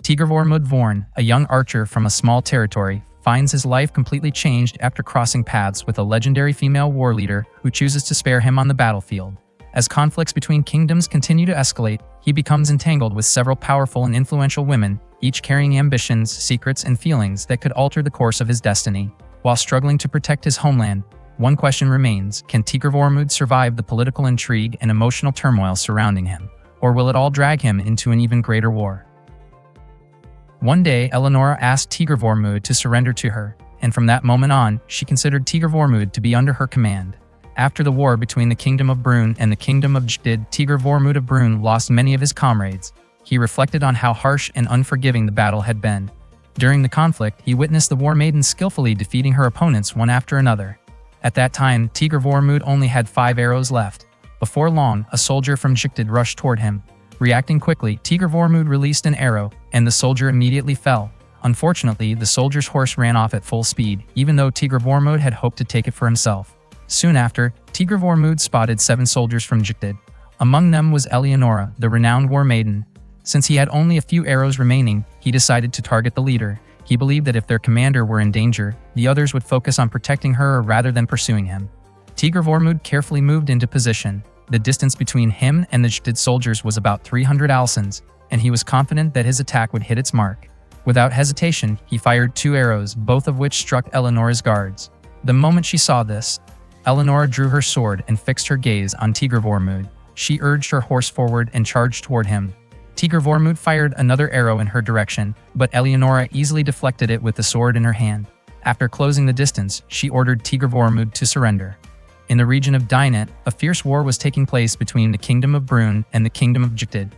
Tigr Vorn, a young archer from a small territory, finds his life completely changed after crossing paths with a legendary female war leader who chooses to spare him on the battlefield. As conflicts between kingdoms continue to escalate, he becomes entangled with several powerful and influential women, each carrying ambitions, secrets, and feelings that could alter the course of his destiny. While struggling to protect his homeland, one question remains: can Tigr Vormund survive the political intrigue and emotional turmoil surrounding him, or will it all drag him into an even greater war? One day, Eleonora asked Tigr Vormund to surrender to her, and from that moment on, she considered Tigr Vormund to be under her command. After the war between the Kingdom of Brunn and the Kingdom of Jtid, Tigr Vormund of Brunn lost many of his comrades. He reflected on how harsh and unforgiving the battle had been. During the conflict, he witnessed the War Maiden skillfully defeating her opponents one after another. At that time, Tigr Vormund only had 5 arrows left. Before long, a soldier from Jtid rushed toward him. Reacting quickly, Tigr Vormund released an arrow, and the soldier immediately fell. Unfortunately, the soldier's horse ran off at full speed, even though Tigr Vormund had hoped to take it for himself. Soon after, Tigr Vormund spotted 7 soldiers from Jtid. Among them was Eleonora, the renowned war maiden. Since he had only a few arrows remaining, he decided to target the leader. He believed that if their commander were in danger, the others would focus on protecting her rather than pursuing him. Tigr Vormund carefully moved into position. The distance between him and the Jtid soldiers was about 300 alsons, and he was confident that his attack would hit its mark. Without hesitation, he fired 2 arrows, both of which struck Eleonora's guards. The moment she saw this, Eleonora drew her sword and fixed her gaze on Tigr Vormund. She urged her horse forward and charged toward him. Tigr Vormund fired another arrow in her direction, but Eleonora easily deflected it with the sword in her hand. After closing the distance, she ordered Tigr Vormund to surrender. In the region of Dynet, a fierce war was taking place between the Kingdom of Brunn and the Kingdom of Jtid.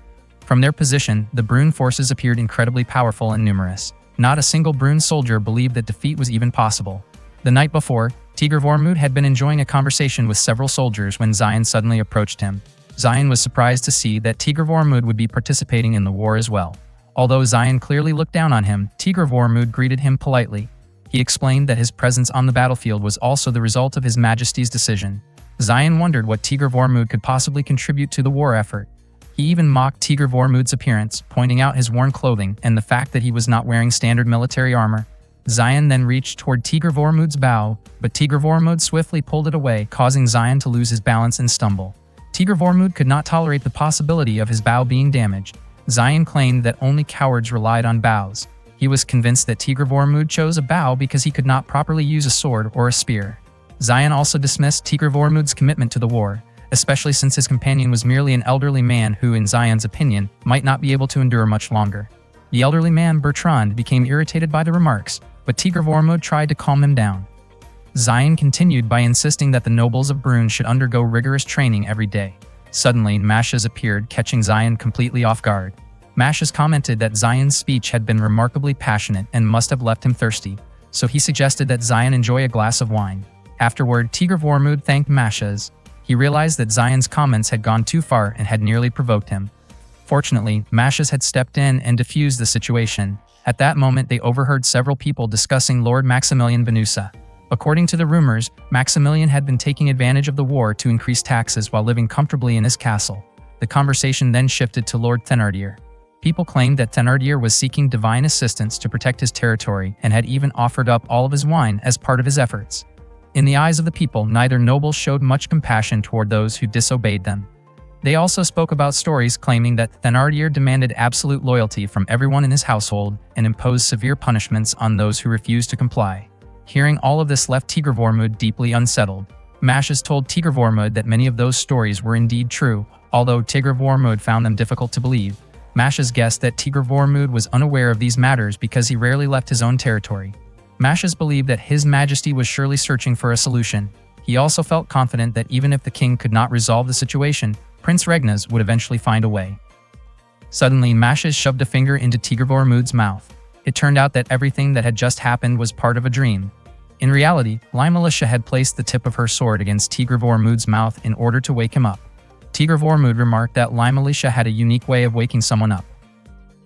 From their position, the Brunn forces appeared incredibly powerful and numerous. Not a single Brunn soldier believed that defeat was even possible. The night before, Tigr Vormund had been enjoying a conversation with several soldiers when Xion suddenly approached him. Xion was surprised to see that Tigr Vormund would be participating in the war as well. Although Xion clearly looked down on him, Tigr Vormund greeted him politely. He explained that his presence on the battlefield was also the result of His Majesty's decision. Xion wondered what Tigr Vormund could possibly contribute to the war effort. He even mocked Tigr Vormund's appearance, pointing out his worn clothing and the fact that he was not wearing standard military armor. Xion then reached toward Tigr Vormund's bow, but Tigr Vormund swiftly pulled it away, causing Xion to lose his balance and stumble. Tigr Vormund could not tolerate the possibility of his bow being damaged. Xion claimed that only cowards relied on bows. He was convinced that Tigr Vormund chose a bow because he could not properly use a sword or a spear. Xion also dismissed Tigr Vormund's commitment to the war, especially since his companion was merely an elderly man who, in Xion's opinion, might not be able to endure much longer. The elderly man, Bertrand, became irritated by the remarks, but Tigr Vormund tried to calm him down. Xion continued by insisting that the nobles of Brunn should undergo rigorous training every day. Suddenly, Mashaz appeared, catching Xion completely off guard. Mashaz commented that Xion's speech had been remarkably passionate and must have left him thirsty, so he suggested that Xion enjoy a glass of wine. Afterward, Tigr Vormund thanked Mashaz. He realized that Xion's comments had gone too far and had nearly provoked him. Fortunately, Mashaz had stepped in and diffused the situation. At that moment, they overheard several people discussing Lord Maximilian Venusa. According to the rumors, Maximilian had been taking advantage of the war to increase taxes while living comfortably in his castle. The conversation then shifted to Lord Thénardier. People claimed that Thénardier was seeking divine assistance to protect his territory and had even offered up all of his wine as part of his efforts. In the eyes of the people, neither noble showed much compassion toward those who disobeyed them. They also spoke about stories claiming that Thénardier demanded absolute loyalty from everyone in his household and imposed severe punishments on those who refused to comply. Hearing all of this left Tigr Vormund deeply unsettled. Mashaz told Tigr Vormund that many of those stories were indeed true, although Tigr Vormund found them difficult to believe. Mashaz guessed that Tigr Vormund was unaware of these matters because he rarely left his own territory. Mashaz believed that His Majesty was surely searching for a solution. He also felt confident that even if the king could not resolve the situation, Prince Regnaz would eventually find a way. Suddenly, Mashaz shoved a finger into Tigr Vormund's mouth. It turned out that everything that had just happened was part of a dream. In reality, Limelisha had placed the tip of her sword against Tigr Vormund's mouth in order to wake him up. Tigr Vormund remarked that Limelisha had a unique way of waking someone up.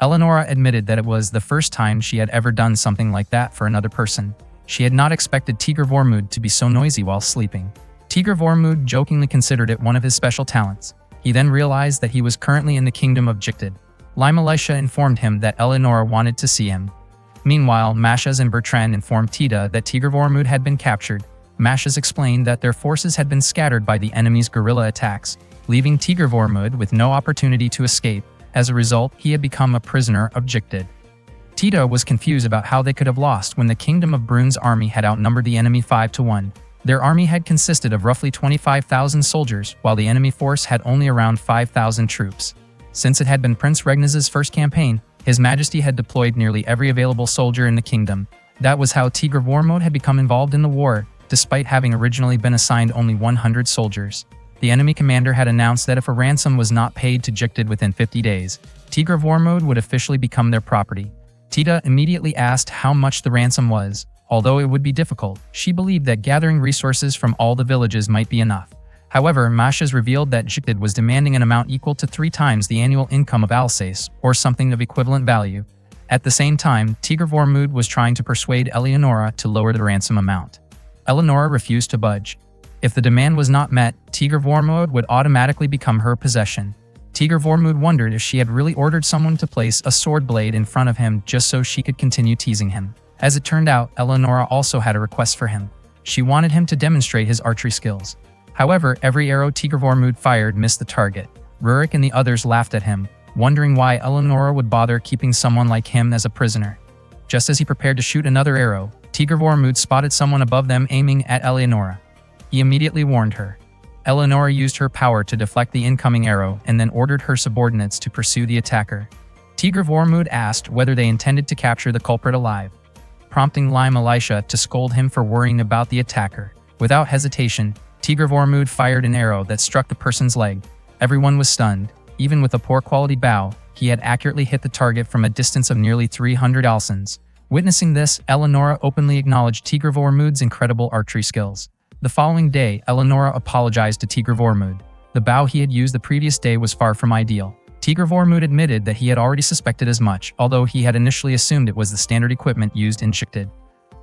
Eleonora admitted that it was the first time she had ever done something like that for another person. She had not expected Tigr Vormund to be so noisy while sleeping. Tigr Vormund jokingly considered it one of his special talents. He then realized that he was currently in the Kingdom of Jtid. Lime Elisha informed him that Eleonora wanted to see him. Meanwhile, Mashaz and Bertrand informed Tita that Tigr Vormund had been captured. Mashaz explained that their forces had been scattered by the enemy's guerrilla attacks, leaving Tigr Vormund with no opportunity to escape. As a result, he had become a prisoner of Jictid. Tita was confused about how they could have lost when the Kingdom of Brun's army had outnumbered the enemy 5-1. Their army had consisted of roughly 25,000 soldiers, while the enemy force had only around 5,000 troops. Since it had been Prince Regnaz's first campaign, His Majesty had deployed nearly every available soldier in the kingdom. That was how Tigr Vormund had become involved in the war, despite having originally been assigned only 100 soldiers. The enemy commander had announced that if a ransom was not paid to Jictid within 50 days, Tigr Vormund would officially become their property. Tita immediately asked how much the ransom was. Although it would be difficult, she believed that gathering resources from all the villages might be enough. However, Mashaz revealed that Jictid was demanding an amount equal to 3 times the annual income of Alsace, or something of equivalent value. At the same time, Tigr Vormund was trying to persuade Eleonora to lower the ransom amount. Eleonora refused to budge. If the demand was not met, Tigr Vormund would automatically become her possession. Tigr Vormund wondered if she had really ordered someone to place a sword blade in front of him just so she could continue teasing him. As it turned out, Eleonora also had a request for him. She wanted him to demonstrate his archery skills. However, every arrow Tigr Vormund fired missed the target. Rurik and the others laughed at him, wondering why Eleonora would bother keeping someone like him as a prisoner. Just as he prepared to shoot another arrow, Tigr Vormund spotted someone above them aiming at Eleonora. He immediately warned her. Eleonora used her power to deflect the incoming arrow and then ordered her subordinates to pursue the attacker. Tigr Vormund asked whether they intended to capture the culprit alive, prompting Lime Elisha to scold him for worrying about the attacker. Without hesitation, Tigr Vormund fired an arrow that struck the person's leg. Everyone was stunned. Even with a poor quality bow, he had accurately hit the target from a distance of nearly 300 alsons. Witnessing this, Eleonora openly acknowledged Tigr Vormund's incredible archery skills. The following day, Eleonora apologized to Tigr Vormund. The bow he had used the previous day was far from ideal. Tigr Vormund admitted that he had already suspected as much, although he had initially assumed it was the standard equipment used in Jictid.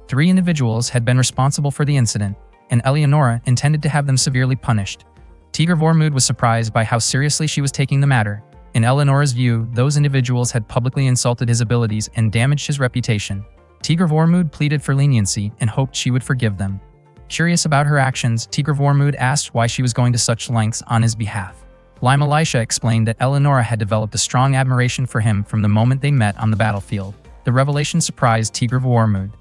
3 individuals had been responsible for the incident, and Eleonora intended to have them severely punished. Tigr Vormund was surprised by how seriously she was taking the matter. In Eleonora's view, those individuals had publicly insulted his abilities and damaged his reputation. Tigr Vormund pleaded for leniency and hoped she would forgive them. Curious about her actions, Tigr Vormund asked why she was going to such lengths on his behalf. Lime Elisha explained that Eleonora had developed a strong admiration for him from the moment they met on the battlefield. The revelation surprised Tigr Vormund.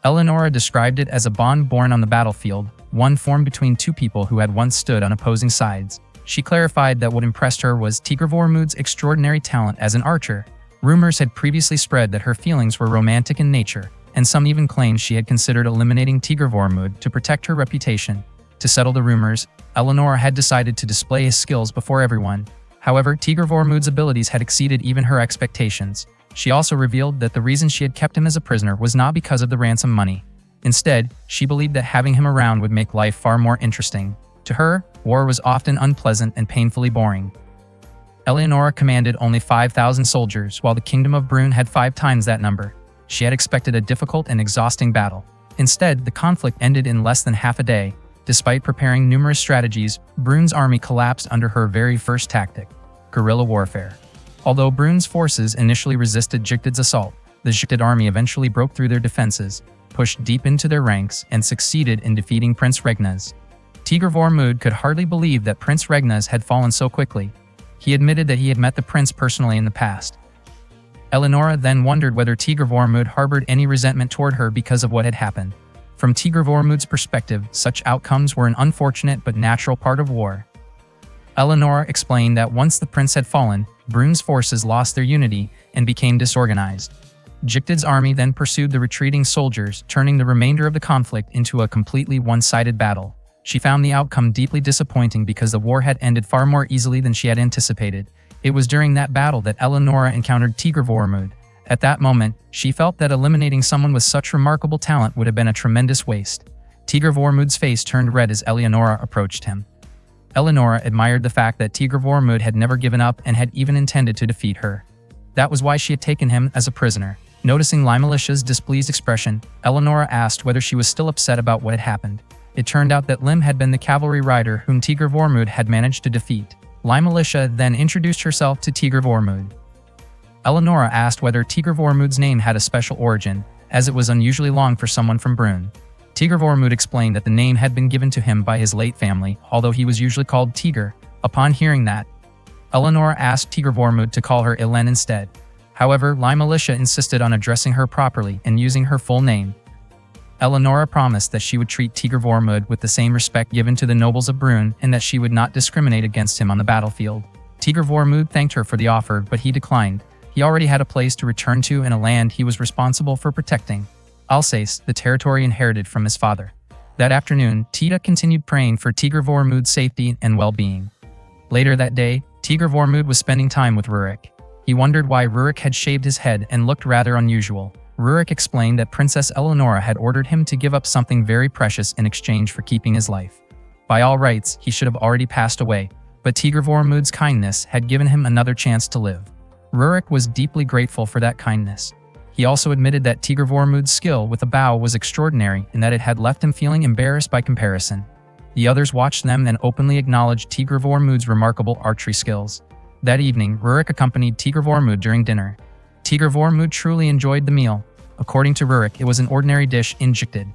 Eleonora described it as a bond born on the battlefield, one formed between 2 people who had once stood on opposing sides. She clarified that what impressed her was Tigr Vormund's extraordinary talent as an archer. Rumors had previously spread that her feelings were romantic in nature, and some even claimed she had considered eliminating Tigr Vormund to protect her reputation. To settle the rumors, Eleonora had decided to display his skills before everyone. However, Tigr Vormund's abilities had exceeded even her expectations. She also revealed that the reason she had kept him as a prisoner was not because of the ransom money. Instead, she believed that having him around would make life far more interesting. To her, war was often unpleasant and painfully boring. Eleonora commanded only 5,000 soldiers, while the Kingdom of Brun had 5 times that number. She had expected a difficult and exhausting battle. Instead, the conflict ended in less than half a day. Despite preparing numerous strategies, Brun's army collapsed under her very first tactic: guerrilla warfare. Although Brun's forces initially resisted Jictid's assault, the Jictid army eventually broke through their defenses, pushed deep into their ranks, and succeeded in defeating Prince Regnaz. Tigr Vormund could hardly believe that Prince Regnaz had fallen so quickly. He admitted that he had met the prince personally in the past. Eleonora then wondered whether Tigr Vormund harbored any resentment toward her because of what had happened. From Tigr Vormund's perspective, such outcomes were an unfortunate but natural part of war. Eleonora explained that once the prince had fallen, Brun's forces lost their unity and became disorganized. Jictid's army then pursued the retreating soldiers, turning the remainder of the conflict into a completely one-sided battle. She found the outcome deeply disappointing because the war had ended far more easily than she had anticipated. It was during that battle that Eleonora encountered Tigr Vormund. At that moment, she felt that eliminating someone with such remarkable talent would have been a tremendous waste. Tigr Vormund's face turned red as Eleonora approached him. Eleonora admired the fact that Tigr Vormund had never given up and had even intended to defeat her. That was why she had taken him as a prisoner. Noticing Lime Elisha's displeased expression, Eleonora asked whether she was still upset about what had happened. It turned out that Lim had been the cavalry rider whom Tigr Vormund had managed to defeat. Lime Elisha then introduced herself to Tigr Vormund. Eleonora asked whether Tigr Vormud's name had a special origin, as it was unusually long for someone from Brünn. Tigr Vormud explained that the name had been given to him by his late family, although he was usually called Tigr. Upon hearing that, Eleonora asked Tigr Vormud to call her Elen instead. However, Lima Alicia insisted on addressing her properly and using her full name. Eleonora promised that she would treat Tigr Vormud with the same respect given to the nobles of Brünn and that she would not discriminate against him on the battlefield. Tigr Vormud thanked her for the offer, but he declined. He already had a place to return to and a land he was responsible for protecting. Alsace, the territory inherited from his father. That afternoon, Tita continued praying for Tigr Vormud's safety and well-being. Later that day, Tigr Vormud was spending time with Rurik. He wondered why Rurik had shaved his head and looked rather unusual. Rurik explained that Princess Eleonora had ordered him to give up something very precious in exchange for keeping his life. By all rights, he should have already passed away, but Tigr Vormud's kindness had given him another chance to live. Rurik was deeply grateful for that kindness. He also admitted that Tigr Vormud's skill with a bow was extraordinary and that it had left him feeling embarrassed by comparison. The others watched them and openly acknowledged Tigr Vormud's remarkable archery skills. That evening, Rurik accompanied Tigr Vormud during dinner. Tigr Vormud truly enjoyed the meal. According to Rurik, it was an ordinary dish injected.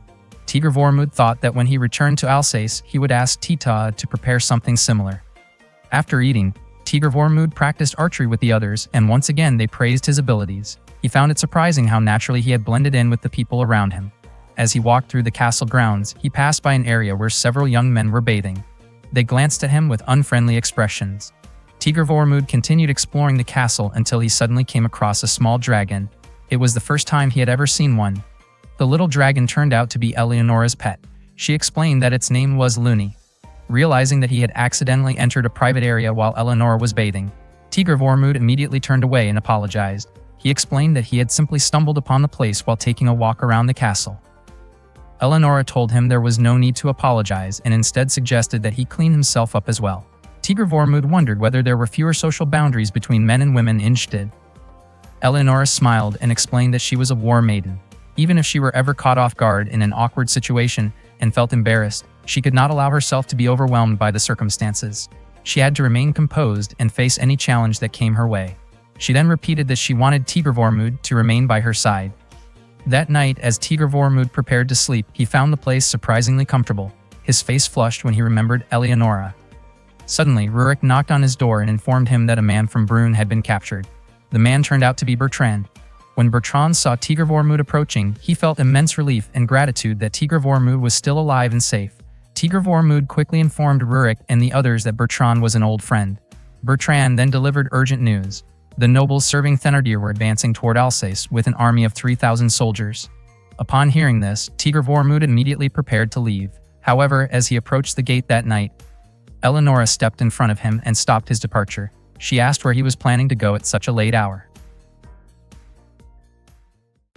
Tigr Vormud thought that when he returned to Alsace, he would ask Tita to prepare something similar. After eating, Tigr Vormud practiced archery with the others, and once again they praised his abilities. He found it surprising how naturally he had blended in with the people around him. As he walked through the castle grounds, he passed by an area where several young men were bathing. They glanced at him with unfriendly expressions. Tigr Vormud continued exploring the castle until he suddenly came across a small dragon. It was the first time he had ever seen one. The little dragon turned out to be Eleonora's pet. She explained that its name was Luni. Realizing that he had accidentally entered a private area while Eleonora was bathing, Tigr Vormud immediately turned away and apologized. He explained that he had simply stumbled upon the place while taking a walk around the castle. Eleonora told him there was no need to apologize and instead suggested that he clean himself up as well. Tigr Vormud wondered whether there were fewer social boundaries between men and women in Gstad. Eleonora smiled and explained that she was a war maiden. Even if she were ever caught off guard in an awkward situation and felt embarrassed, she could not allow herself to be overwhelmed by the circumstances. She had to remain composed and face any challenge that came her way. She then repeated that she wanted Tigr Vormud to remain by her side. That night, as Tigr Vormud prepared to sleep, he found the place surprisingly comfortable. His face flushed when he remembered Eleonora. Suddenly, Rurik knocked on his door and informed him that a man from Brünn had been captured. The man turned out to be Bertrand. When Bertrand saw Tigr Vormud approaching, he felt immense relief and gratitude that Tigr Vormud was still alive and safe. Tigr Vormud quickly informed Rurik and the others that Bertrand was an old friend. Bertrand then delivered urgent news. The nobles serving Thénardier were advancing toward Alsace with an army of 3,000 soldiers. Upon hearing this, Tigr Vormud immediately prepared to leave. However, as he approached the gate that night, Eleonora stepped in front of him and stopped his departure. She asked where he was planning to go at such a late hour.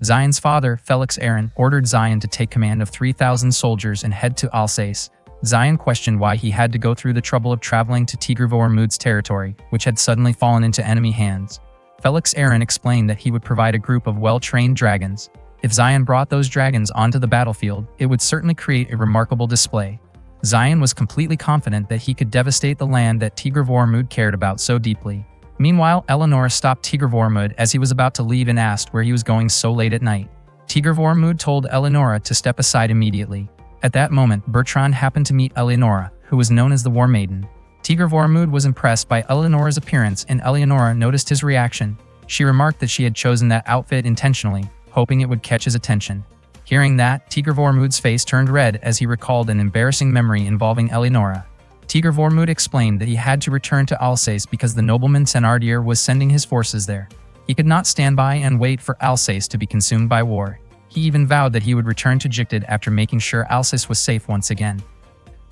Zion's father, Felix Aaron, ordered Zion to take command of 3,000 soldiers and head to Alsace. Zion questioned why he had to go through the trouble of traveling to Tigr Vormud's territory, which had suddenly fallen into enemy hands. Felix Aaron explained that he would provide a group of well-trained dragons. If Zion brought those dragons onto the battlefield, it would certainly create a remarkable display. Zion was completely confident that he could devastate the land that Tigr Vormud cared about so deeply. Meanwhile, Eleonora stopped Tigr Vormud as he was about to leave and asked where he was going so late at night. Tigr Vormud told Eleonora to step aside immediately. At that moment, Bertrand happened to meet Eleonora, who was known as the War Maiden. Tigr Vormud was impressed by Eleonora's appearance and Eleonora noticed his reaction. She remarked that she had chosen that outfit intentionally, hoping it would catch his attention. Hearing that, Tigr Vormud's face turned red as he recalled an embarrassing memory involving Eleonora. Tigr Vormud explained that he had to return to Alsace because the nobleman Thénardier was sending his forces there. He could not stand by and wait for Alsace to be consumed by war. He even vowed that he would return to Gstad after making sure Alsace was safe once again.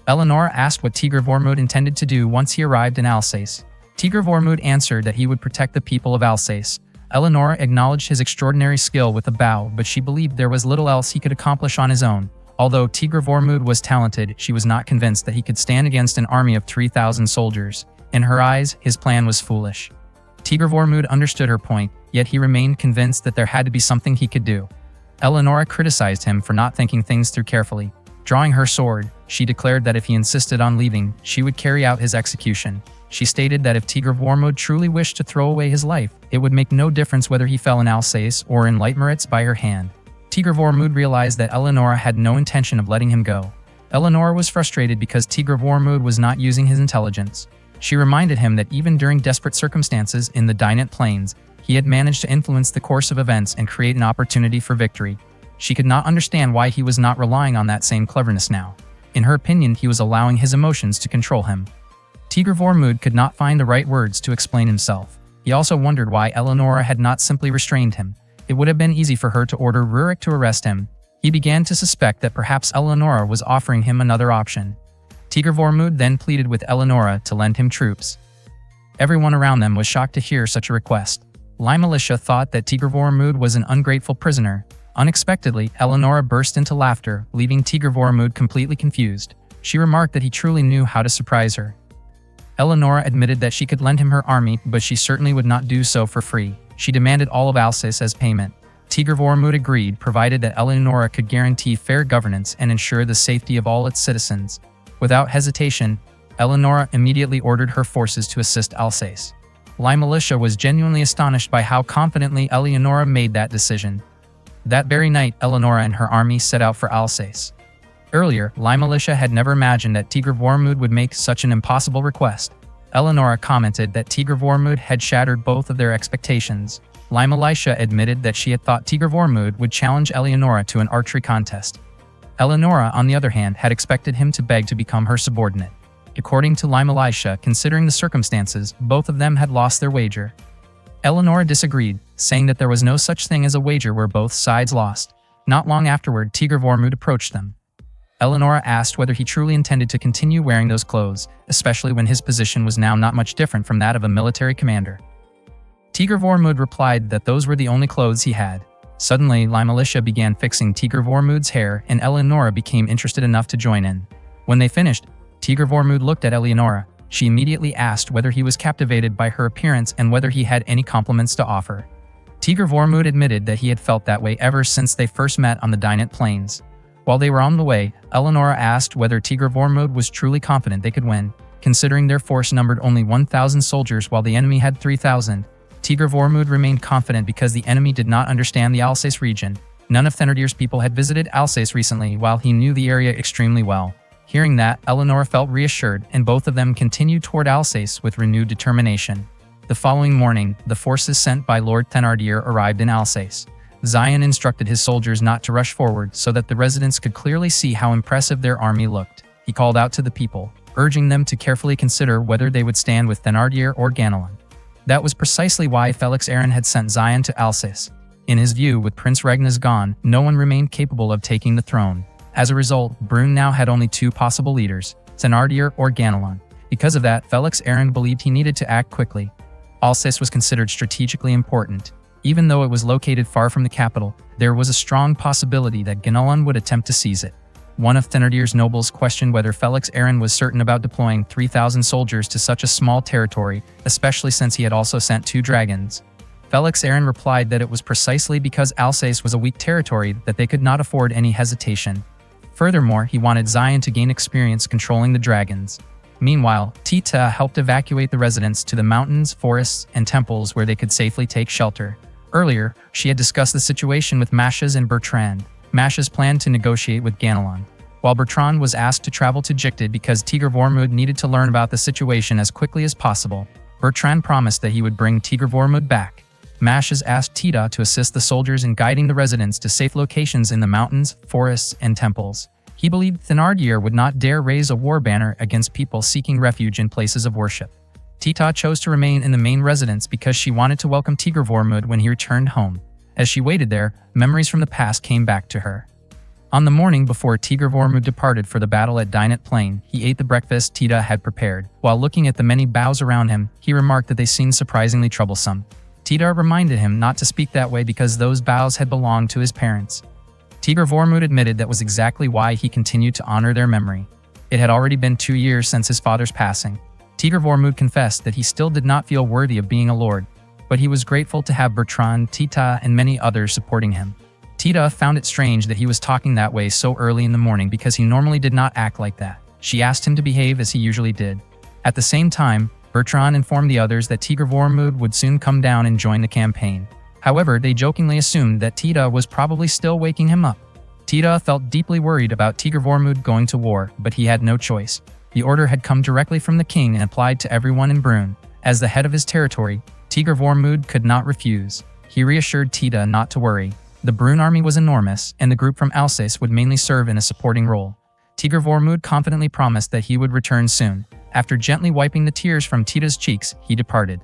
Eleonora asked what Tigr Vormud intended to do once he arrived in Alsace. Tigr Vormud answered that he would protect the people of Alsace. Eleonora acknowledged his extraordinary skill with a bow, but she believed there was little else he could accomplish on his own. Although Tigr Vormud was talented, she was not convinced that he could stand against an army of 3,000 soldiers. In her eyes, his plan was foolish. Tigr Vormud understood her point, yet he remained convinced that there had to be something he could do. Eleonora criticized him for not thinking things through carefully. Drawing her sword, she declared that if he insisted on leaving, she would carry out his execution. She stated that if Tigr of Wormwood truly wished to throw away his life, it would make no difference whether he fell in Alsace or in Leitmeritz by her hand. Tigr of Wormwood realized that Eleonora had no intention of letting him go. Eleonora was frustrated because Tigr of Wormwood was not using his intelligence. She reminded him that even during desperate circumstances in the Dinant Plains, he had managed to influence the course of events and create an opportunity for victory. She could not understand why he was not relying on that same cleverness now. In her opinion, he was allowing his emotions to control him. Tigr of Wormwood could not find the right words to explain himself. He also wondered why Eleonora had not simply restrained him. It would have been easy for her to order Rurik to arrest him. He began to suspect that perhaps Eleonora was offering him another option. Tigr of Wormwood then pleaded with Eleonora to lend him troops. Everyone around them was shocked to hear such a request. Lai Militia thought that Tigr of Wormwood was an ungrateful prisoner. Unexpectedly, Eleonora burst into laughter, leaving Tigr of Wormwood completely confused. She remarked that he truly knew how to surprise her. Eleonora admitted that she could lend him her army, but she certainly would not do so for free. She demanded all of Alsace as payment. Tigr of Wormwood agreed, provided that Eleonora could guarantee fair governance and ensure the safety of all its citizens. Without hesitation, Eleonora immediately ordered her forces to assist Alsace. Lai Militia was genuinely astonished by how confidently Eleonora made that decision. That very night, Eleonora and her army set out for Alsace. Earlier, Lai Militia had never imagined that Tigr of Wormwood would make such an impossible request. Eleonora commented that Tigr of Wormwood had shattered both of their expectations. Lai Militia admitted that she had thought Tigr of Wormwood would challenge Eleonora to an archery contest. Eleonora, on the other hand, had expected him to beg to become her subordinate. According to Lai Militia, considering the circumstances, both of them had lost their wager. Eleonora disagreed, saying that there was no such thing as a wager where both sides lost. Not long afterward, Tigr of Wormwood approached them. Eleonora asked whether he truly intended to continue wearing those clothes, especially when his position was now not much different from that of a military commander. Tigr of Wormwood replied that those were the only clothes he had. Suddenly, Lai Militia began fixing Tigr of Wormwood's hair, and Eleonora became interested enough to join in. When they finished, Tigr of Wormwood looked at Eleonora. She immediately asked whether he was captivated by her appearance and whether he had any compliments to offer. Tigr of Wormwood admitted that he had felt that way ever since they first met on the Dinant Plains. While they were on the way, Eleonora asked whether Tigr of Wormwood was truly confident they could win, considering their force numbered only 1,000 soldiers while the enemy had 3,000. Tigr of Wormwood remained confident because the enemy did not understand the Alsace region. None of Thénardier's people had visited Alsace recently, while he knew the area extremely well. Hearing that, Eleonora felt reassured, and both of them continued toward Alsace with renewed determination. The following morning, the forces sent by Lord Thénardier arrived in Alsace. Zion instructed his soldiers not to rush forward so that the residents could clearly see how impressive their army looked. He called out to the people, urging them to carefully consider whether they would stand with Thénardier or Ganelon. That was precisely why Felix Aaron had sent Zion to Alsace. In his view, with Prince Regnaz gone, no one remained capable of taking the throne. As a result, Brune now had only two possible leaders, Thénardier or Ganelon. Because of that, Felix Aaron believed he needed to act quickly. Alsace was considered strategically important. Even though it was located far from the capital, there was a strong possibility that Ganelon would attempt to seize it. One of Thénardier's nobles questioned whether Felix Aaron was certain about deploying 3,000 soldiers to such a small territory, especially since he had also sent 2 dragons. Felix Aaron replied that it was precisely because Alsace was a weak territory that they could not afford any hesitation. Furthermore, he wanted Zion to gain experience controlling the dragons. Meanwhile, Tita helped evacuate the residents to the mountains, forests, and temples where they could safely take shelter. Earlier, she had discussed the situation with Mashas and Bertrand. Mashas planned to negotiate with Ganelon, while Bertrand was asked to travel to Jicted because Tigr of Wormwood needed to learn about the situation as quickly as possible. Bertrand promised that he would bring Tigr of Wormwood back. Mashas asked Tita to assist the soldiers in guiding the residents to safe locations in the mountains, forests, and temples. He believed Thénardier would not dare raise a war banner against people seeking refuge in places of worship. Tita chose to remain in the main residence because she wanted to welcome Tigr of Wormwood when he returned home. As she waited there, memories from the past came back to her. On the morning before Tigr of Wormwood departed for the battle at Dinant Plain, he ate the breakfast Tita had prepared. While looking at the many bows around him, he remarked that they seemed surprisingly troublesome. Tita reminded him not to speak that way because those bows had belonged to his parents. Tigr of Wormwood admitted that was exactly why he continued to honor their memory. It had already been 2 years since his father's passing. Tigr of Wormwood confessed that he still did not feel worthy of being a lord, but he was grateful to have Bertrand, Tita, and many others supporting him. Tita found it strange that he was talking that way so early in the morning because he normally did not act like that. She asked him to behave as he usually did. At the same time, Bertrand informed the others that Tigre Vormund would soon come down and join the campaign. However, they jokingly assumed that Tita was probably still waking him up. Tita felt deeply worried about Tigre Vormund going to war, but he had no choice. The order had come directly from the king and applied to everyone in Brune. As the head of his territory, Tigre Vormund could not refuse. He reassured Tita not to worry. The Brune army was enormous, and the group from Alsace would mainly serve in a supporting role. Tigre Vormund confidently promised that he would return soon. After gently wiping the tears from Tita's cheeks, he departed.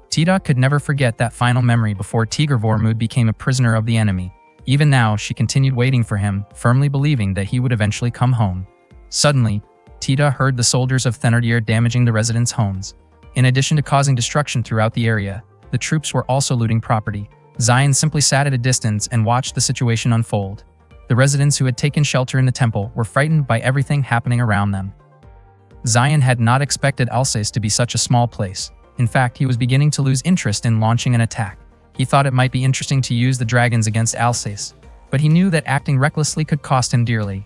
Tita could never forget that final memory before Tigre Vormund became a prisoner of the enemy. Even now, she continued waiting for him, firmly believing that he would eventually come home. Suddenly, Tita heard the soldiers of Thénardier damaging the residents' homes. In addition to causing destruction throughout the area, the troops were also looting property. Zion simply sat at a distance and watched the situation unfold. The residents who had taken shelter in the temple were frightened by everything happening around them. Zion had not expected Alsace to be such a small place. In fact, he was beginning to lose interest in launching an attack. He thought it might be interesting to use the dragons against Alsace, but he knew that acting recklessly could cost him dearly.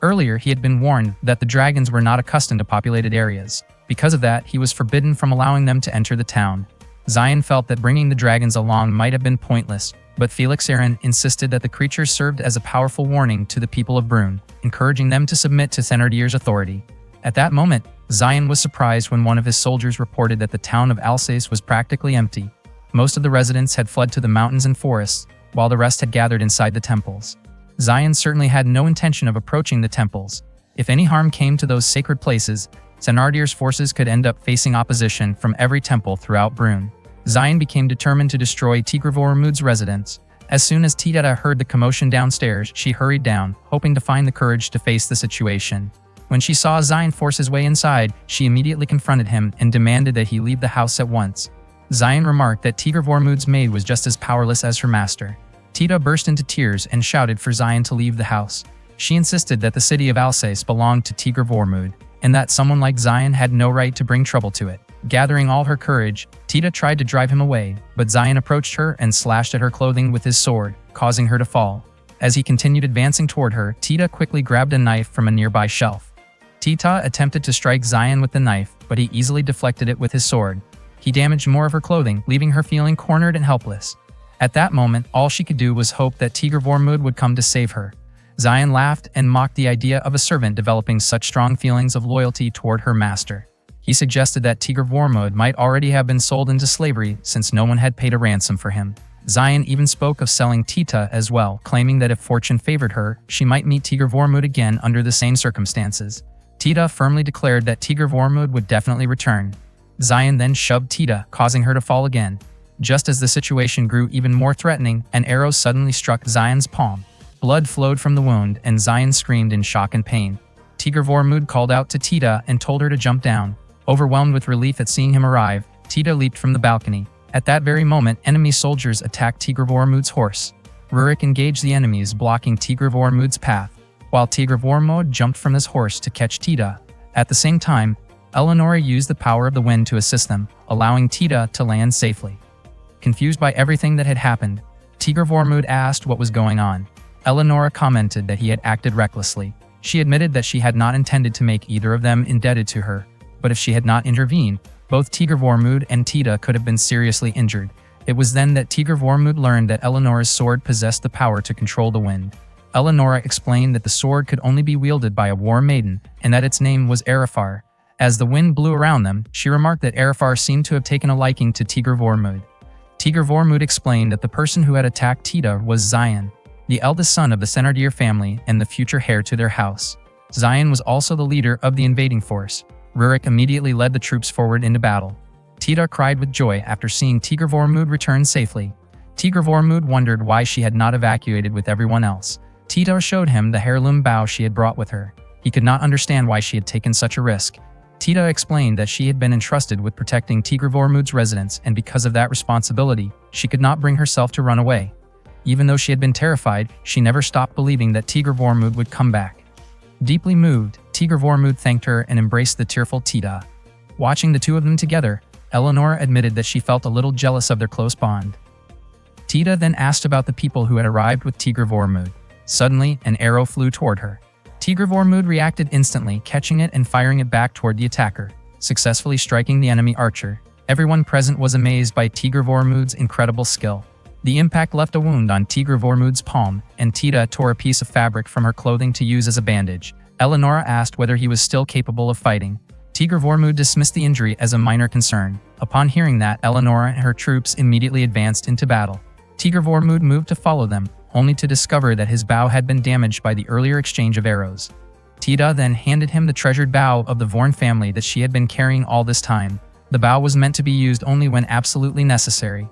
Earlier, he had been warned that the dragons were not accustomed to populated areas. Because of that, he was forbidden from allowing them to enter the town. Zion felt that bringing the dragons along might have been pointless, but Felix Aaron insisted that the creatures served as a powerful warning to the people of Brune, encouraging them to submit to Thénardier's authority. At that moment, Zion was surprised when one of his soldiers reported that the town of Alsace was practically empty. Most of the residents had fled to the mountains and forests, while the rest had gathered inside the temples. Zion certainly had no intention of approaching the temples. If any harm came to those sacred places, Thénardier's forces could end up facing opposition from every temple throughout Brune. Zion became determined to destroy Tigre Vormund's residence. As soon as Tita heard the commotion downstairs, she hurried down, hoping to find the courage to face the situation. When she saw Zion force his way inside, she immediately confronted him and demanded that he leave the house at once. Zion remarked that Tigre Vormund's maid was just as powerless as her master. Tita burst into tears and shouted for Zion to leave the house. She insisted that the city of Alsace belonged to Tigre Vormund, and that someone like Zion had no right to bring trouble to it. Gathering all her courage, Tita tried to drive him away, but Zion approached her and slashed at her clothing with his sword, causing her to fall. As he continued advancing toward her, Tita quickly grabbed a knife from a nearby shelf. Tita attempted to strike Zion with the knife, but he easily deflected it with his sword. He damaged more of her clothing, leaving her feeling cornered and helpless. At that moment, all she could do was hope that Tigre Vormund would come to save her. Zion laughed and mocked the idea of a servant developing such strong feelings of loyalty toward her master. He suggested that Tigre Vormund might already have been sold into slavery since no one had paid a ransom for him. Zion even spoke of selling Tita as well, claiming that if fortune favored her, she might meet Tigre Vormund again under the same circumstances. Tita firmly declared that Tigre Vormund would definitely return. Zion then shoved Tita, causing her to fall again. Just as the situation grew even more threatening, an arrow suddenly struck Zion's palm. Blood flowed from the wound, and Zion screamed in shock and pain. Tigre Vormund called out to Tita and told her to jump down. Overwhelmed with relief at seeing him arrive, Tita leaped from the balcony. At that very moment, enemy soldiers attacked Tigre Vormund's horse. Rurik engaged the enemies, blocking Tigre Vormund's path, while Tigre Vormund jumped from his horse to catch Tita. At the same time, Eleonora used the power of the wind to assist them, allowing Tita to land safely. Confused by everything that had happened, Tigre Vormund asked what was going on. Eleonora commented that he had acted recklessly. She admitted that she had not intended to make either of them indebted to her, but if she had not intervened, both Tigre Vormund and Tita could have been seriously injured. It was then that Tigre Vormund learned that Eleonora's sword possessed the power to control the wind. Eleonora explained that the sword could only be wielded by a war maiden, and that its name was Arafar. As the wind blew around them, she remarked that Arafar seemed to have taken a liking to Tigre Vormund. Tigre Vormund explained that the person who had attacked Tita was Zion, the eldest son of the Thénardier family and the future heir to their house. Zion was also the leader of the invading force. Rurik immediately led the troops forward into battle. Tita cried with joy after seeing Tigre Vormund return safely. Tigre Vormund wondered why she had not evacuated with everyone else. Tita showed him the heirloom bow she had brought with her. He could not understand why she had taken such a risk. Tita explained that she had been entrusted with protecting Tigre Vormund's residence, and because of that responsibility, she could not bring herself to run away. Even though she had been terrified, she never stopped believing that Tigre Vormund would come back. Deeply moved, Tigre Vormund thanked her and embraced the tearful Tita. Watching the two of them together, Eleonora admitted that she felt a little jealous of their close bond. Tita then asked about the people who had arrived with Tigre Vormund. Suddenly, an arrow flew toward her. Tigre Vormund reacted instantly, catching it and firing it back toward the attacker. successfully striking the enemy archer. Everyone present was amazed by Tigr Vormud's incredible skill. The impact left a wound on Tigr Vormud's palm, and Tita tore a piece of fabric from her clothing to use as a bandage. Eleonora asked whether he was still capable of fighting. Tigr Vormud dismissed the injury as a minor concern. Upon hearing that, Eleonora and her troops immediately advanced into battle. Tigr Vormud moved to follow them, only to discover that his bow had been damaged by the earlier exchange of arrows. Tita then handed him the treasured bow of the Vorn family that she had been carrying all this time. The bow was meant to be used only when absolutely necessary.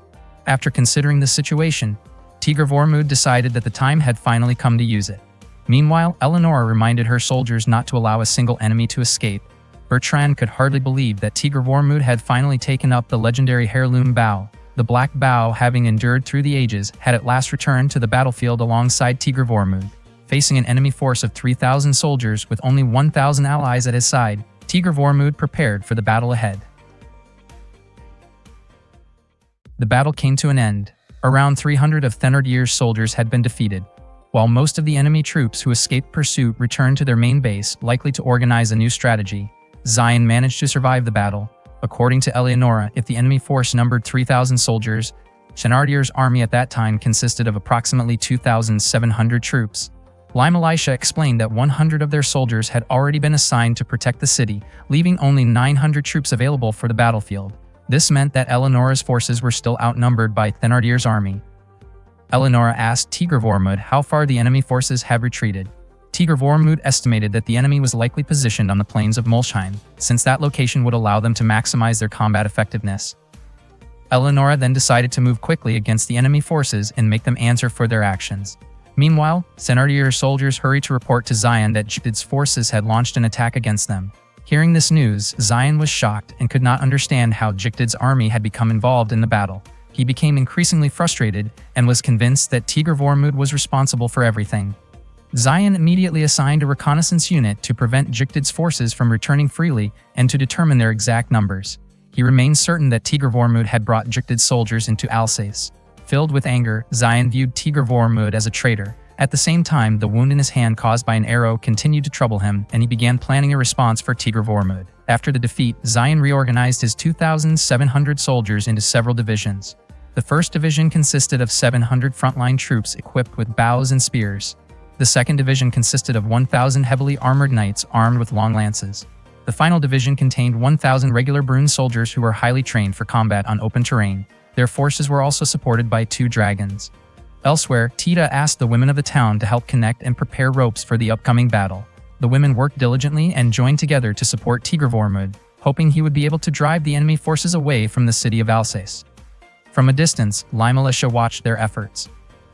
After considering the situation, Tigr Vormud decided that the time had finally come to use it. Meanwhile, Eleonora reminded her soldiers not to allow a single enemy to escape. Bertrand could hardly believe that Tigr Vormud had finally taken up the legendary heirloom bow. The black bow, having endured through the ages, had at last returned to the battlefield alongside Tigr Vormud. Facing an enemy force of 3,000 soldiers with only 1,000 allies at his side, Tigr Vormud prepared for the battle ahead. The battle came to an end. Around 300 of Thénardier's soldiers had been defeated, while most of the enemy troops who escaped pursuit returned to their main base, likely to organize a new strategy. Zion managed to survive the battle. According to Eleonora, if the enemy force numbered 3,000 soldiers, Thénardier's army at that time consisted of approximately 2,700 troops. Lime Elisha explained that 100 of their soldiers had already been assigned to protect the city, leaving only 900 troops available for the battlefield. This meant that Eleonora's forces were still outnumbered by Thénardier's army. Eleonora asked Tigr Vormud how far the enemy forces had retreated. Tigr Vormud estimated that the enemy was likely positioned on the plains of Molsheim, since that location would allow them to maximize their combat effectiveness. Eleonora then decided to move quickly against the enemy forces and make them answer for their actions. Meanwhile, Thénardier's soldiers hurried to report to Zion that Jugdid's forces had launched an attack against them. Hearing this news, Zion was shocked and could not understand how Jugdid's army had become involved in the battle. He became increasingly frustrated and was convinced that Tigr Vormud was responsible for everything. Zion immediately assigned a reconnaissance unit to prevent Jugdid's forces from returning freely and to determine their exact numbers. He remained certain that Tigr Vormud had brought Jugdid's soldiers into Alsace. Filled with anger, Zion viewed Tigr Vormud as a traitor. At the same time, the wound in his hand caused by an arrow continued to trouble him, and he began planning a response for Tigr Vormud. After the defeat, Zion reorganized his 2,700 soldiers into several divisions. The first division consisted of 700 frontline troops equipped with bows and spears. The second division consisted of 1,000 heavily armored knights armed with long lances. The final division contained 1,000 regular Brune soldiers who were highly trained for combat on open terrain. Their forces were also supported by 2 dragons. Elsewhere, Tita asked the women of the town to help connect and prepare ropes for the upcoming battle. The women worked diligently and joined together to support Tigr Vormud, hoping he would be able to drive the enemy forces away from the city of Alsace. From a distance, Lime Elisha watched their efforts.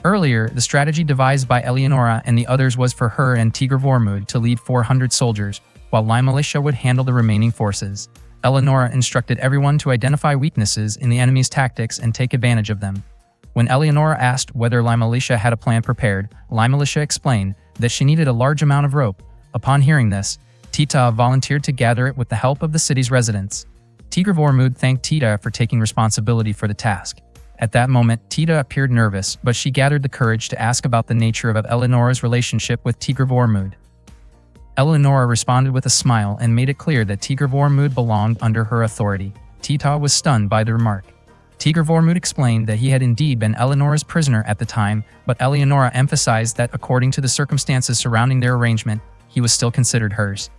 Earlier, the strategy devised by Eleonora and the others was for her and Tigr Vormud to lead 400 soldiers, while Lime Elisha would handle the remaining forces. Eleonora instructed everyone to identify weaknesses in the enemy's tactics and take advantage of them. When Eleonora asked whether Lime Elisha had a plan prepared, Lime Elisha explained that she needed a large amount of rope. Upon hearing this, Tita volunteered to gather it with the help of the city's residents. Tigr Vormud thanked Tita for taking responsibility for the task. At that moment, Tita appeared nervous, but she gathered the courage to ask about the nature of Eleonora's relationship with Tigr Vormud. Eleonora responded with a smile and made it clear that Tigr Vormud belonged under her authority. Tita was stunned by the remark. Tigr Vormud explained that he had indeed been Eleonora's prisoner at the time, but Eleonora emphasized that according to the circumstances surrounding their arrangement, he was still considered hers.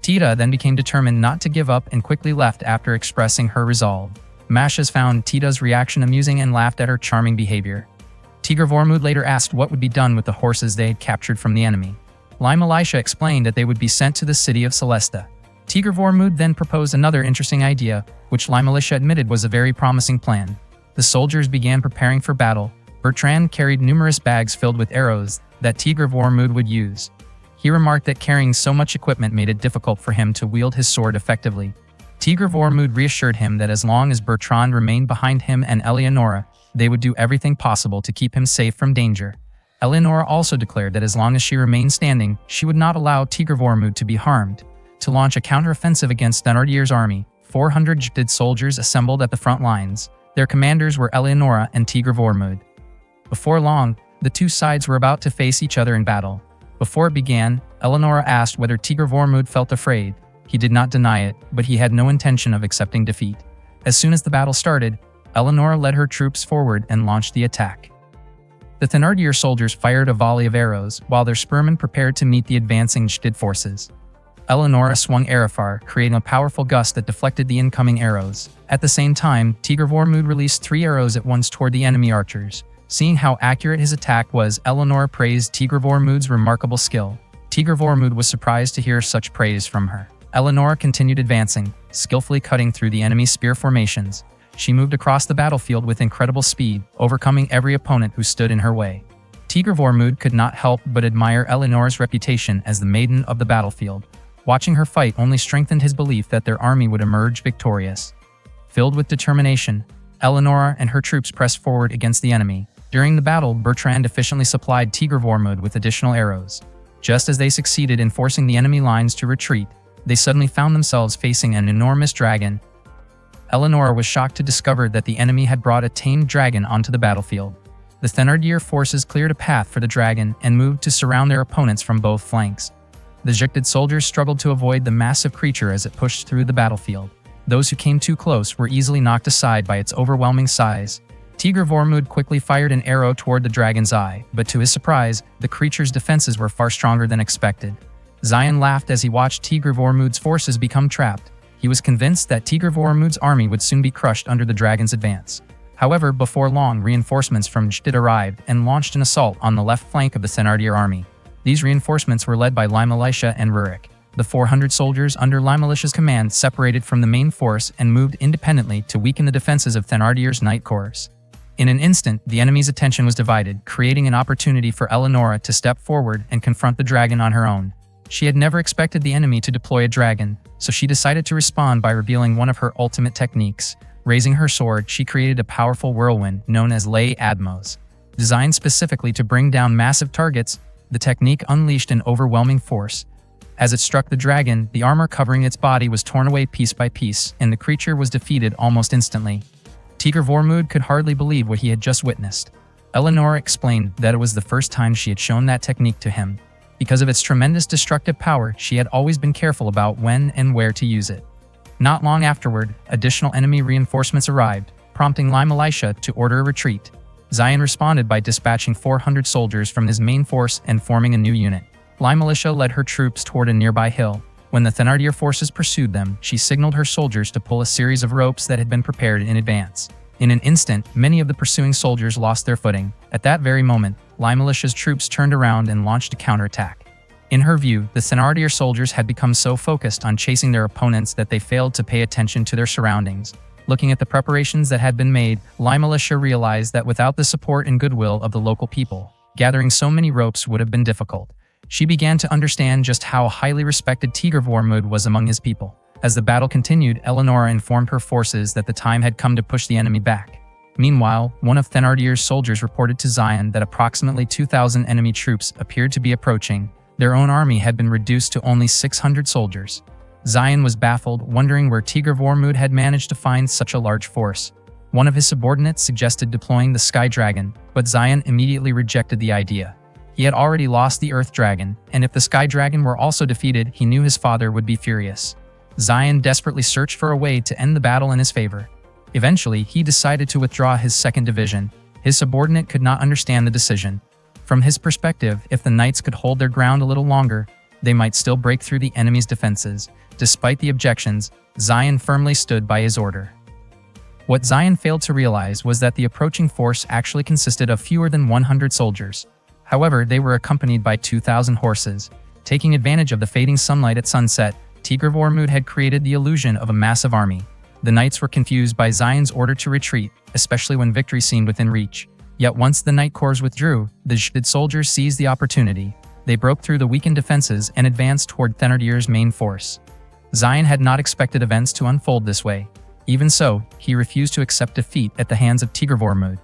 Tita then became determined not to give up and quickly left after expressing her resolve. Mashas found Tita's reaction amusing and laughed at her charming behavior. Tigr Vormud later asked what would be done with the horses they had captured from the enemy. Lime Elisha explained that they would be sent to the city of Celesta. Tigr Vormud then proposed another interesting idea, which Lime Elisha admitted was a very promising plan. The soldiers began preparing for battle. Bertrand carried numerous bags filled with arrows that Tigr Vormud would use. He remarked that carrying so much equipment made it difficult for him to wield his sword effectively. Tigr Vormud reassured him that as long as Bertrand remained behind him and Eleonora, they would do everything possible to keep him safe from danger. Eleonora also declared that as long as she remained standing, she would not allow Tigr Vormud to be harmed. To launch a counteroffensive against Thénardier's army, 400 Jugdid soldiers assembled at the front lines. Their commanders were Eleonora and Tigr Vormud. Before long, the two sides were about to face each other in battle. Before it began, Eleonora asked whether Tigr Vormud felt afraid. He did not deny it, but he had no intention of accepting defeat. As soon as the battle started, Eleonora led her troops forward and launched the attack. The Thenardier soldiers fired a volley of arrows, while their spearmen prepared to meet the advancing Jtid forces. Eleonora swung Arifar, creating a powerful gust that deflected the incoming arrows. At the same time, Tigr Vormud released 3 arrows at once toward the enemy archers. Seeing how accurate his attack was, Eleonora praised Tigr Vormud's remarkable skill. Tigr Vormud was surprised to hear such praise from her. Eleonora continued advancing, skillfully cutting through the enemy's spear formations. She moved across the battlefield with incredible speed, overcoming every opponent who stood in her way. Tigr Vormud could not help but admire Eleonora's reputation as the maiden of the battlefield. Watching her fight only strengthened his belief that their army would emerge victorious. Filled with determination, Eleonora and her troops pressed forward against the enemy. During the battle, Bertrand efficiently supplied Tigr Vormud with additional arrows. Just as they succeeded in forcing the enemy lines to retreat, they suddenly found themselves facing an enormous dragon. Eleonora was shocked to discover that the enemy had brought a tamed dragon onto the battlefield. The Thenardier forces cleared a path for the dragon and moved to surround their opponents from both flanks. The Jtid soldiers struggled to avoid the massive creature as it pushed through the battlefield. Those who came too close were easily knocked aside by its overwhelming size. Tigr Vormud quickly fired an arrow toward the dragon's eye, but to his surprise, the creature's defenses were far stronger than expected. Zion laughed as he watched Tigr Vormud's forces become trapped. He was convinced that Tigr Vormud's army would soon be crushed under the dragon's advance. However, before long, reinforcements from Jtid arrived and launched an assault on the left flank of the Thenardier army. These reinforcements were led by Limalisha and Rurik. The 400 soldiers under Limalisha's command separated from the main force and moved independently to weaken the defenses of Thenardier's Knight Corps. In an instant, the enemy's attention was divided, creating an opportunity for Eleonora to step forward and confront the dragon on her own. She had never expected the enemy to deploy a dragon, so she decided to respond by revealing one of her ultimate techniques. Raising her sword, she created a powerful whirlwind known as Lay Admos. Designed specifically to bring down massive targets, the technique unleashed an overwhelming force. As it struck the dragon, the armor covering its body was torn away piece by piece, and the creature was defeated almost instantly. Tigr Vormud could hardly believe what he had just witnessed. Eleonora explained that it was the first time she had shown that technique to him. Because of its tremendous destructive power, she had always been careful about when and where to use it. Not long afterward, additional enemy reinforcements arrived, prompting Limalisha to order a retreat. Zion responded by dispatching 400 soldiers from his main force and forming a new unit. Limalisha led her troops toward a nearby hill. When the Thenardier forces pursued them, she signaled her soldiers to pull a series of ropes that had been prepared in advance. In an instant, many of the pursuing soldiers lost their footing. At that very moment, Limalisha's troops turned around and launched a counterattack. In her view, the Thenardier soldiers had become so focused on chasing their opponents that they failed to pay attention to their surroundings. Looking at the preparations that had been made, Limalisha realized that without the support and goodwill of the local people, gathering so many ropes would have been difficult. She began to understand just how highly respected Tigr Vormud was among his people. As the battle continued, Eleonora informed her forces that the time had come to push the enemy back. Meanwhile, one of Thenardier's soldiers reported to Zion that approximately 2,000 enemy troops appeared to be approaching. Their own army had been reduced to only 600 soldiers. Zion was baffled, wondering where Tigr Vormud had managed to find such a large force. One of his subordinates suggested deploying the Sky Dragon, but Zion immediately rejected the idea. He had already lost the Earth Dragon, and if the Sky Dragon were also defeated, he knew his father would be furious. Zion desperately searched for a way to end the battle in his favor. Eventually, he decided to withdraw his second division. His subordinate could not understand the decision. From his perspective, if the knights could hold their ground a little longer, they might still break through the enemy's defenses. Despite the objections, Zion firmly stood by his order. What Zion failed to realize was that the approaching force actually consisted of fewer than 100 soldiers. However, they were accompanied by 2,000 horses. Taking advantage of the fading sunlight at sunset, Tigr Vormud had created the illusion of a massive army. The knights were confused by Zion's order to retreat, especially when victory seemed within reach. Yet once the Knight Corps withdrew, the Jtid soldiers seized the opportunity. They broke through the weakened defenses and advanced toward Thenardier's main force. Zion had not expected events to unfold this way. Even so, he refused to accept defeat at the hands of Tigr Vormud.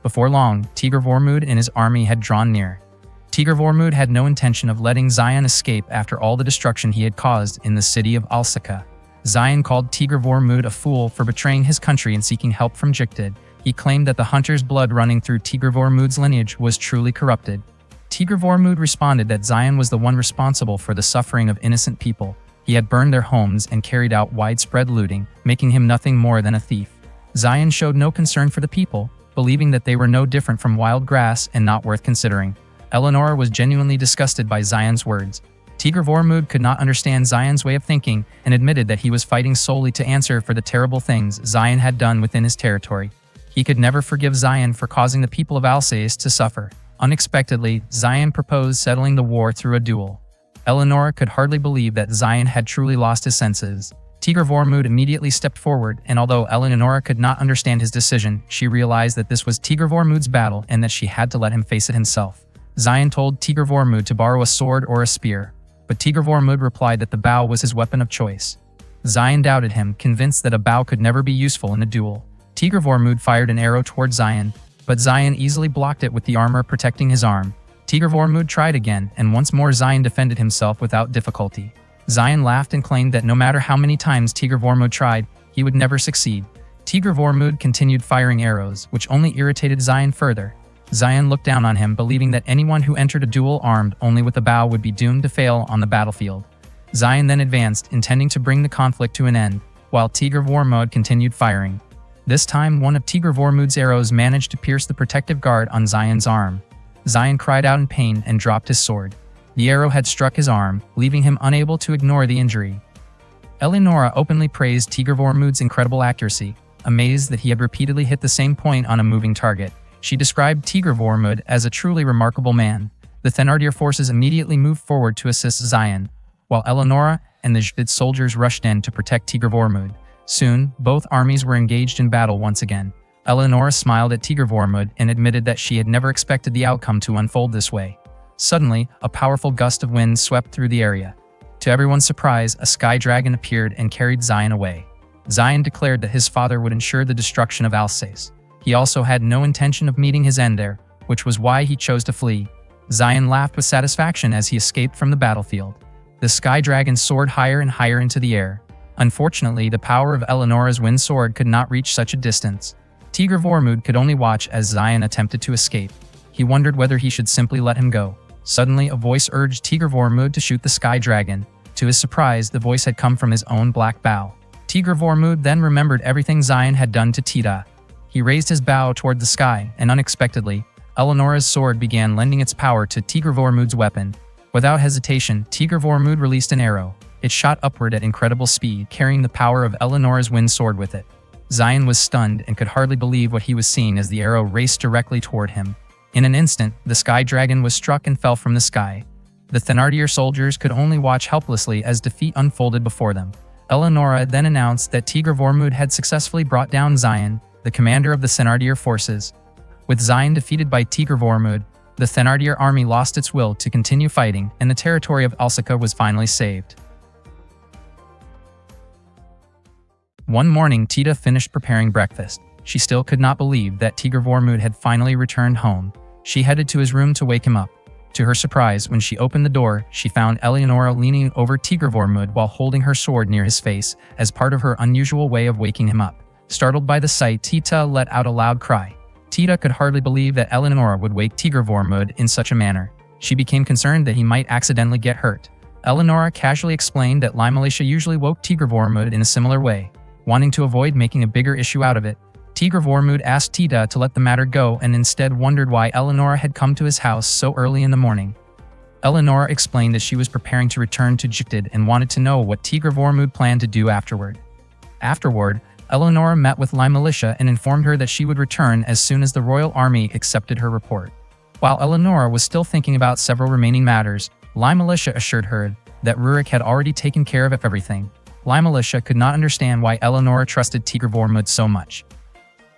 Before long, Tigr Vormud and his army had drawn near. Tigr Vormud had no intention of letting Zion escape after all the destruction he had caused in the city of Alsaka. Zion called Tigr Vormud a fool for betraying his country and seeking help from Jtid. He claimed that the hunter's blood running through Tigr Vormud's lineage was truly corrupted. Tigr Vormud responded that Zion was the one responsible for the suffering of innocent people. He had burned their homes and carried out widespread looting, making him nothing more than a thief. Zion showed no concern for the people, believing that they were no different from wild grass and not worth considering. Eleonora was genuinely disgusted by Zion's words. Tigr Vormund could not understand Zion's way of thinking and admitted that he was fighting solely to answer for the terrible things Zion had done within his territory. He could never forgive Zion for causing the people of Alsace to suffer. Unexpectedly, Zion proposed settling the war through a duel. Eleonora could hardly believe that Zion had truly lost his senses. Tigr Vormund immediately stepped forward, and although Eleonora could not understand his decision, she realized that this was Tigr Vormund's battle and that she had to let him face it himself. Zion told Tigr Vormund to borrow a sword or a spear, but Tigr Vormund replied that the bow was his weapon of choice. Zion doubted him, convinced that a bow could never be useful in a duel. Tigr Vormund fired an arrow toward Zion, but Zion easily blocked it with the armor protecting his arm. Tigr Vormund tried again, and once more Zion defended himself without difficulty. Zion laughed and claimed that no matter how many times Tigr Vormund tried, he would never succeed. Tigr Vormund continued firing arrows, which only irritated Zion further. Zion looked down on him, believing that anyone who entered a duel armed only with a bow would be doomed to fail on the battlefield. Zion then advanced, intending to bring the conflict to an end, while Tigr Vormund continued firing. This time, one of Tigr Vormund's arrows managed to pierce the protective guard on Zion's arm. Zion cried out in pain and dropped his sword. The arrow had struck his arm, leaving him unable to ignore the injury. Eleonora openly praised Tigr Vormund's incredible accuracy, amazed that he had repeatedly hit the same point on a moving target. She described Tigr Vormund as a truly remarkable man. The Thenardier forces immediately moved forward to assist Zion, while Eleonora and the Jadid soldiers rushed in to protect Tigr Vormund. Soon, both armies were engaged in battle once again. Eleonora smiled at Tigr Vormund and admitted that she had never expected the outcome to unfold this way. Suddenly, a powerful gust of wind swept through the area. To everyone's surprise, a sky dragon appeared and carried Zion away. Zion declared that his father would ensure the destruction of Alsace. He also had no intention of meeting his end there, which was why he chose to flee. Zion laughed with satisfaction as he escaped from the battlefield. The sky dragon soared higher and higher into the air. Unfortunately, the power of Eleonora's wind sword could not reach such a distance. Tigr Vormund could only watch as Zion attempted to escape. He wondered whether he should simply let him go. Suddenly, a voice urged Tigr Vormund to shoot the sky dragon. To his surprise, the voice had come from his own black bow. Tigr Vormund then remembered everything Zion had done to Tita. He raised his bow toward the sky, and unexpectedly, Eleonora's sword began lending its power to Tigr Vormund's weapon. Without hesitation, Tigr Vormund released an arrow. It shot upward at incredible speed, carrying the power of Eleonora's wind sword with it. Zion was stunned and could hardly believe what he was seeing as the arrow raced directly toward him. In an instant, the sky dragon was struck and fell from the sky. The Thenardier soldiers could only watch helplessly as defeat unfolded before them. Eleonora then announced that Tigr Vormund had successfully brought down Zion, the commander of the Thenardier forces. With Zion defeated by Tigr Vormund, the Thenardier army lost its will to continue fighting, and the territory of Alsace was finally saved. One morning, Tita finished preparing breakfast. She still could not believe that Tigr Vormund had finally returned home. She headed to his room to wake him up. To her surprise, when she opened the door, she found Eleonora leaning over Tigr Vormund while holding her sword near his face, as part of her unusual way of waking him up. Startled by the sight, Tita let out a loud cry. Tita could hardly believe that Eleonora would wake Tigr Vormund in such a manner. She became concerned that he might accidentally get hurt. Eleonora casually explained that Limalicia usually woke Tigr Vormund in a similar way. Wanting to avoid making a bigger issue out of it, Tigr Vormund asked Tita to let the matter go and instead wondered why Eleonora had come to his house so early in the morning. Eleonora explained that she was preparing to return to Jugtid and wanted to know what Tigr Vormund planned to do afterward. Eleonora met with Limalicia and informed her that she would return as soon as the royal army accepted her report. While Eleonora was still thinking about several remaining matters, Limalicia assured her that Rurik had already taken care of everything. Limalicia could not understand why Eleonora trusted Tigr Vormund so much.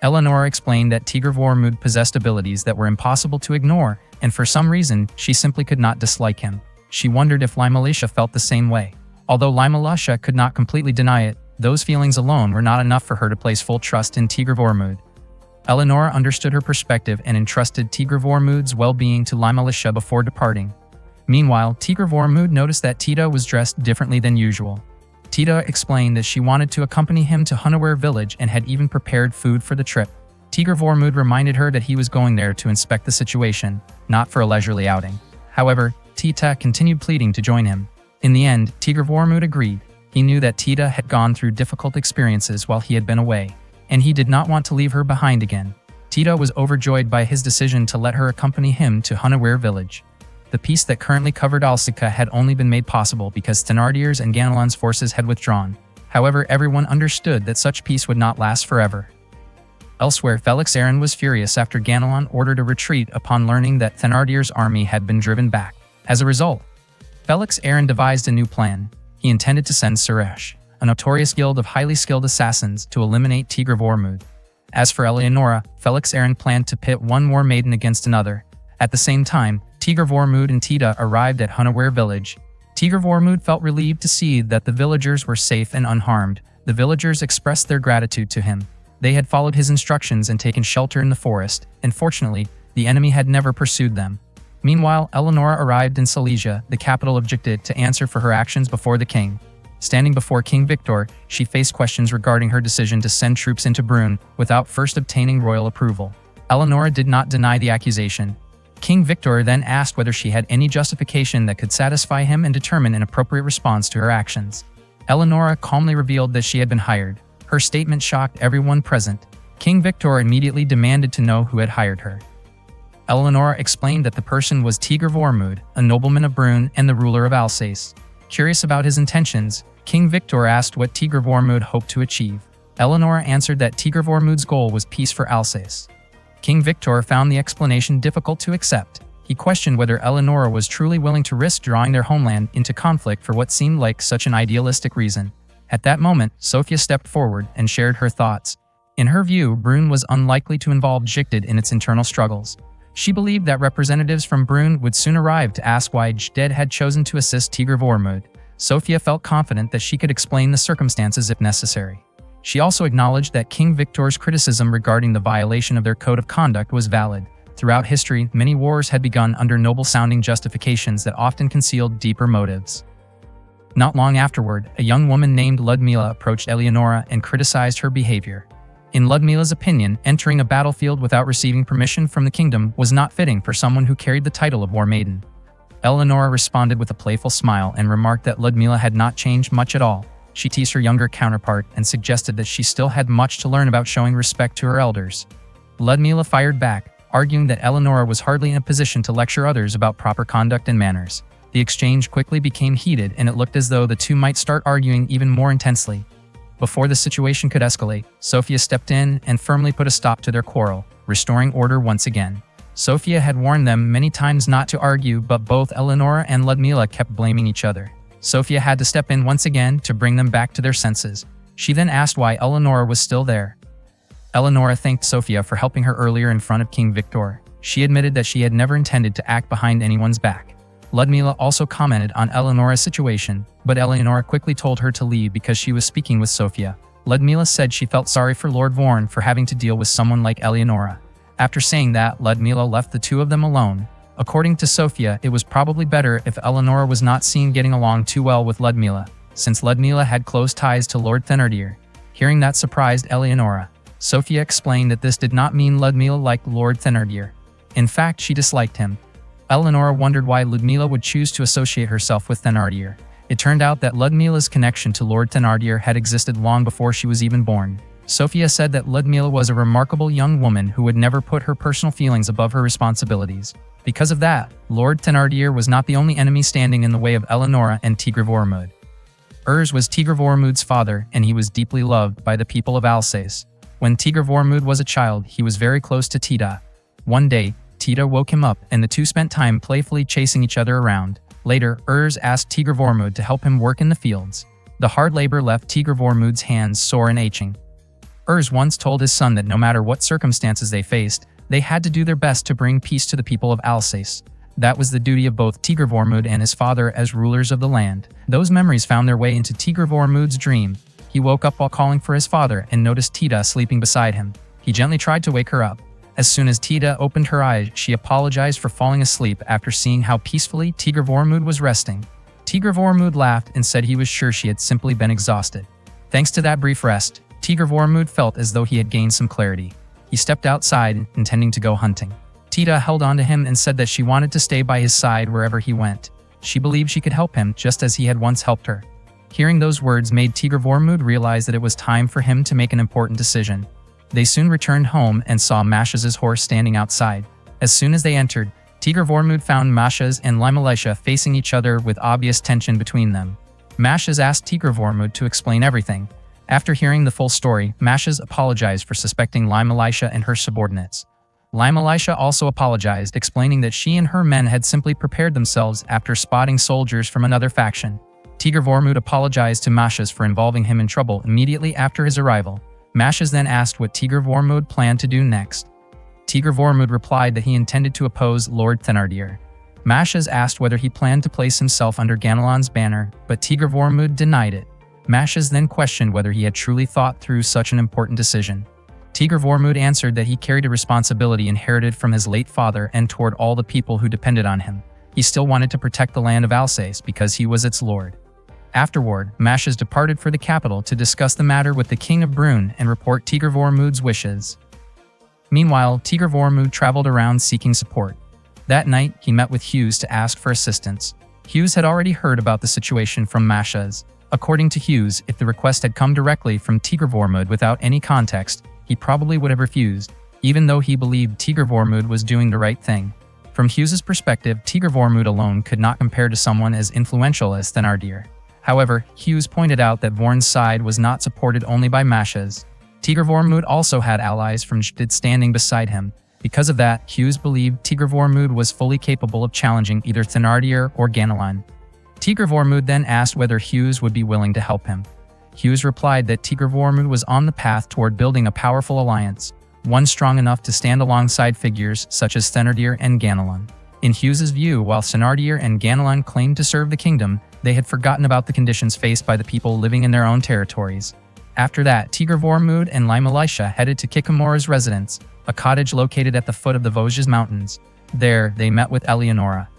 Eleonora explained that Tigr Vormund possessed abilities that were impossible to ignore, and for some reason, she simply could not dislike him. She wondered if Limalicia felt the same way. Although Limalicia could not completely deny it, those feelings alone were not enough for her to place full trust in Tigr Vormund. Eleonora understood her perspective and entrusted Tigr Vormund's well-being to Limalicia before departing. Meanwhile, Tigr Vormund noticed that Tita was dressed differently than usual. Tita explained that she wanted to accompany him to Hunaware village and had even prepared food for the trip. Tigr Vormund reminded her that he was going there to inspect the situation, not for a leisurely outing. However, Tita continued pleading to join him. In the end, Tigr Vormund agreed. He knew that Tita had gone through difficult experiences while he had been away, and he did not want to leave her behind again. Tita was overjoyed by his decision to let her accompany him to Hunaware village. The peace that currently covered Alsika had only been made possible because Thenardier's and Ganelon's forces had withdrawn. However, everyone understood that such peace would not last forever. Elsewhere, Felix Aaron was furious after Ganelon ordered a retreat upon learning that Thenardier's army had been driven back. As a result, Felix Aaron devised a new plan. He intended to send Suresh, a notorious guild of highly skilled assassins, to eliminate Tigr Vormund. As for Eleonora, Felix Aaron planned to pit one war maiden against another. At the same time, Tigr Vormund and Tita arrived at Hunaware village. Tigr Vormund felt relieved to see that the villagers were safe and unharmed. The villagers expressed their gratitude to him. They had followed his instructions and taken shelter in the forest, and fortunately, the enemy had never pursued them. Meanwhile, Eleonora arrived in Silesia, the capital of Jugdid, to answer for her actions before the king. Standing before King Victor, she faced questions regarding her decision to send troops into Brunn without first obtaining royal approval. Eleonora did not deny the accusation. King Victor then asked whether she had any justification that could satisfy him and determine an appropriate response to her actions. Eleonora calmly revealed that she had been hired. Her statement shocked everyone present. King Victor immediately demanded to know who had hired her. Eleonora explained that the person was Tigr Vormund, a nobleman of Brunn and the ruler of Alsace. Curious about his intentions, King Victor asked what Tigr Vormund hoped to achieve. Eleonora answered that Tigr Vormund's goal was peace for Alsace. King Victor found the explanation difficult to accept. He questioned whether Eleonora was truly willing to risk drawing their homeland into conflict for what seemed like such an idealistic reason. At that moment, Sofia stepped forward and shared her thoughts. In her view, Brunn was unlikely to involve Jugdid in its internal struggles. She believed that representatives from Brunn would soon arrive to ask why Jugdid had chosen to assist Tigr Vormund. Sofia felt confident that she could explain the circumstances if necessary. She also acknowledged that King Victor's criticism regarding the violation of their code of conduct was valid. Throughout history, many wars had begun under noble-sounding justifications that often concealed deeper motives. Not long afterward, a young woman named Ludmila approached Eleonora and criticized her behavior. In Ludmila's opinion, entering a battlefield without receiving permission from the kingdom was not fitting for someone who carried the title of War Maiden. Eleonora responded with a playful smile and remarked that Ludmila had not changed much at all. She teased her younger counterpart and suggested that she still had much to learn about showing respect to her elders. Ludmila fired back, arguing that Eleonora was hardly in a position to lecture others about proper conduct and manners. The exchange quickly became heated, and it looked as though the two might start arguing even more intensely. Before the situation could escalate, Sofia stepped in and firmly put a stop to their quarrel, restoring order once again. Sofia had warned them many times not to argue, but both Eleonora and Ludmila kept blaming each other. Sofia had to step in once again to bring them back to their senses. She then asked why Eleonora was still there. Eleonora thanked Sofia for helping her earlier in front of King Victor. She admitted that she had never intended to act behind anyone's back. Ludmila also commented on Eleonora's situation, but Eleonora quickly told her to leave because she was speaking with Sofia. Ludmila said she felt sorry for Lord Vorn for having to deal with someone like Eleonora. After saying that, Ludmila left the two of them alone. According to Sofia, it was probably better if Eleonora was not seen getting along too well with Ludmila, since Ludmila had close ties to Lord Thenardier. Hearing that surprised Eleonora. Sofia explained that this did not mean Ludmila liked Lord Thenardier. In fact, she disliked him. Eleonora wondered why Ludmila would choose to associate herself with Thenardier. It turned out that Ludmila's connection to Lord Thenardier had existed long before she was even born. Sofia said that Ludmila was a remarkable young woman who would never put her personal feelings above her responsibilities. Because of that, Lord Thenardier was not the only enemy standing in the way of Eleonora and Tigr Vormund. Urs was Tigr Vormund's father, and he was deeply loved by the people of Alsace. When Tigr Vormund was a child, he was very close to Tita. One day, Tita woke him up, and the two spent time playfully chasing each other around. Later, Urs asked Tigr Vormund to help him work in the fields. The hard labor left Tigr Vormund's hands sore and aching. Urs once told his son that no matter what circumstances they faced, they had to do their best to bring peace to the people of Alsace. That was the duty of both Tigr Vormund and his father as rulers of the land. Those memories found their way into Tigr Vormund's dream. He woke up while calling for his father and noticed Tita sleeping beside him. He gently tried to wake her up. As soon as Tita opened her eyes, she apologized for falling asleep after seeing how peacefully Tigr Vormund was resting. Tigr Vormund laughed and said he was sure she had simply been exhausted. Thanks to that brief rest, Tigr Vormund felt as though he had gained some clarity. He stepped outside, intending to go hunting. Tita held on to him and said that she wanted to stay by his side wherever he went. She believed she could help him just as he had once helped her. Hearing those words made Tigr Vormund realize that it was time for him to make an important decision. They soon returned home and saw Mashaz's horse standing outside. As soon as they entered, Tigr Vormund found Mashaz and Limalisha facing each other with obvious tension between them. Mashaz asked Tigr Vormund to explain everything. After hearing the full story, Mashaz apologized for suspecting Limalisha and her subordinates. Limalisha also apologized, explaining that she and her men had simply prepared themselves after spotting soldiers from another faction. Tigr Vormund apologized to Mashaz for involving him in trouble immediately after his arrival. Mashaz then asked what Tigr Vormund planned to do next. Tigr Vormund replied that he intended to oppose Lord Thenardier. Mashaz asked whether he planned to place himself under Ganelon's banner, but Tigr Vormund denied it. Mashaz then questioned whether he had truly thought through such an important decision. Tigr Vormund answered that he carried a responsibility inherited from his late father and toward all the people who depended on him. He still wanted to protect the land of Alsace because he was its lord. Afterward, Mashaz departed for the capital to discuss the matter with the King of Brünn and report Tigr Vormund's wishes. Meanwhile, Tigr Vormund traveled around seeking support. That night, he met with Hughes to ask for assistance. Hughes had already heard about the situation from Mashaz. According to Hughes, if the request had come directly from Tigr Vormund without any context, he probably would have refused, even though he believed Tigr Vormund was doing the right thing. From Hughes's perspective, Tigr Vormund alone could not compare to someone as influential as Thenardier. However, Hughes pointed out that Vorn's side was not supported only by Mashaz. Tigr Vormund also had allies from Jtid standing beside him. Because of that, Hughes believed Tigr Vormund was fully capable of challenging either Thenardier or Ganelon. Tigr Vormund then asked whether Hughes would be willing to help him. Hughes replied that Tigr Vormund was on the path toward building a powerful alliance, one strong enough to stand alongside figures such as Thenardier and Ganelon. In Hughes's view, while Thenardier and Ganelon claimed to serve the kingdom, they had forgotten about the conditions faced by the people living in their own territories. After that, Tigr Vormund and Limalisha headed to Kikimora's residence, a cottage located at the foot of the Vosges Mountains. There, they met with Eleonora.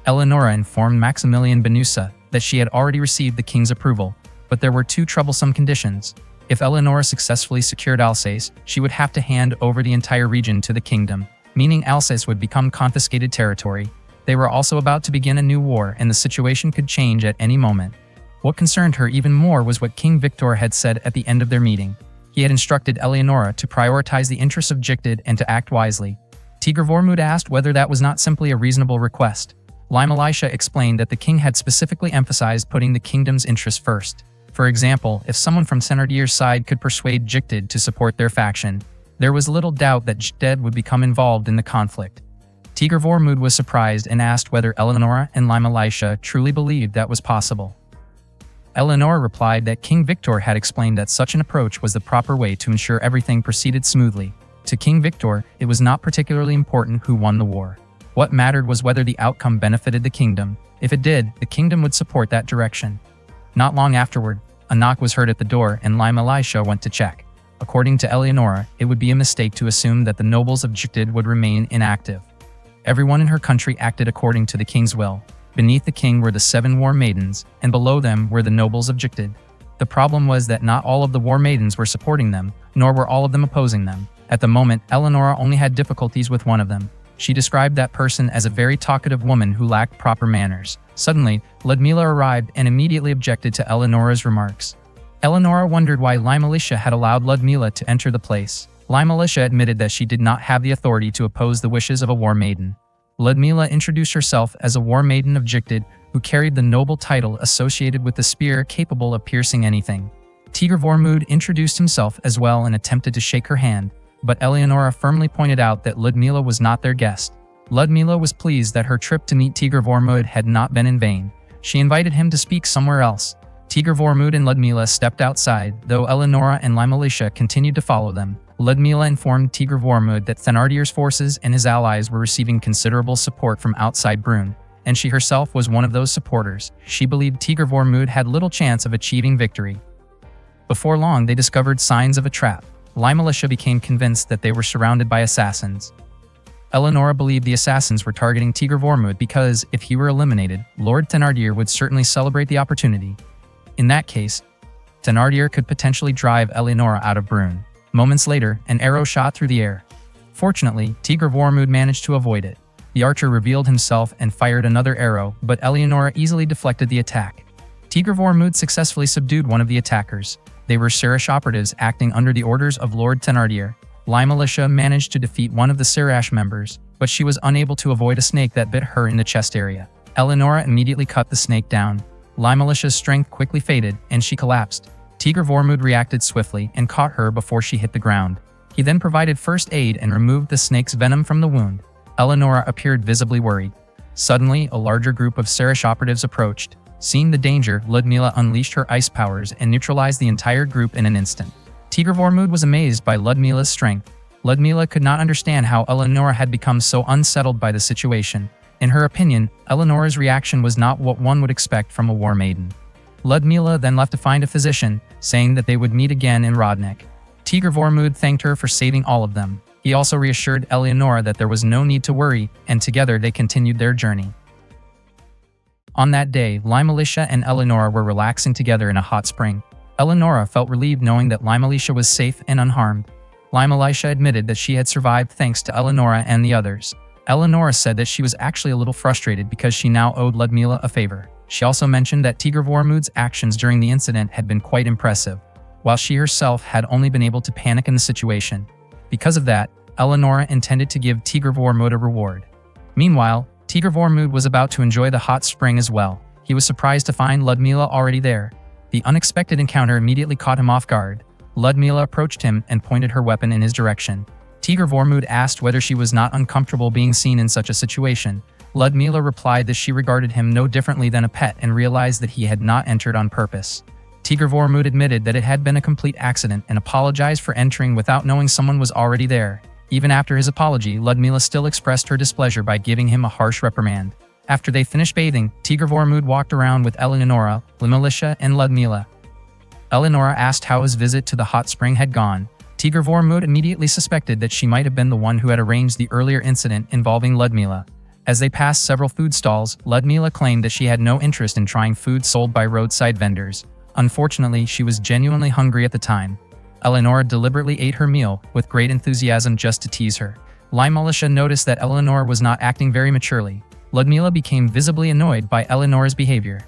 Eleonora informed Maximilian Benusa that she had already received the king's approval, but there were two troublesome conditions. If Eleonora successfully secured Alsace, she would have to hand over the entire region to the kingdom, meaning Alsace would become confiscated territory. They were also about to begin a new war, and the situation could change at any moment. What concerned her even more was what King Victor had said at the end of their meeting. He had instructed Eleonora to prioritize the interests of Jtid and to act wisely. Tigr Vormund asked whether that was not simply a reasonable request. Limalisha explained that the king had specifically emphasized putting the kingdom's interests first. For example, if someone from Thenardier's side could persuade Jtid to support their faction, there was little doubt that Jtid would become involved in the conflict. Tigr Vormund was surprised and asked whether Eleonora and Limalisha truly believed that was possible. Eleonora replied that King Victor had explained that such an approach was the proper way to ensure everything proceeded smoothly. To King Victor, it was not particularly important who won the war. What mattered was whether the outcome benefited the kingdom. If it did, the kingdom would support that direction. Not long afterward, a knock was heard at the door and Limalisha went to check. According to Eleonora, it would be a mistake to assume that the nobles of Jtid would remain inactive. Everyone in her country acted according to the king's will. Beneath the king were the 7 war maidens, and below them were the nobles of Jtid. The problem was that not all of the war maidens were supporting them, nor were all of them opposing them. At the moment, Eleonora only had difficulties with one of them. She described that person as a very talkative woman who lacked proper manners. Suddenly, Ludmila arrived and immediately objected to Eleonora's remarks. Eleonora wondered why Limalisha had allowed Ludmila to enter the place. Limalisha admitted that she did not have the authority to oppose the wishes of a war maiden. Ludmila introduced herself as a war maiden of Jtid who carried the noble title associated with the spear capable of piercing anything. Tigr Vormund introduced himself as well and attempted to shake her hand, but Eleonora firmly pointed out that Ludmila was not their guest. Ludmila was pleased that her trip to meet Tigr Vormund had not been in vain. She invited him to speak somewhere else. Tigr Vormund and Ludmila stepped outside, though Eleonora and Limalisha continued to follow them. Ludmila informed Tigr Vormund that Thenardier's forces and his allies were receiving considerable support from outside Brünn, and she herself was one of those supporters. She believed Tigr Vormund had little chance of achieving victory. Before long, they discovered signs of a trap. Limalisha became convinced that they were surrounded by assassins. Eleonora believed the assassins were targeting Tigr Vormund because, if he were eliminated, Lord Thenardier would certainly celebrate the opportunity. In that case, Thenardier could potentially drive Eleonora out of Brünn. Moments later, an arrow shot through the air. Fortunately, Tigr Vormund managed to avoid it. The archer revealed himself and fired another arrow, but Eleonora easily deflected the attack. Tigr Vormund successfully subdued one of the attackers. They were Serash operatives acting under the orders of Lord Thenardier. Lai Militia managed to defeat one of the Serash members, but she was unable to avoid a snake that bit her in the chest area. Eleonora immediately cut the snake down. Lai Militia's strength quickly faded, and she collapsed. Tigr Vormund reacted swiftly and caught her before she hit the ground. He then provided first aid and removed the snake's venom from the wound. Eleonora appeared visibly worried. Suddenly, a larger group of Serash operatives approached. Seeing the danger, Ludmila unleashed her ice powers and neutralized the entire group in an instant. Tigr Vormund was amazed by Ludmila's strength. Ludmila could not understand how Eleonora had become so unsettled by the situation. In her opinion, Eleonora's reaction was not what one would expect from a war maiden. Ludmila then left to find a physician, saying that they would meet again in Rodnik. Tigr Vormund thanked her for saving all of them. He also reassured Eleonora that there was no need to worry, and together they continued their journey. On that day, Lai Militia and Eleonora were relaxing together in a hot spring. Eleonora felt relieved knowing that Lai Militia was safe and unharmed. Lai Militia admitted that she had survived thanks to Eleonora and the others. Eleonora said that she was actually a little frustrated because she now owed Ludmila a favor. She also mentioned that Tigr Vormund's actions during the incident had been quite impressive, while she herself had only been able to panic in the situation. Because of that, Eleonora intended to give Tigr Vormund a reward. Meanwhile, Tigr Vormund was about to enjoy the hot spring as well. He was surprised to find Ludmila already there. The unexpected encounter immediately caught him off guard. Ludmila approached him and pointed her weapon in his direction. Tigr Vormund asked whether she was not uncomfortable being seen in such a situation. Ludmila replied that she regarded him no differently than a pet and realized that he had not entered on purpose. Tigr Vormund admitted that it had been a complete accident and apologized for entering without knowing someone was already there. Even after his apology, Ludmila still expressed her displeasure by giving him a harsh reprimand. After they finished bathing, Tigr Vormund walked around with Eleonora, Lai Militia, and Ludmila. Eleonora asked how his visit to the hot spring had gone. Tigr Vormund immediately suspected that she might have been the one who had arranged the earlier incident involving Ludmila. As they passed several food stalls, Ludmila claimed that she had no interest in trying food sold by roadside vendors. Unfortunately, she was genuinely hungry at the time. Eleonora deliberately ate her meal with great enthusiasm just to tease her. Lai Militia noticed that Eleonora was not acting very maturely. Ludmila became visibly annoyed by Eleonora's behavior.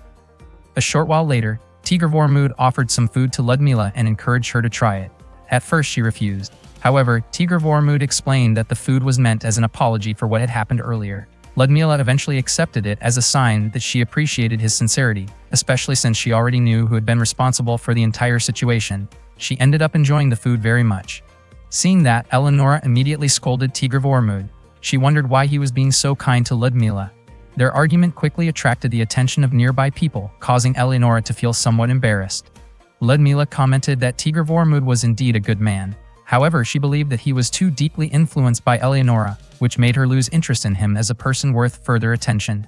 A short while later, Tigr Vormund offered some food to Ludmila and encouraged her to try it. At first she refused. However, Tigr Vormund explained that the food was meant as an apology for what had happened earlier. Ludmila eventually accepted it as a sign that she appreciated his sincerity, especially since she already knew who had been responsible for the entire situation. She ended up enjoying the food very much. Seeing that, Eleonora immediately scolded Tigr Vormund. She wondered why he was being so kind to Ludmila. Their argument quickly attracted the attention of nearby people, causing Eleonora to feel somewhat embarrassed. Ludmila commented that Tigr Vormund was indeed a good man. However, she believed that he was too deeply influenced by Eleonora, which made her lose interest in him as a person worth further attention.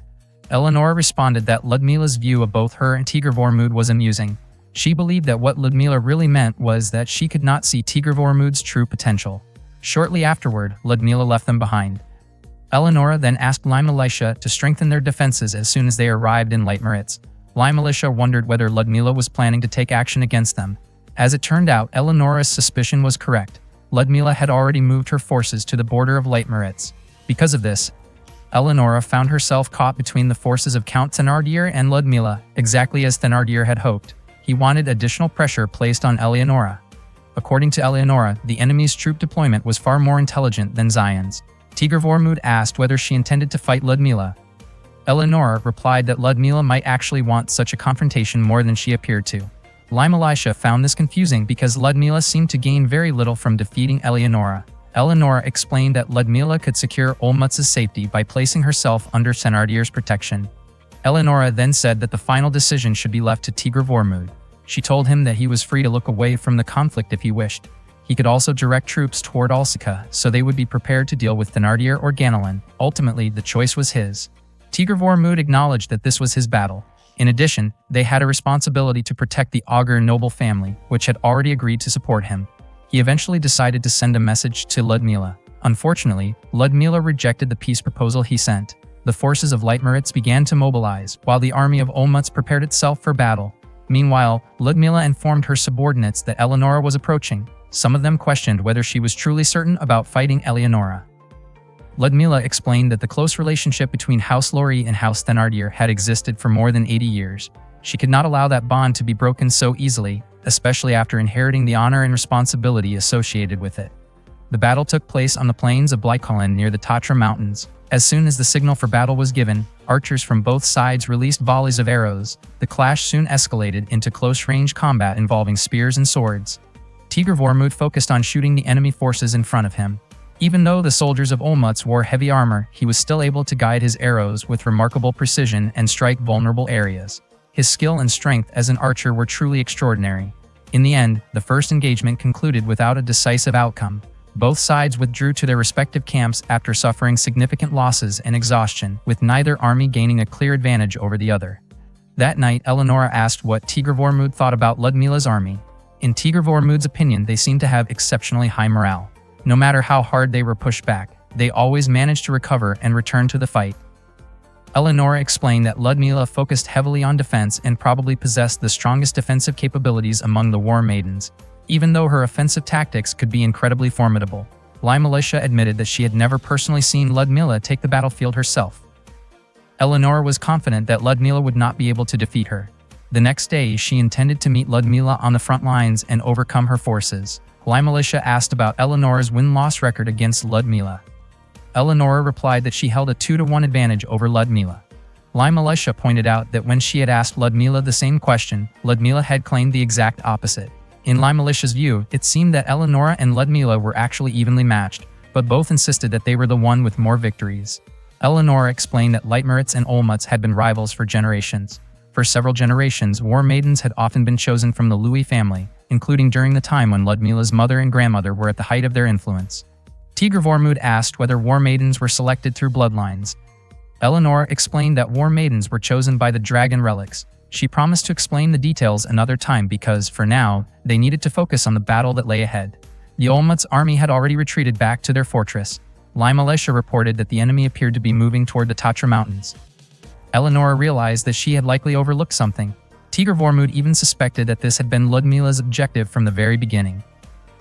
Eleonora responded that Ludmila's view of both her and Tigr Vormund was amusing. She believed that what Ludmila really meant was that she could not see Tigr Vormund's true potential. Shortly afterward, Ludmila left them behind. Eleonora then asked Lai Militia to strengthen their defenses as soon as they arrived in Leitmeritz. Lai Militia wondered whether Ludmila was planning to take action against them. As it turned out, Eleonora's suspicion was correct. Ludmila had already moved her forces to the border of Leitmeritz. Because of this, Eleonora found herself caught between the forces of Count Thenardier and Ludmila, exactly as Thenardier had hoped. He wanted additional pressure placed on Eleonora. According to Eleonora, the enemy's troop deployment was far more intelligent than Zion's. Tigr Vormund asked whether she intended to fight Ludmila. Eleonora replied that Ludmila might actually want such a confrontation more than she appeared to. Lai Militia found this confusing because Ludmila seemed to gain very little from defeating Eleonora. Eleonora explained that Ludmila could secure Olmutz's safety by placing herself under Thenardier's protection. Eleonora then said that the final decision should be left to Tigr Vormund. She told him that he was free to look away from the conflict if he wished. He could also direct troops toward Alsika, so they would be prepared to deal with Thenardier or Ganelin. Ultimately, the choice was his. Tigr Vormund acknowledged that this was his battle. In addition, they had a responsibility to protect the Augur noble family, which had already agreed to support him. He eventually decided to send a message to Ludmila. Unfortunately, Ludmila rejected the peace proposal he sent. The forces of Leitmeritz began to mobilize, while the army of Olmutz prepared itself for battle. Meanwhile, Ludmila informed her subordinates that Eleonora was approaching. Some of them questioned whether she was truly certain about fighting Eleonora. Ludmila explained that the close relationship between House Lori and House Thenardier had existed for more than 80 years. She could not allow that bond to be broken so easily, especially after inheriting the honor and responsibility associated with it. The battle took place on the plains of Blycolin near the Tatra Mountains. As soon as the signal for battle was given, archers from both sides released volleys of arrows. The clash soon escalated into close-range combat involving spears and swords. Tigr Vormund focused on shooting the enemy forces in front of him. Even though the soldiers of Olmutz wore heavy armor, he was still able to guide his arrows with remarkable precision and strike vulnerable areas. His skill and strength as an archer were truly extraordinary. In the end, the first engagement concluded without a decisive outcome. Both sides withdrew to their respective camps after suffering significant losses and exhaustion, with neither army gaining a clear advantage over the other. That night, Eleonora asked what Tigr Vormund thought about Ludmila's army. In Tigr Vormund's opinion, they seemed to have exceptionally high morale. No matter how hard they were pushed back, they always managed to recover and return to the fight. Eleonora explained that Ludmila focused heavily on defense and probably possessed the strongest defensive capabilities among the war maidens, even though her offensive tactics could be incredibly formidable. Limelisha admitted that she had never personally seen Ludmila take the battlefield herself. Eleonora was confident that Ludmila would not be able to defeat her. The next day, she intended to meet Ludmila on the front lines and overcome her forces. Limelisha asked about Eleonora's win-loss record against Ludmila. Eleonora replied that she held a 2-to-1 advantage over Ludmila. Limelisha pointed out that when she had asked Ludmila the same question, Ludmila had claimed the exact opposite. In Limelisha's view, it seemed that Eleonora and Ludmila were actually evenly matched, but both insisted that they were the one with more victories. Eleonora explained that Leitmeritz and Olmutz had been rivals for generations. For several generations, war maidens had often been chosen from the Louis family, including during the time when Ludmila's mother and grandmother were at the height of their influence. Tigr Vormund asked whether war maidens were selected through bloodlines. Eleonora explained that war maidens were chosen by the dragon relics. She promised to explain the details another time because, for now, they needed to focus on the battle that lay ahead. The Olmutz army had already retreated back to their fortress. Limelisha reported that the enemy appeared to be moving toward the Tatra Mountains. Eleonora realized that she had likely overlooked something. Tigr Vormund even suspected that this had been Ludmila's objective from the very beginning.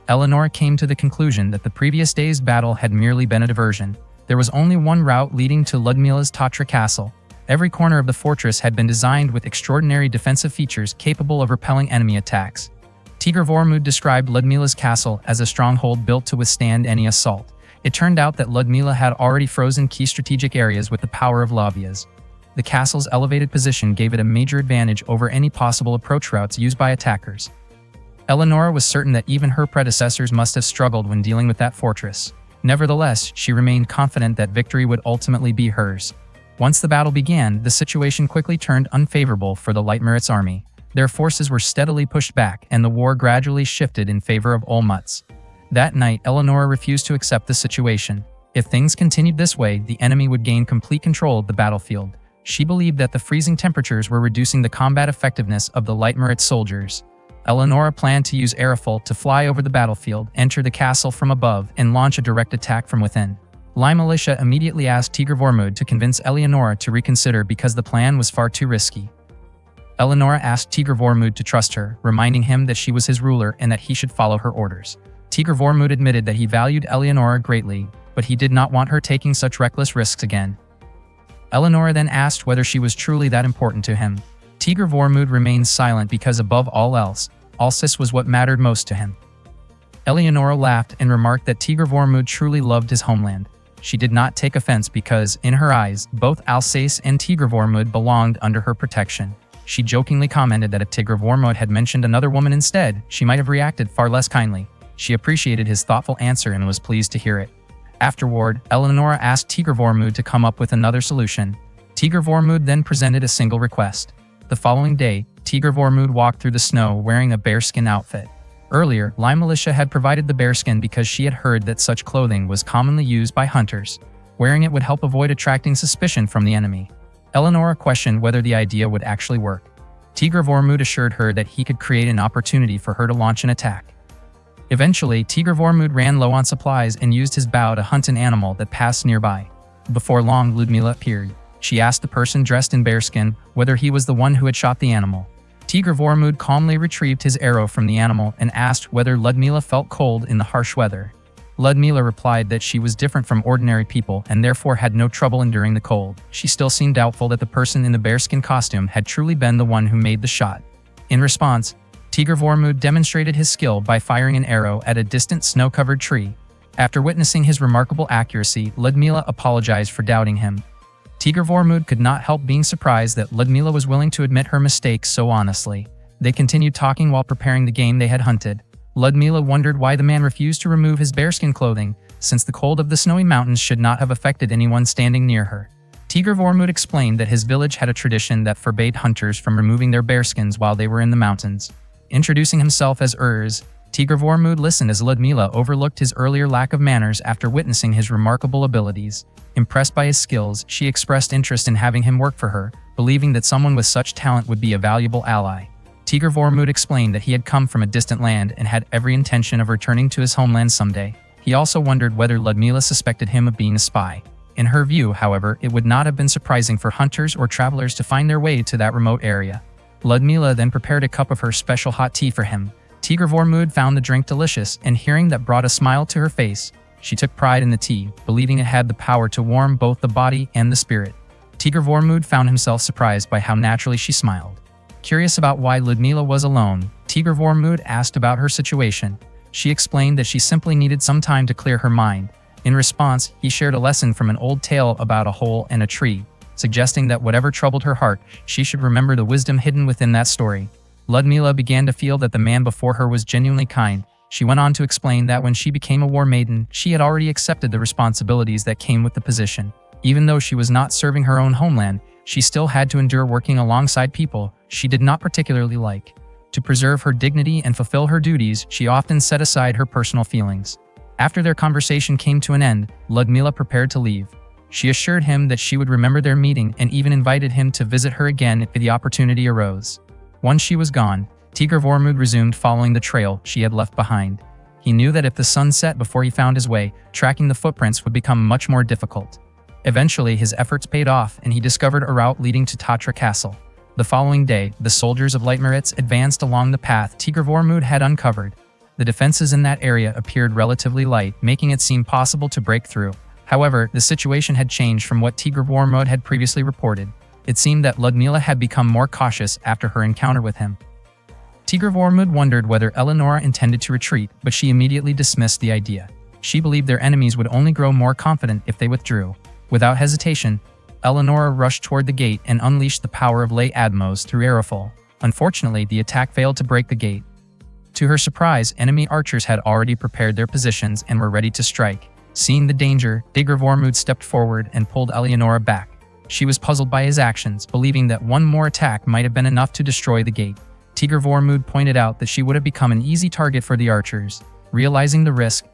Eleonora came to the conclusion that the previous day's battle had merely been a diversion. There was only one route leading to Ludmila's Tatra castle. Every corner of the fortress had been designed with extraordinary defensive features capable of repelling enemy attacks. Tigr Vormund described Ludmila's castle as a stronghold built to withstand any assault. It turned out that Ludmila had already frozen key strategic areas with the power of Lavias. The castle's elevated position gave it a major advantage over any possible approach routes used by attackers. Eleonora was certain that even her predecessors must have struggled when dealing with that fortress. Nevertheless, she remained confident that victory would ultimately be hers. Once the battle began, the situation quickly turned unfavorable for the Leitmeritz army. Their forces were steadily pushed back, and the war gradually shifted in favor of Olmutz. That night, Eleonora refused to accept the situation. If things continued this way, the enemy would gain complete control of the battlefield. She believed that the freezing temperatures were reducing the combat effectiveness of the Leitmeritz soldiers. Eleonora planned to use Arifel to fly over the battlefield, enter the castle from above, and launch a direct attack from within. Limelisha immediately asked Tigr Vormund to convince Eleonora to reconsider because the plan was far too risky. Eleonora asked Tigr Vormund to trust her, reminding him that she was his ruler and that he should follow her orders. Tigr Vormund admitted that he valued Eleonora greatly, but he did not want her taking such reckless risks again. Eleonora then asked whether she was truly that important to him. Tigr Vormund remained silent because above all else, Alsace was what mattered most to him. Eleonora laughed and remarked that Tigr Vormund truly loved his homeland. She did not take offense because, in her eyes, both Alsace and Tigr Vormund belonged under her protection. She jokingly commented that if Tigr Vormund had mentioned another woman instead, she might have reacted far less kindly. She appreciated his thoughtful answer and was pleased to hear it. Afterward, Eleonora asked Tigr Vormund to come up with another solution. Tigr Vormund then presented a single request. The following day, Tigr Vormund walked through the snow wearing a bearskin outfit. Earlier, Limelisha had provided the bearskin because she had heard that such clothing was commonly used by hunters. Wearing it would help avoid attracting suspicion from the enemy. Eleonora questioned whether the idea would actually work. Tigr Vormund assured her that he could create an opportunity for her to launch an attack. Eventually, Tigr Vormund ran low on supplies and used his bow to hunt an animal that passed nearby. Before long, Ludmila appeared. She asked the person dressed in bearskin whether he was the one who had shot the animal. Tigr Vormund calmly retrieved his arrow from the animal and asked whether Ludmila felt cold in the harsh weather. Ludmila replied that she was different from ordinary people and therefore had no trouble enduring the cold. She still seemed doubtful that the person in the bearskin costume had truly been the one who made the shot. In response, Tigr Vormund demonstrated his skill by firing an arrow at a distant snow-covered tree. After witnessing his remarkable accuracy, Ludmila apologized for doubting him. Tigr Vormund could not help being surprised that Ludmila was willing to admit her mistakes so honestly. They continued talking while preparing the game they had hunted. Ludmila wondered why the man refused to remove his bearskin clothing, since the cold of the snowy mountains should not have affected anyone standing near her. Tigr Vormund explained that his village had a tradition that forbade hunters from removing their bearskins while they were in the mountains. Introducing himself as Urs, Tigr Vormund listened as Ludmila overlooked his earlier lack of manners after witnessing his remarkable abilities. Impressed by his skills, she expressed interest in having him work for her, believing that someone with such talent would be a valuable ally. Tigr Vormund explained that he had come from a distant land and had every intention of returning to his homeland someday. He also wondered whether Ludmila suspected him of being a spy. In her view, however, it would not have been surprising for hunters or travelers to find their way to that remote area. Ludmila then prepared a cup of her special hot tea for him. Tigr Vormund found the drink delicious, and hearing that brought a smile to her face. She took pride in the tea, believing it had the power to warm both the body and the spirit. Tigr Vormund found himself surprised by how naturally she smiled. Curious about why Ludmila was alone, Tigr Vormund asked about her situation. She explained that she simply needed some time to clear her mind. In response, he shared a lesson from an old tale about a hole and a tree, suggesting that whatever troubled her heart, she should remember the wisdom hidden within that story. Ludmila began to feel that the man before her was genuinely kind. She went on to explain that when she became a war maiden, she had already accepted the responsibilities that came with the position. Even though she was not serving her own homeland, she still had to endure working alongside people she did not particularly like. To preserve her dignity and fulfill her duties, she often set aside her personal feelings. After their conversation came to an end, Ludmila prepared to leave. She assured him that she would remember their meeting and even invited him to visit her again if the opportunity arose. Once she was gone, Tigr Vormund resumed following the trail she had left behind. He knew that if the sun set before he found his way, tracking the footprints would become much more difficult. Eventually, his efforts paid off and he discovered a route leading to Tatra Castle. The following day, the soldiers of Leitmeritz advanced along the path Tigr Vormund had uncovered. The defenses in that area appeared relatively light, making it seem possible to break through. However, the situation had changed from what Tigr Vormund had previously reported. It seemed that Ludmila had become more cautious after her encounter with him. Tigr Vormund wondered whether Eleonora intended to retreat, but she immediately dismissed the idea. She believed their enemies would only grow more confident if they withdrew. Without hesitation, Eleonora rushed toward the gate and unleashed the power of Lay Admos through Arifol. Unfortunately, the attack failed to break the gate. To her surprise, enemy archers had already prepared their positions and were ready to strike. Seeing the danger, Tigr Vormund stepped forward and pulled Eleonora back. She was puzzled by his actions, believing that one more attack might have been enough to destroy the gate. Tigr Vormund pointed out that she would have become an easy target for the archers. Realizing the risk,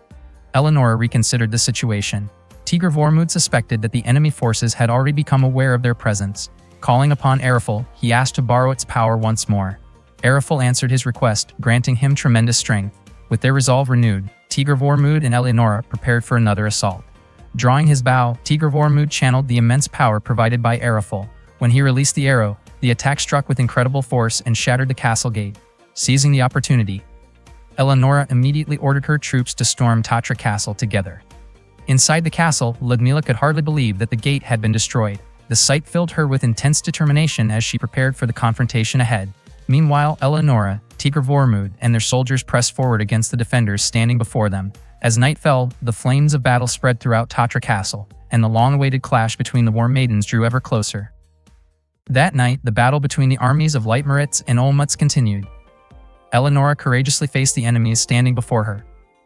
Eleonora reconsidered the situation. Tigr Vormund suspected that the enemy forces had already become aware of their presence. Calling upon Arifol, he asked to borrow its power once more. Arifol answered his request, granting him tremendous strength. With their resolve renewed, Tigr Vormund and Eleonora prepared for another assault. Drawing his bow, Tigr Vormund channeled the immense power provided by Arifol. When he released the arrow, the attack struck with incredible force and shattered the castle gate. Seizing the opportunity, Eleonora immediately ordered her troops to storm Tatra Castle together. Inside the castle, Ludmila could hardly believe that the gate had been destroyed. The sight filled her with intense determination as she prepared for the confrontation ahead. Meanwhile, Eleonora, Tigr Vormund, and their soldiers pressed forward against the defenders standing before them. As night fell, the flames of battle spread throughout Tatra Castle, and the long-awaited clash between the war maidens drew ever closer. That night, the battle between the armies of Leitmeritz and Olmutz continued. Eleonora courageously faced the enemies standing before her.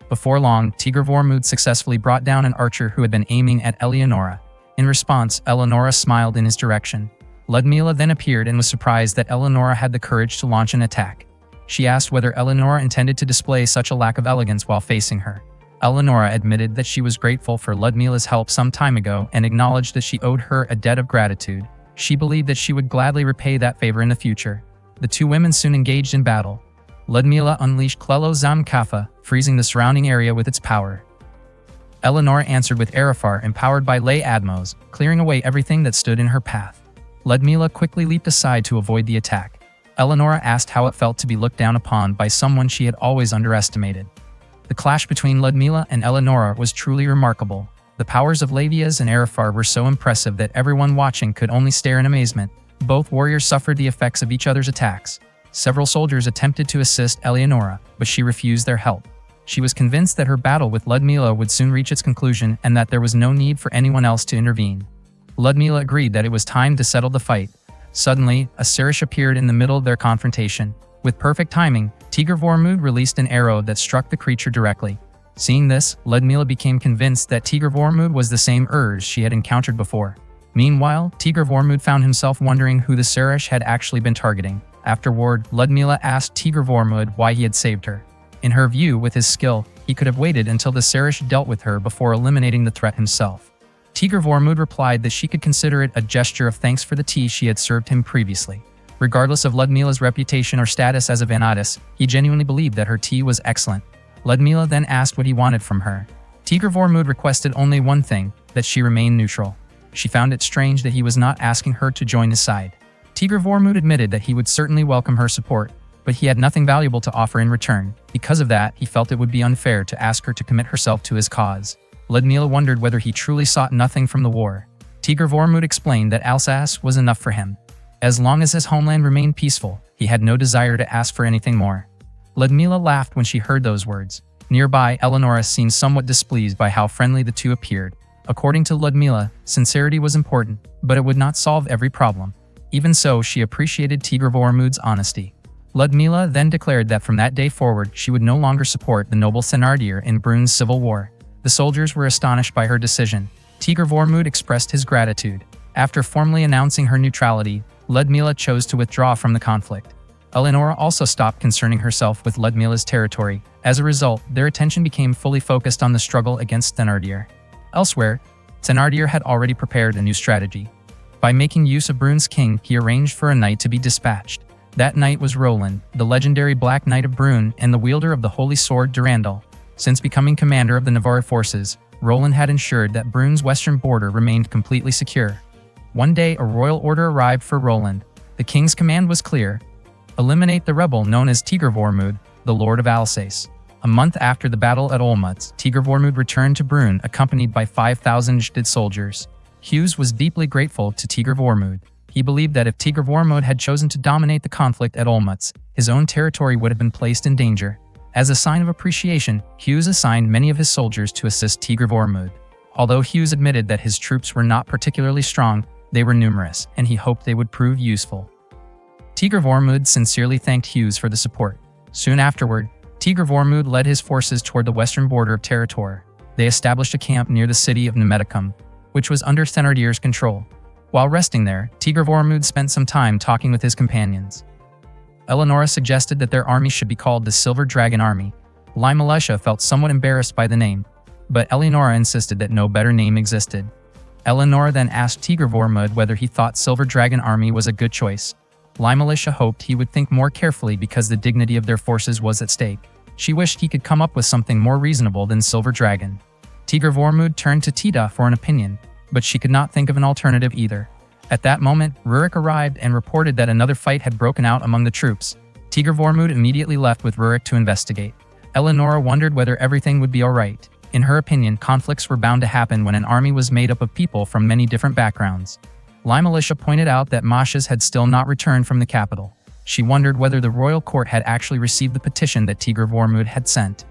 Before long, Tigr Vormund successfully brought down an archer who had been aiming at Eleonora. In response, Eleonora smiled in his direction. Ludmila then appeared and was surprised that Eleonora had the courage to launch an attack. She asked whether Eleonora intended to display such a lack of elegance while facing her. Eleonora admitted that she was grateful for Ludmila's help some time ago and acknowledged that she owed her a debt of gratitude. She believed that she would gladly repay that favor in the future. The two women soon engaged in battle. Ludmila unleashed Klelo Zamkafa, freezing the surrounding area with its power. Eleonora answered with Arifar, empowered by Lay Admos, clearing away everything that stood in her path. Ludmila quickly leaped aside to avoid the attack. Eleonora asked how it felt to be looked down upon by someone she had always underestimated. The clash between Ludmila and Eleonora was truly remarkable. The powers of Lavias and Arifar were so impressive that everyone watching could only stare in amazement. Both warriors suffered the effects of each other's attacks. Several soldiers attempted to assist Eleonora, but she refused their help. She was convinced that her battle with Ludmila would soon reach its conclusion and that there was no need for anyone else to intervene. Ludmila agreed that it was time to settle the fight. Suddenly, a Sirish appeared in the middle of their confrontation. With perfect timing, Tigr Vormud released an arrow that struck the creature directly. Seeing this, Ludmila became convinced that Tigr Vormud was the same Urz she had encountered before. Meanwhile, Tigr Vormud found himself wondering who the Sirish had actually been targeting. Afterward, Ludmila asked Tigr Vormud why he had saved her. In her view, with his skill, he could have waited until the Sirish dealt with her before eliminating the threat himself. Tigr Vormud replied that she could consider it a gesture of thanks for the tea she had served him previously. Regardless of Ludmila's reputation or status as a Vanadis, he genuinely believed that her tea was excellent. Ludmila then asked what he wanted from her. Tigr Vormud requested only one thing, that she remain neutral. She found it strange that he was not asking her to join his side. Tigr Vormud admitted that he would certainly welcome her support, but he had nothing valuable to offer in return. Because of that, he felt it would be unfair to ask her to commit herself to his cause. Ludmila wondered whether he truly sought nothing from the war. Tigr Vormud explained that Alsace was enough for him. As long as his homeland remained peaceful, he had no desire to ask for anything more. Ludmila laughed when she heard those words. Nearby, Eleonora seemed somewhat displeased by how friendly the two appeared. According to Ludmila, sincerity was important, but it would not solve every problem. Even so, she appreciated Tigr Vormud's honesty. Ludmila then declared that from that day forward, she would no longer support the noble Thenardier in Brun's civil war. The soldiers were astonished by her decision. Tigr Vormud expressed his gratitude. After formally announcing her neutrality, Ludmila chose to withdraw from the conflict. Eleonora also stopped concerning herself with Ludmila's territory. As a result, their attention became fully focused on the struggle against Thenardier. Elsewhere, Thenardier had already prepared a new strategy. By making use of Brun's king, he arranged for a knight to be dispatched. That knight was Roland, the legendary Black Knight of Brun and the wielder of the holy sword Durandal. Since becoming commander of the Navarre forces, Roland had ensured that Brun's western border remained completely secure. One day, a royal order arrived for Roland. The king's command was clear: eliminate the rebel known as Tigr Vormud, the Lord of Alsace. A month after the battle at Olmutz, Tigr Vormud returned to Brun accompanied by 5,000 Jdid soldiers. Hughes was deeply grateful to Tigr Vormud. He believed that if Tigr Vormud had chosen to dominate the conflict at Olmutz, his own territory would have been placed in danger. As a sign of appreciation, Hughes assigned many of his soldiers to assist Tigr Vormud. Although Hughes admitted that his troops were not particularly strong, they were numerous, and he hoped they would prove useful. Tigr Vormud sincerely thanked Hughes for the support. Soon afterward, Tigr Vormud led his forces toward the western border of Territor. They established a camp near the city of Nemedicum, which was under Thenardier's control. While resting there, Tigr Vormud spent some time talking with his companions. Eleonora suggested that their army should be called the Silver Dragon Army. Limalesha felt somewhat embarrassed by the name, but Eleonora insisted that no better name existed. Eleonora then asked Tigr Vormud whether he thought Silver Dragon Army was a good choice. Limalesha hoped he would think more carefully because the dignity of their forces was at stake. She wished he could come up with something more reasonable than Silver Dragon. Tigr Vormud turned to Tita for an opinion, but she could not think of an alternative either. At that moment, Rurik arrived and reported that another fight had broken out among the troops. Tigr Vormud immediately left with Rurik to investigate. Eleonora wondered whether everything would be alright. In her opinion, conflicts were bound to happen when an army was made up of people from many different backgrounds. Limalesha pointed out that Mashas had still not returned from the capital. She wondered whether the royal court had actually received the petition that Tigr Vormud had sent.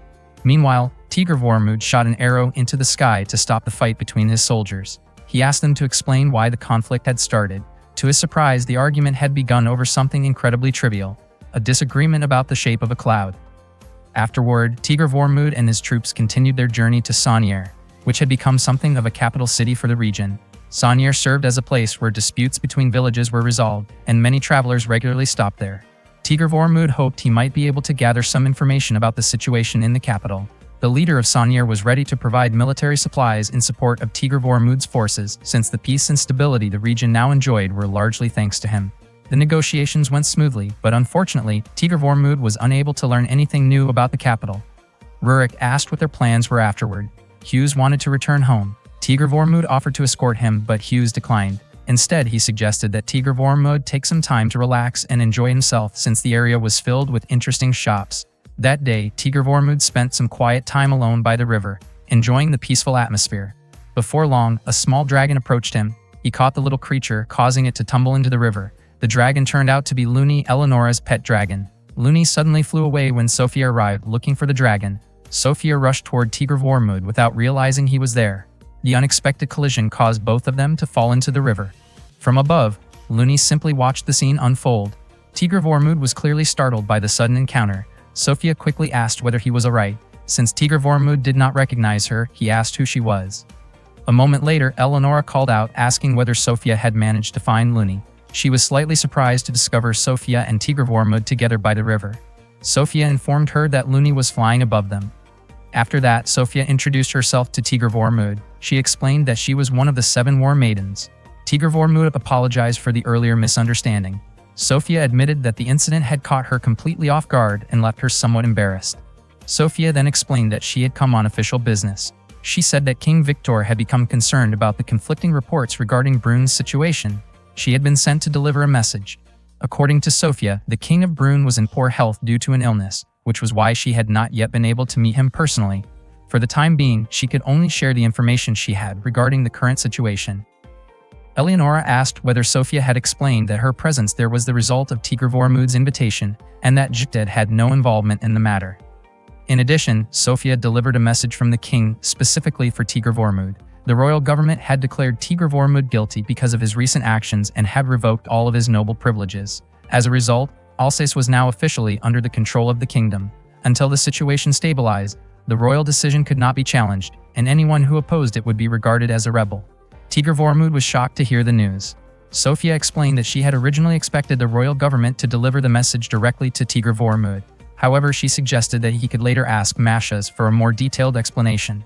Meanwhile, Tigr Vormud shot an arrow into the sky to stop the fight between his soldiers. He asked them to explain why the conflict had started. To his surprise, the argument had begun over something incredibly trivial: a disagreement about the shape of a cloud. Afterward, Tigr Vormud and his troops continued their journey to Sanier, which had become something of a capital city for the region. Sanier served as a place where disputes between villages were resolved, and many travelers regularly stopped there. Tigr Vormud hoped he might be able to gather some information about the situation in the capital. The leader of Sanier was ready to provide military supplies in support of Tigr Vormud's forces, since the peace and stability the region now enjoyed were largely thanks to him. The negotiations went smoothly, but unfortunately, Tigr Vormud was unable to learn anything new about the capital. Rurik asked what their plans were afterward. Hughes wanted to return home. Tigr Vormud offered to escort him, but Hughes declined. Instead, he suggested that Tigr Vormud take some time to relax and enjoy himself since the area was filled with interesting shops. That day, Tigr Vormund spent some quiet time alone by the river, enjoying the peaceful atmosphere. Before long, a small dragon approached him. He caught the little creature, causing it to tumble into the river. The dragon turned out to be Luni, Eleonora's pet dragon. Luni suddenly flew away when Sophia arrived looking for the dragon. Sophia rushed toward Tigr Vormund without realizing he was there. The unexpected collision caused both of them to fall into the river. From above, Luni simply watched the scene unfold. Tigr Vormund was clearly startled by the sudden encounter. Sophia quickly asked whether he was alright. Since Tigr Vormund did not recognize her, he asked who she was. A moment later, Eleonora called out, asking whether Sophia had managed to find Luni. She was slightly surprised to discover Sophia and Tigr Vormund together by the river. Sophia informed her that Luni was flying above them. After that, Sophia introduced herself to Tigr Vormund. She explained that she was one of the 7 war maidens. Tigr Vormund apologized for the earlier misunderstanding. Sophia admitted that the incident had caught her completely off guard and left her somewhat embarrassed. Sophia then explained that she had come on official business. She said that King Victor had become concerned about the conflicting reports regarding Brun's situation. She had been sent to deliver a message. According to Sophia, the King of Brun was in poor health due to an illness, which was why she had not yet been able to meet him personally. For the time being, she could only share the information she had regarding the current situation. Eleonora asked whether Sophia had explained that her presence there was the result of Tigr Vormund's invitation, and that Jikted had no involvement in the matter. In addition, Sophia delivered a message from the king specifically for Tigr Vormund. The royal government had declared Tigr Vormund guilty because of his recent actions and had revoked all of his noble privileges. As a result, Alsace was now officially under the control of the kingdom. Until the situation stabilized, the royal decision could not be challenged, and anyone who opposed it would be regarded as a rebel. Tigr Vormund was shocked to hear the news. Sophia explained that she had originally expected the royal government to deliver the message directly to Tigr Vormund. However, she suggested that he could later ask Mashas for a more detailed explanation.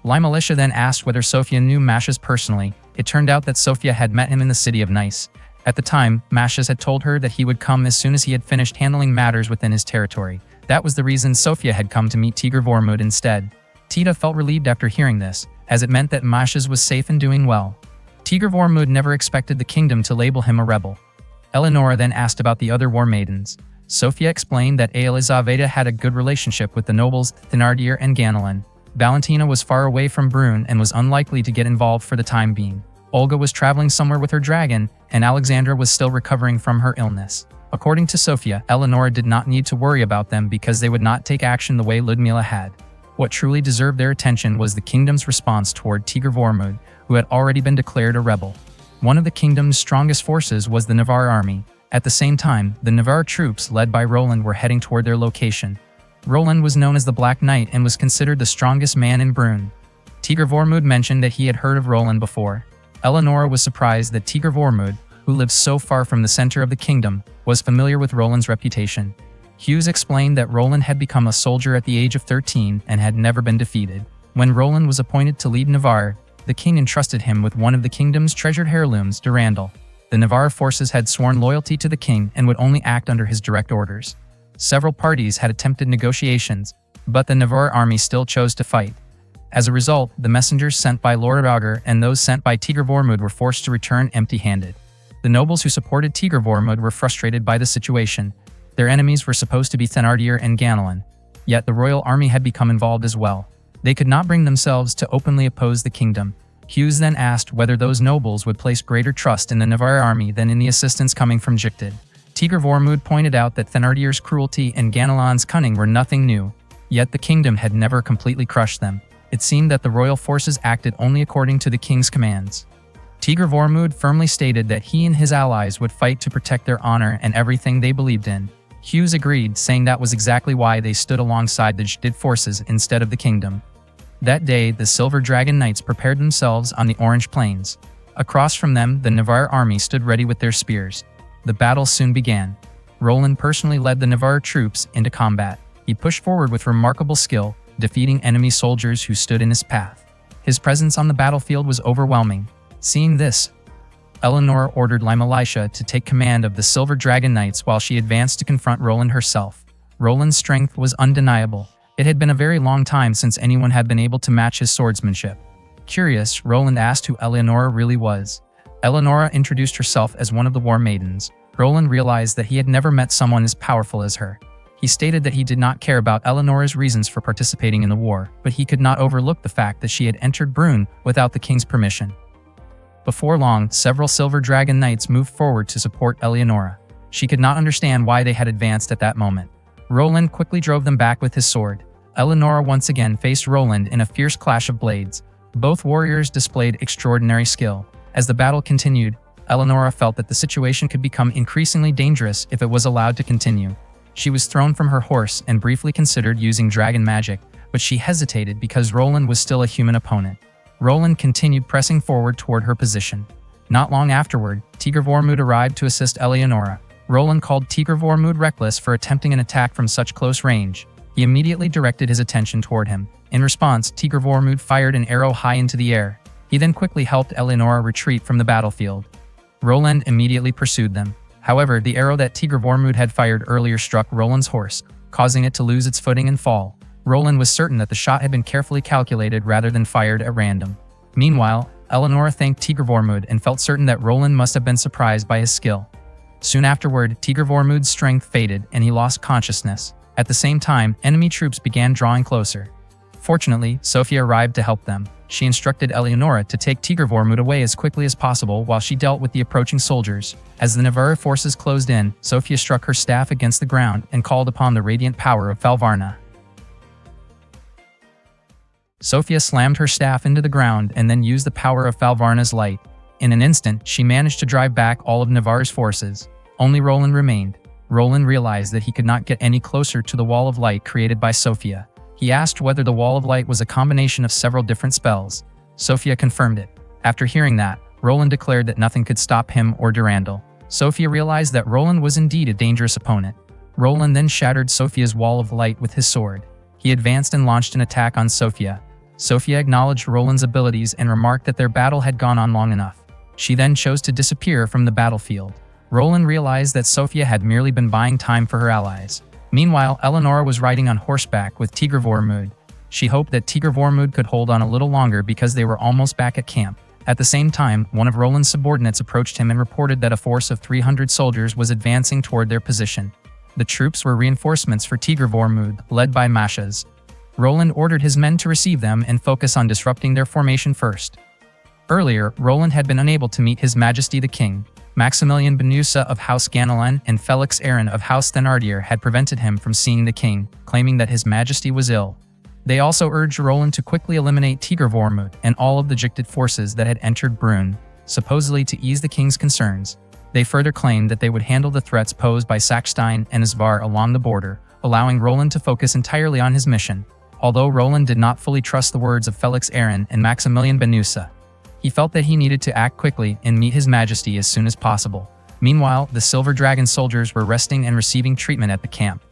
Limalisha then asked whether Sophia knew Mashas personally. It turned out that Sophia had met him in the city of Nice. At the time, Mashas had told her that he would come as soon as he had finished handling matters within his territory. That was the reason Sophia had come to meet Tigr Vormund instead. Tita felt relieved after hearing this, as it meant that Mashas was safe and doing well. Tigr Vormund never expected the kingdom to label him a rebel. Eleonora then asked about the other war maidens. Sophia explained that Elizaveta had a good relationship with the nobles Thenardier and Ganelon. Valentina was far away from Brun and was unlikely to get involved for the time being. Olga was traveling somewhere with her dragon, and Alexandra was still recovering from her illness. According to Sophia, Eleonora did not need to worry about them because they would not take action the way Ludmila had. What truly deserved their attention was the kingdom's response toward Tigr Vormund, who had already been declared a rebel. One of the kingdom's strongest forces was the Navarre army. At the same time, the Navarre troops led by Roland were heading toward their location. Roland was known as the Black Knight and was considered the strongest man in Brun. Tigr Vormund mentioned that he had heard of Roland before. Eleonora was surprised that Tigr Vormund, who lived so far from the center of the kingdom, was familiar with Roland's reputation. Hughes explained that Roland had become a soldier at the age of 13 and had never been defeated. When Roland was appointed to lead Navarre, the king entrusted him with one of the kingdom's treasured heirlooms, Durandal. The Navarre forces had sworn loyalty to the king and would only act under his direct orders. Several parties had attempted negotiations, but the Navarre army still chose to fight. As a result, the messengers sent by Lord Auger and those sent by Tigr Vormund were forced to return empty-handed. The nobles who supported Tigr Vormund were frustrated by the situation. Their enemies were supposed to be Thenardier and Ganelon, yet the royal army had become involved as well. They could not bring themselves to openly oppose the kingdom. Hughes then asked whether those nobles would place greater trust in the Navarre army than in the assistance coming from Jikted. Tigr Vormund pointed out that Thenardier's cruelty and Ganelon's cunning were nothing new, yet the kingdom had never completely crushed them. It seemed that the royal forces acted only according to the king's commands. Tigr Vormund firmly stated that he and his allies would fight to protect their honor and everything they believed in. Hughes agreed, saying that was exactly why they stood alongside the Jikted forces instead of the kingdom. That day, the Silver Dragon Knights prepared themselves on the Orange Plains. Across from them, the Navarre army stood ready with their spears. The battle soon began. Roland personally led the Navarre troops into combat. He pushed forward with remarkable skill, defeating enemy soldiers who stood in his path. His presence on the battlefield was overwhelming. Seeing this, Eleonora ordered Limalisha to take command of the Silver Dragon Knights while she advanced to confront Roland herself. Roland's strength was undeniable. It had been a very long time since anyone had been able to match his swordsmanship. Curious, Roland asked who Eleonora really was. Eleonora introduced herself as one of the war maidens. Roland realized that he had never met someone as powerful as her. He stated that he did not care about Eleonora's reasons for participating in the war, but he could not overlook the fact that she had entered Brünn without the king's permission. Before long, several Silver Dragon Knights moved forward to support Eleonora. She could not understand why they had advanced at that moment. Roland quickly drove them back with his sword. Eleonora once again faced Roland in a fierce clash of blades. Both warriors displayed extraordinary skill. As the battle continued, Eleonora felt that the situation could become increasingly dangerous if it was allowed to continue. She was thrown from her horse and briefly considered using dragon magic, but she hesitated because Roland was still a human opponent. Roland continued pressing forward toward her position. Not long afterward, Tigr Vormund arrived to assist Eleonora. Roland called Tigr Vormund reckless for attempting an attack from such close range. He immediately directed his attention toward him. In response, Tigr Vormund fired an arrow high into the air. He then quickly helped Eleonora retreat from the battlefield. Roland immediately pursued them. However, the arrow that Tigr Vormund had fired earlier struck Roland's horse, causing it to lose its footing and fall. Roland was certain that the shot had been carefully calculated rather than fired at random. Meanwhile, Eleonora thanked Tigr Vormund and felt certain that Roland must have been surprised by his skill. Soon afterward, Tigr Vormund's strength faded and he lost consciousness. At the same time, enemy troops began drawing closer. Fortunately, Sofia arrived to help them. She instructed Eleonora to take Tigr Vormund away as quickly as possible while she dealt with the approaching soldiers. As the Navarra forces closed in, Sofia struck her staff against the ground and called upon the radiant power of Falvarna. Sofia slammed her staff into the ground and then used the power of Falvarna's light. In an instant, she managed to drive back all of Navarre's forces. Only Roland remained. Roland realized that he could not get any closer to the wall of light created by Sofia. He asked whether the wall of light was a combination of several different spells. Sofia confirmed it. After hearing that, Roland declared that nothing could stop him or Durandal. Sofia realized that Roland was indeed a dangerous opponent. Roland then shattered Sofia's wall of light with his sword. He advanced and launched an attack on Sofia. Sofia acknowledged Roland's abilities and remarked that their battle had gone on long enough. She then chose to disappear from the battlefield. Roland realized that Sofia had merely been buying time for her allies. Meanwhile, Eleonora was riding on horseback with Tigr Vormund. She hoped that Tigr Vormund could hold on a little longer because they were almost back at camp. At the same time, one of Roland's subordinates approached him and reported that a force of 300 soldiers was advancing toward their position. The troops were reinforcements for Tigr Vormund, led by Mashas. Roland ordered his men to receive them and focus on disrupting their formation first. Earlier, Roland had been unable to meet His Majesty the King. Maximilian Benusa of House Ganelin and Felix Aaron of House Thenardier had prevented him from seeing the king, claiming that His Majesty was ill. They also urged Roland to quickly eliminate Tigr Vormund and all of the Jicted forces that had entered Brünn, supposedly to ease the king's concerns. They further claimed that they would handle the threats posed by Sackstein and Isvar along the border, allowing Roland to focus entirely on his mission. Although Roland did not fully trust the words of Felix Aaron and Maximilian Benusa, he felt that he needed to act quickly and meet His Majesty as soon as possible. Meanwhile, the Silver Dragon soldiers were resting and receiving treatment at the camp.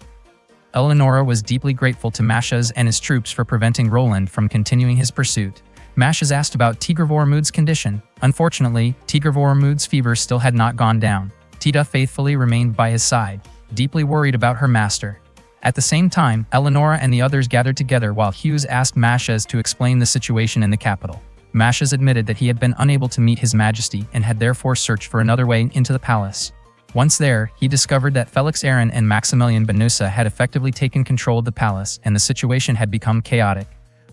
Eleonora was deeply grateful to Mashas and his troops for preventing Roland from continuing his pursuit. Mashas asked about Tigr Vormund's condition. Unfortunately, Tigr Vormund's fever still had not gone down. Tita faithfully remained by his side, deeply worried about her master. At the same time, Eleonora and the others gathered together while Hughes asked Mashas to explain the situation in the capital. Mashas admitted that he had been unable to meet His Majesty and had therefore searched for another way into the palace. Once there, he discovered that Felix Aaron and Maximilian Benusa had effectively taken control of the palace and the situation had become chaotic.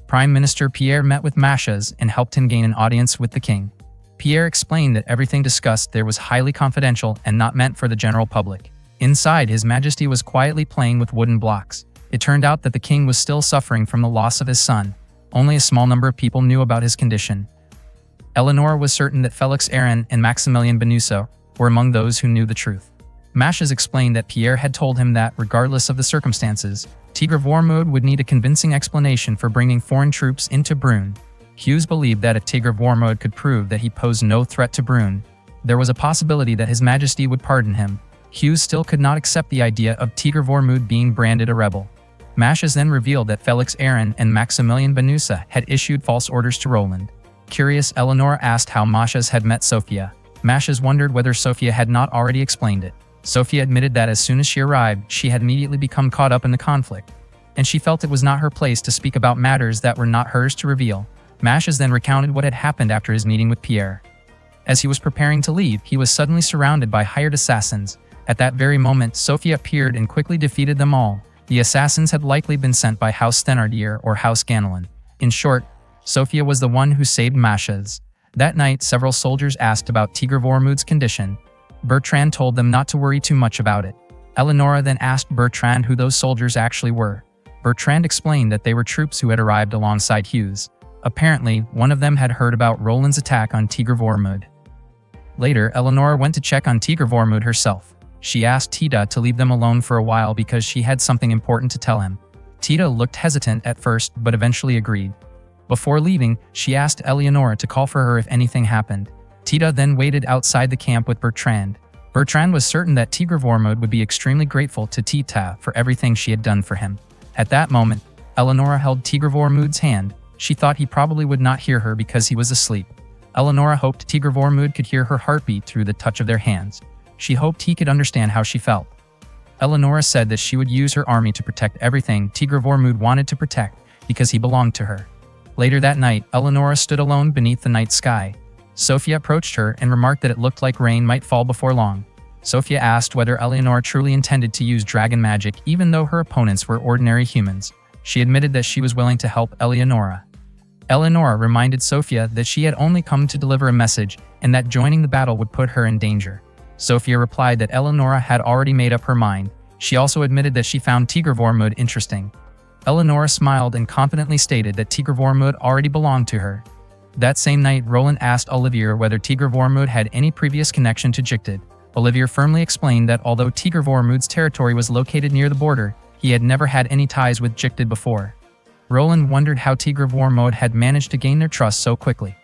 Prime Minister Pierre met with Mashas and helped him gain an audience with the king. Pierre explained that everything discussed there was highly confidential and not meant for the general public. Inside, His Majesty was quietly playing with wooden blocks. It turned out that the king was still suffering from the loss of his son. Only a small number of people knew about his condition. Eleonora was certain that Felix Aaron and Maximilian Benusa were among those who knew the truth. Mashas explained that Pierre had told him that, regardless of the circumstances, Tigr Vormund would need a convincing explanation for bringing foreign troops into Brünn. Hughes believed that if Tigr Vormund could prove that he posed no threat to Brünn, there was a possibility that His Majesty would pardon him. Hughes still could not accept the idea of Tigr Vormund being branded a rebel. Mashas then revealed that Felix Aaron and Maximilian Benusa had issued false orders to Roland. Curious, Eleonora asked how Mashas had met Sofia. Mashas wondered whether Sofia had not already explained it. Sofia admitted that as soon as she arrived, she had immediately become caught up in the conflict, and she felt it was not her place to speak about matters that were not hers to reveal. Mashas then recounted what had happened after his meeting with Pierre. As he was preparing to leave, he was suddenly surrounded by hired assassins. At that very moment, Sophia appeared and quickly defeated them all. The assassins had likely been sent by House Thenardier or House Ganelin. In short, Sophia was the one who saved Mashes. That night, several soldiers asked about Tigre Vormud's condition. Bertrand told them not to worry too much about it. Eleonora then asked Bertrand who those soldiers actually were. Bertrand explained that they were troops who had arrived alongside Hughes. Apparently, one of them had heard about Roland's attack on Tigre Vormud. Later, Eleonora went to check on Tigre Vormud herself. She asked Tita to leave them alone for a while because she had something important to tell him. Tita looked hesitant at first, but eventually agreed. Before leaving, she asked Eleonora to call for her if anything happened. Tita then waited outside the camp with Bertrand. Bertrand was certain that Tigre Vormud would be extremely grateful to Tita for everything she had done for him. At that moment, Eleonora held Tigre Vormud's hand. She thought he probably would not hear her because he was asleep. Eleonora hoped Tigre Vormud could hear her heartbeat through the touch of their hands. She hoped he could understand how she felt. Eleonora said that she would use her army to protect everything Tigre Vormud wanted to protect because he belonged to her. Later that night, Eleonora stood alone beneath the night sky. Sophia approached her and remarked that it looked like rain might fall before long. Sophia asked whether Eleonora truly intended to use dragon magic even though her opponents were ordinary humans. She admitted that she was willing to help Eleonora. Eleonora reminded Sophia that she had only come to deliver a message and that joining the battle would put her in danger. Sophia replied that Eleonora had already made up her mind. She also admitted that she found Tigre Vormud interesting. Eleonora smiled and confidently stated that Tigre Vormud already belonged to her. That same night, Roland asked Olivier whether Tigre Vormud had any previous connection to Jicted. Olivier firmly explained that although Tigre Vormud's territory was located near the border, he had never had any ties with Jicted before. Roland wondered how Tigre Vormud had managed to gain their trust so quickly.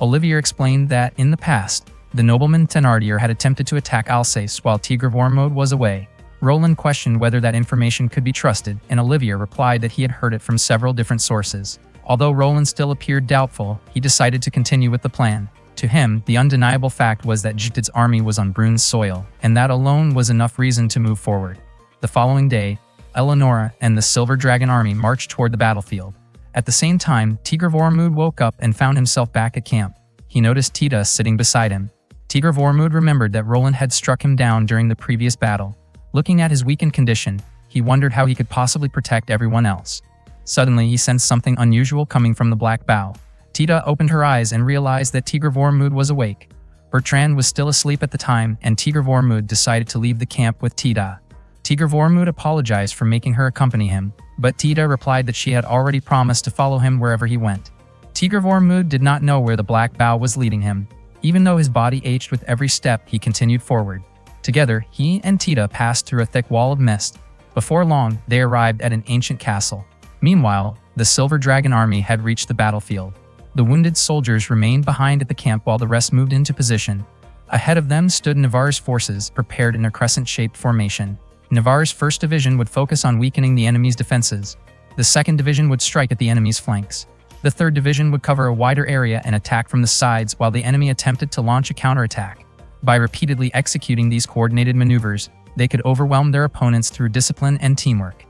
Olivier explained that, in the past, the nobleman Thenardier had attempted to attack Alsace while Tigre Vormud was away. Roland questioned whether that information could be trusted, and Olivier replied that he had heard it from several different sources. Although Roland still appeared doubtful, he decided to continue with the plan. To him, the undeniable fact was that Jicted's army was on Brune's soil, and that alone was enough reason to move forward. The following day, Eleonora and the Silver Dragon army marched toward the battlefield. At the same time, Tigre Vormud woke up and found himself back at camp. He noticed Tita sitting beside him. Tigre Vormud remembered that Roland had struck him down during the previous battle. Looking at his weakened condition, he wondered how he could possibly protect everyone else. Suddenly, he sensed something unusual coming from the Black Bough. Tita opened her eyes and realized that Tigre Vormud was awake. Bertrand was still asleep at the time, and Tigre Vormud decided to leave the camp with Tita. Tigre Vormud apologized for making her accompany him, but Tita replied that she had already promised to follow him wherever he went. Tigre Vormud did not know where the Black Bough was leading him. Even though his body ached with every step, he continued forward. Together, he and Tita passed through a thick wall of mist. Before long, they arrived at an ancient castle. Meanwhile, the Silver Dragon army had reached the battlefield. The wounded soldiers remained behind at the camp while the rest moved into position. Ahead of them stood Navarre's forces, prepared in a crescent-shaped formation. Navarre's 1st Division would focus on weakening the enemy's defenses. The 2nd Division would strike at the enemy's flanks. The 3rd Division would cover a wider area and attack from the sides while the enemy attempted to launch a counterattack. By repeatedly executing these coordinated maneuvers, they could overwhelm their opponents through discipline and teamwork.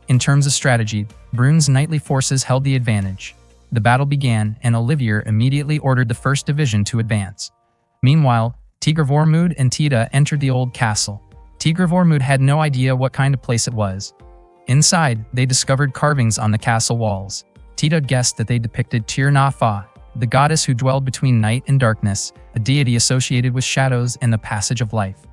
In terms of strategy, Brune's knightly forces held the advantage. The battle began, and Olivier immediately ordered the 1st Division to advance. Meanwhile, Tigre Vormud and Tita entered the old castle. Tigre Vormud had no idea what kind of place it was. Inside, they discovered carvings on the castle walls. Tita guessed that they depicted Tir na Fa, the goddess who dwelled between night and darkness, a deity associated with shadows and the passage of life.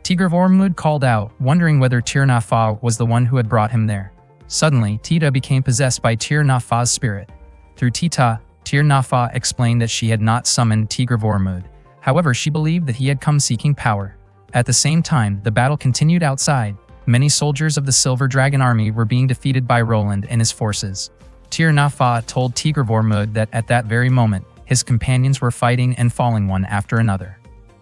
Tigre Vormud called out, wondering whether Tir na Fa was the one who had brought him there. Suddenly, Tita became possessed by Tir na Fa's spirit. Through Tita, Tir na Fa explained that she had not summoned Tigre Vormud. However, she believed that he had come seeking power. At the same time, the battle continued outside. Many soldiers of the Silver Dragon army were being defeated by Roland and his forces. Tir na Fa told Tigre Vormud that at that very moment, his companions were fighting and falling one after another.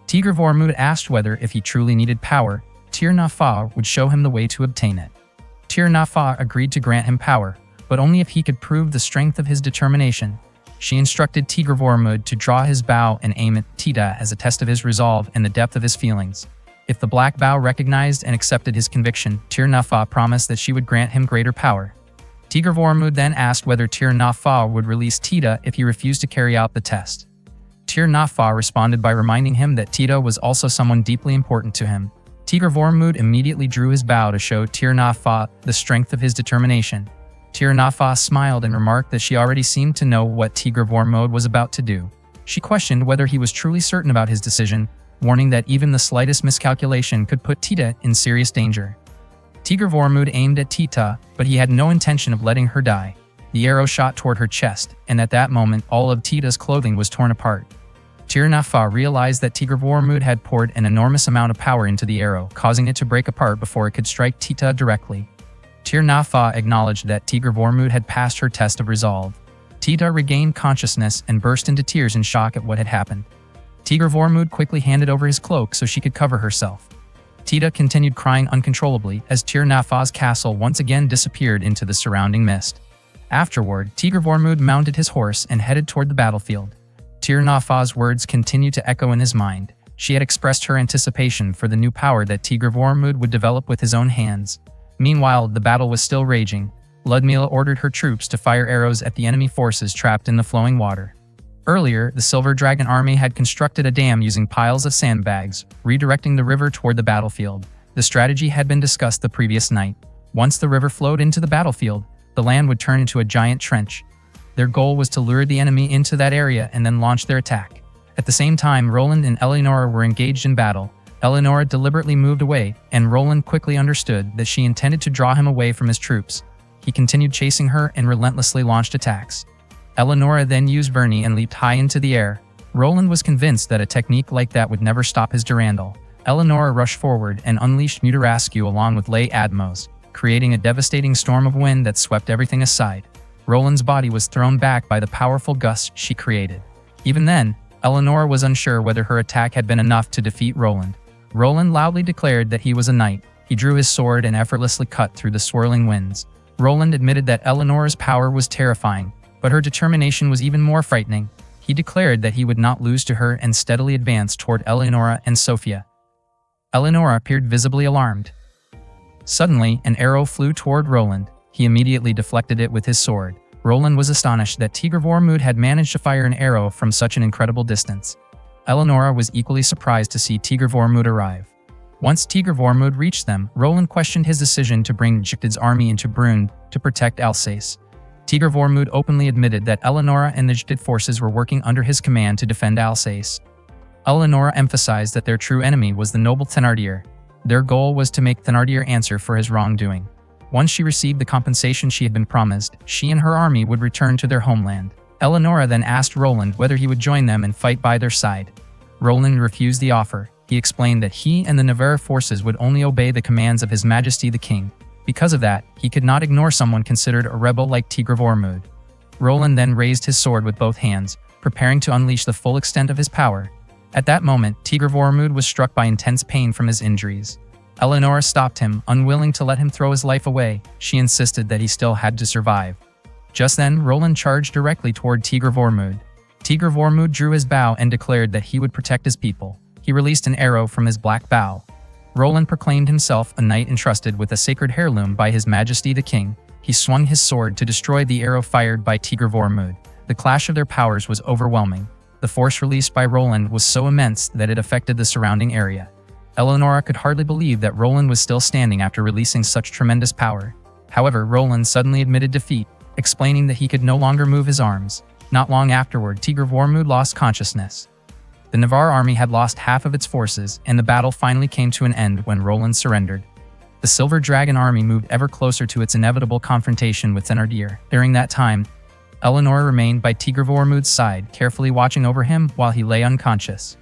Tigre Vormud asked whether, if he truly needed power, Tir na Fa would show him the way to obtain it. Tir na Fa agreed to grant him power, but only if he could prove the strength of his determination. She instructed Tigre Vormud to draw his bow and aim at Tita as a test of his resolve and the depth of his feelings. If the Black Bough recognized and accepted his conviction, Tir na Fa promised that she would grant him greater power. Tigre Vormud then asked whether Tir na Fa would release Tita if he refused to carry out the test. Tir na Fa responded by reminding him that Tita was also someone deeply important to him. Tigr Vormund immediately drew his bow to show Tir na Fa the strength of his determination. Tir na Fa smiled and remarked that she already seemed to know what Tigr Vormund was about to do. She questioned whether he was truly certain about his decision, warning that even the slightest miscalculation could put Tita in serious danger. Tigr Vormund aimed at Tita, but he had no intention of letting her die. The arrow shot toward her chest, and at that moment all of Tita's clothing was torn apart. Tir na Fa realized that Tigr Vormund had poured an enormous amount of power into the arrow, causing it to break apart before it could strike Tita directly. Tir na Fa acknowledged that Tigr Vormund had passed her test of resolve. Tita regained consciousness and burst into tears in shock at what had happened. Tigr Vormund quickly handed over his cloak so she could cover herself. Tita continued crying uncontrollably as Tir na Fa's castle once again disappeared into the surrounding mist. Afterward, Tigr Vormund mounted his horse and headed toward the battlefield. Tir na Fa's words continued to echo in his mind. She had expressed her anticipation for the new power that Tigr Vormund would develop with his own hands. Meanwhile, the battle was still raging. Ludmila ordered her troops to fire arrows at the enemy forces trapped in the flowing water. Earlier, the Silver Dragon army had constructed a dam using piles of sandbags, redirecting the river toward the battlefield. The strategy had been discussed the previous night. Once the river flowed into the battlefield, the land would turn into a giant trench. Their goal was to lure the enemy into that area and then launch their attack. At the same time, Roland and Eleonora were engaged in battle. Eleonora deliberately moved away, and Roland quickly understood that she intended to draw him away from his troops. He continued chasing her and relentlessly launched attacks. Eleonora then used Verney and leaped high into the air. Roland was convinced that a technique like that would never stop his Durandal. Eleonora rushed forward and unleashed Mutarascu along with Lay Admos, creating a devastating storm of wind that swept everything aside. Roland's body was thrown back by the powerful gusts she created. Even then, Eleonora was unsure whether her attack had been enough to defeat Roland. Roland loudly declared that he was a knight. He drew his sword and effortlessly cut through the swirling winds. Roland admitted that Eleonora's power was terrifying, but her determination was even more frightening. He declared that he would not lose to her and steadily advanced toward Eleonora and Sophia. Eleonora appeared visibly alarmed. Suddenly, an arrow flew toward Roland. He immediately deflected it with his sword. Roland was astonished that Tigr Vormund had managed to fire an arrow from such an incredible distance. Eleonora was equally surprised to see Tigr Vormund arrive. Once Tigr Vormund reached them, Roland questioned his decision to bring Jicted's army into Brunn to protect Alsace. Tigr Vormund openly admitted that Eleonora and the Jicted forces were working under his command to defend Alsace. Eleonora emphasized that their true enemy was the noble Thénardier. Their goal was to make Thénardier answer for his wrongdoing. Once she received the compensation she had been promised, she and her army would return to their homeland. Eleonora then asked Roland whether he would join them and fight by their side. Roland refused the offer. He explained that he and the Navarre forces would only obey the commands of His Majesty the King. Because of that, he could not ignore someone considered a rebel like Tigr Vormund. Roland then raised his sword with both hands, preparing to unleash the full extent of his power. At that moment, Tigr Vormund was struck by intense pain from his injuries. Eleonora stopped him, unwilling to let him throw his life away. She insisted that he still had to survive. Just then, Roland charged directly toward Tigr Vormund. Tigr Vormund drew his bow and declared that he would protect his people. He released an arrow from his black bow. Roland proclaimed himself a knight entrusted with a sacred heirloom by His Majesty the King. He swung his sword to destroy the arrow fired by Tigr Vormund. The clash of their powers was overwhelming. The force released by Roland was so immense that it affected the surrounding area. Eleonora could hardly believe that Roland was still standing after releasing such tremendous power. However, Roland suddenly admitted defeat, explaining that he could no longer move his arms. Not long afterward, Tigr Vormund lost consciousness. The Navarre army had lost half of its forces, and the battle finally came to an end when Roland surrendered. The Silver Dragon army moved ever closer to its inevitable confrontation with Thénardier. During that time, Eleonora remained by Tigr Vormund's side, carefully watching over him while he lay unconscious.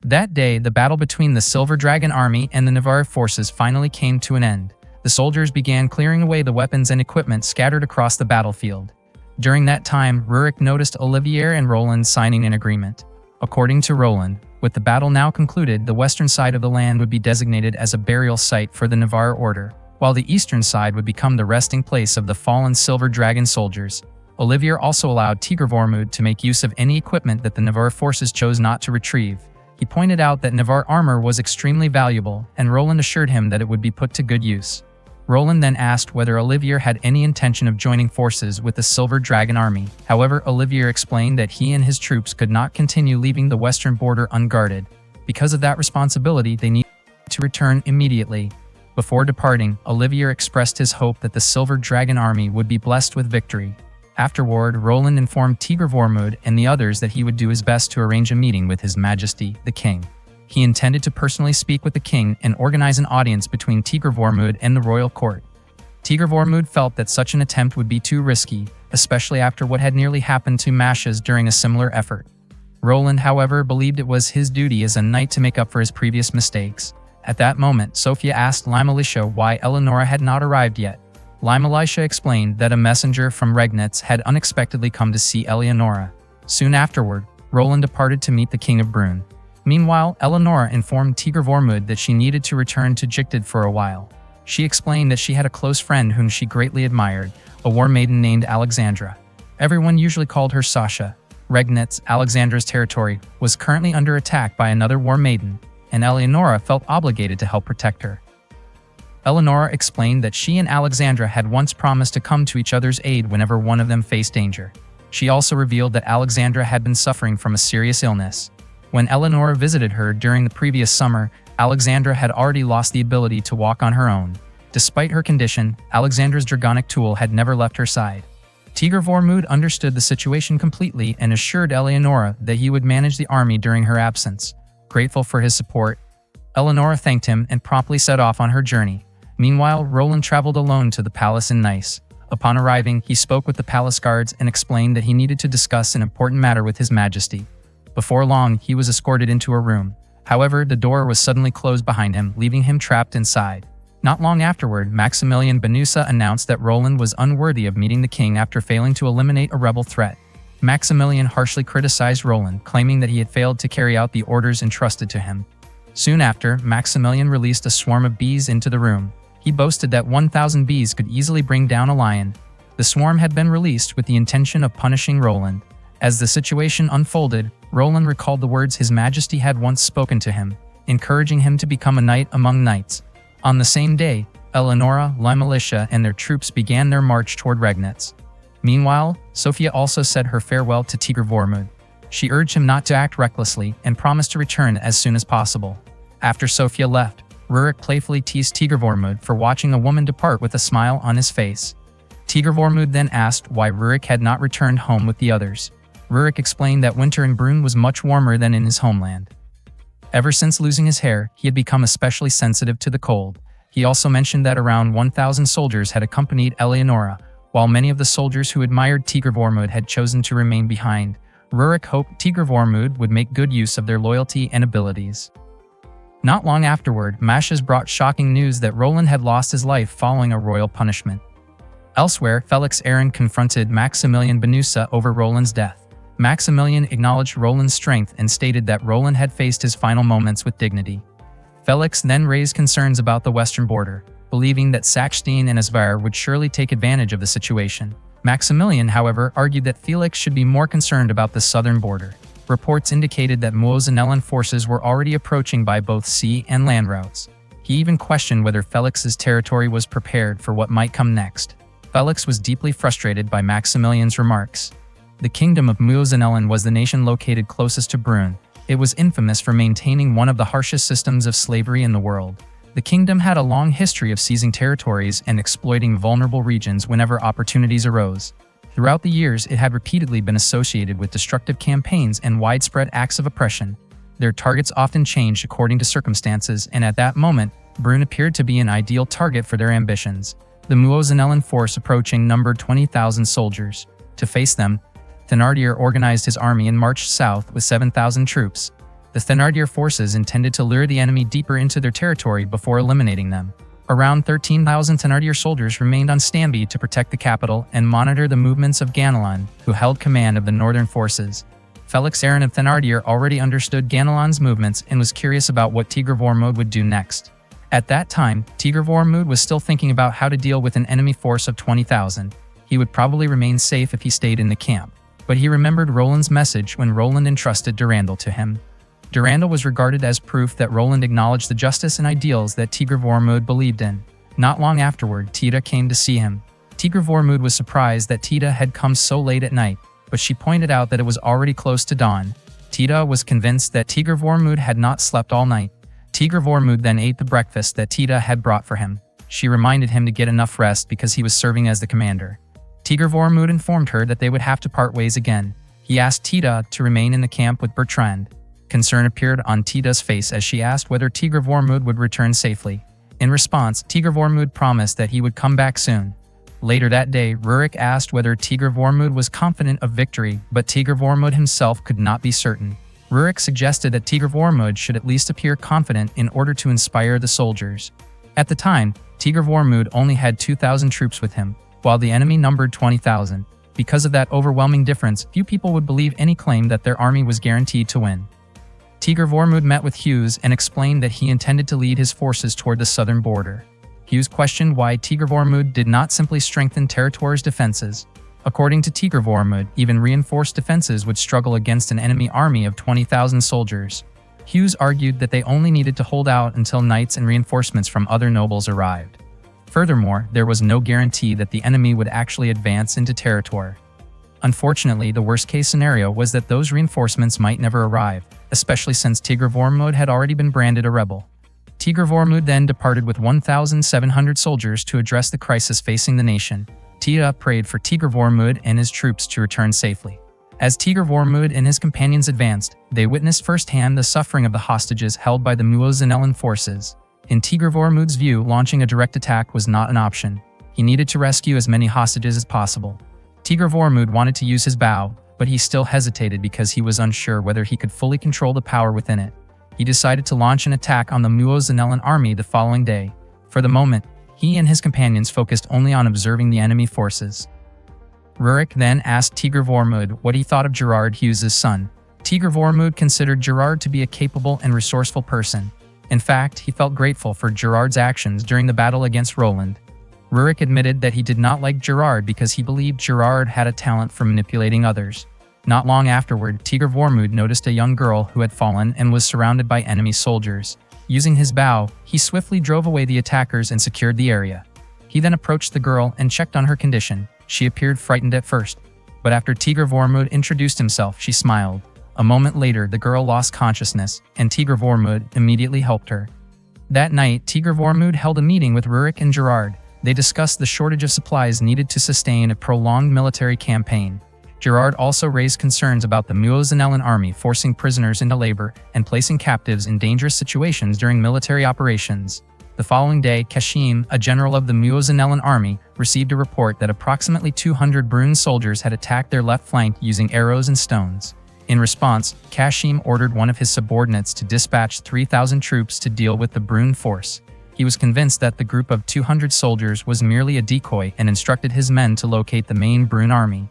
That day, the battle between the Silver Dragon army and the Navarre forces finally came to an end. The soldiers began clearing away the weapons and equipment scattered across the battlefield. During that time, Rurik noticed Olivier and Roland signing an agreement. According to Roland, with the battle now concluded, the western side of the land would be designated as a burial site for the Navarre Order, while the eastern side would become the resting place of the fallen Silver Dragon soldiers. Olivier also allowed Tigr Vormund to make use of any equipment that the Navarre forces chose not to retrieve. He pointed out that Navarre armor was extremely valuable, and Roland assured him that it would be put to good use. Roland then asked whether Olivier had any intention of joining forces with the Silver Dragon army. However, Olivier explained that he and his troops could not continue leaving the western border unguarded. Because of that responsibility, they needed to return immediately. Before departing, Olivier expressed his hope that the Silver Dragon army would be blessed with victory. Afterward, Roland informed Tigre Vormud and the others that he would do his best to arrange a meeting with His Majesty, the King. He intended to personally speak with the king and organize an audience between Tigre Vormud and the royal court. Tigre Vormud felt that such an attempt would be too risky, especially after what had nearly happened to Mashes during a similar effort. Roland, however, believed it was his duty as a knight to make up for his previous mistakes. At that moment, Sophia asked Limalicia why Eleonora had not arrived yet. Limalicia explained that a messenger from Regnitz had unexpectedly come to see Eleonora. Soon afterward, Roland departed to meet the King of Brunn. Meanwhile, Eleonora informed Tigre Vormud that she needed to return to Jicted for a while. She explained that she had a close friend whom she greatly admired, a war maiden named Alexandra. Everyone usually called her Sasha. Regnitz, Alexandra's territory, was currently under attack by another war maiden, and Eleonora felt obligated to help protect her. Eleonora explained that she and Alexandra had once promised to come to each other's aid whenever one of them faced danger. She also revealed that Alexandra had been suffering from a serious illness. When Eleonora visited her during the previous summer, Alexandra had already lost the ability to walk on her own. Despite her condition, Alexandra's dragonic tool had never left her side. Tigre Vormud understood the situation completely and assured Eleonora that he would manage the army during her absence. Grateful for his support, Eleonora thanked him and promptly set off on her journey. Meanwhile, Roland traveled alone to the palace in Nice. Upon arriving, he spoke with the palace guards and explained that he needed to discuss an important matter with His Majesty. Before long, he was escorted into a room. However, the door was suddenly closed behind him, leaving him trapped inside. Not long afterward, Maximilien Benusa announced that Roland was unworthy of meeting the king after failing to eliminate a rebel threat. Maximilien harshly criticized Roland, claiming that he had failed to carry out the orders entrusted to him. Soon after, Maximilien released a swarm of bees into the room. He boasted that 1,000 bees could easily bring down a lion. The swarm had been released with the intention of punishing Roland. As the situation unfolded, Roland recalled the words His Majesty had once spoken to him, encouraging him to become a knight among knights. On the same day, Eleonora, Limalicia, and their troops began their march toward Regnitz. Meanwhile, Sophia also said her farewell to Tigre Vormud. She urged him not to act recklessly and promised to return as soon as possible. After Sophia left, Rurik playfully teased Tigre Vormud for watching a woman depart with a smile on his face. Tigre Vormud then asked why Rurik had not returned home with the others. Rurik explained that winter in Brunn was much warmer than in his homeland. Ever since losing his hair, he had become especially sensitive to the cold. He also mentioned that around 1,000 soldiers had accompanied Eleonora, while many of the soldiers who admired Tigre Vormud had chosen to remain behind. Rurik hoped Tigre Vormud would make good use of their loyalty and abilities. Not long afterward, Mashes brought shocking news that Roland had lost his life following a royal punishment. Elsewhere, Felix Aaron confronted Maximilien Benusa over Roland's death. Maximilien acknowledged Roland's strength and stated that Roland had faced his final moments with dignity. Felix then raised concerns about the western border, believing that Sachstein and Esvire would surely take advantage of the situation. Maximilien, however, argued that Felix should be more concerned about the southern border. Reports indicated that Muozinellan forces were already approaching by both sea and land routes. He even questioned whether Felix's territory was prepared for what might come next. Felix was deeply frustrated by Maximilien's remarks. The kingdom of Muozinellan was the nation located closest to Brunn. It was infamous for maintaining one of the harshest systems of slavery in the world. The kingdom had a long history of seizing territories and exploiting vulnerable regions whenever opportunities arose. Throughout the years, it had repeatedly been associated with destructive campaigns and widespread acts of oppression. Their targets often changed according to circumstances, and at that moment, Brunn appeared to be an ideal target for their ambitions. The Muozinellan force approaching numbered 20,000 soldiers. To face them, Thénardier organized his army and marched south with 7,000 troops. The Thénardier forces intended to lure the enemy deeper into their territory before eliminating them. Around 13,000 Thénardier soldiers remained on standby to protect the capital and monitor the movements of Ganelon, who held command of the northern forces. Felix Aaron of Thénardier already understood Ganelon's movements and was curious about what Tigre Vormud would do next. At that time, Tigre Vormud was still thinking about how to deal with an enemy force of 20,000. He would probably remain safe if he stayed in the camp. But he remembered Roland's message when Roland entrusted Durandal to him. Durandal was regarded as proof that Roland acknowledged the justice and ideals that Tigre Vormud believed in. Not long afterward, Tita came to see him. Tigre Vormud was surprised that Tita had come so late at night, but she pointed out that it was already close to dawn. Tita was convinced that Tigr Vormud had not slept all night. Tigr Vormud then ate the breakfast that Tita had brought for him. She reminded him to get enough rest because he was serving as the commander. Tigr Vormud informed her that they would have to part ways again. He asked Tita to remain in the camp with Bertrand. Concern appeared on Tita's face as she asked whether Tigr Vormud would return safely. In response, Tigr Vormud promised that he would come back soon. Later that day, Rurik asked whether Tigr Vormud was confident of victory, but Tigr Vormud himself could not be certain. Rurik suggested that Tigr Vormud should at least appear confident in order to inspire the soldiers. At the time, Tigr Vormud only had 2,000 troops with him, while the enemy numbered 20,000. Because of that overwhelming difference, few people would believe any claim that their army was guaranteed to win. Tigr Vormud met with Hughes and explained that he intended to lead his forces toward the southern border. Hughes questioned why Tigr Vormud did not simply strengthen Territor's defenses. According to Tigr Vormud, even reinforced defenses would struggle against an enemy army of 20,000 soldiers. Hughes argued that they only needed to hold out until knights and reinforcements from other nobles arrived. Furthermore, there was no guarantee that the enemy would actually advance into Territor. Unfortunately, the worst-case scenario was that those reinforcements might never arrive, especially since Tigr Vormud had already been branded a rebel. Tigr Vormud then departed with 1,700 soldiers to address the crisis facing the nation. Tita prayed for Tigr Vormud and his troops to return safely. As Tigr Vormud and his companions advanced, they witnessed firsthand the suffering of the hostages held by the Muozanellan forces. In Tigr Vormud's view, launching a direct attack was not an option. He needed to rescue as many hostages as possible. Tigr Vormud wanted to use his bow, but he still hesitated because he was unsure whether he could fully control the power within it. He decided to launch an attack on the Muozanellan army the following day. For the moment, he and his companions focused only on observing the enemy forces. Rurik then asked Tigr Vormud what he thought of Gerard Hughes' son. Tigr Vormud considered Gerard to be a capable and resourceful person. In fact, he felt grateful for Gerard's actions during the battle against Roland. Rurik admitted that he did not like Gerard because he believed Gerard had a talent for manipulating others. Not long afterward, Tigr Vormud noticed a young girl who had fallen and was surrounded by enemy soldiers. Using his bow, he swiftly drove away the attackers and secured the area. He then approached the girl and checked on her condition. She appeared frightened at first, but after Tigr Vormud introduced himself, she smiled. A moment later, the girl lost consciousness, and Tigr Vormud immediately helped her. That night, Tigr Vormud held a meeting with Rurik and Gerard. They discussed the shortage of supplies needed to sustain a prolonged military campaign. Gerard also raised concerns about the Muozanellan army forcing prisoners into labor and placing captives in dangerous situations during military operations. The following day, Kashim, a general of the Muozanellan army, received a report that approximately 200 Brune soldiers had attacked their left flank using arrows and stones. In response, Kashim ordered one of his subordinates to dispatch 3,000 troops to deal with the Brune force. He was convinced that the group of 200 soldiers was merely a decoy and instructed his men to locate the main Brune army.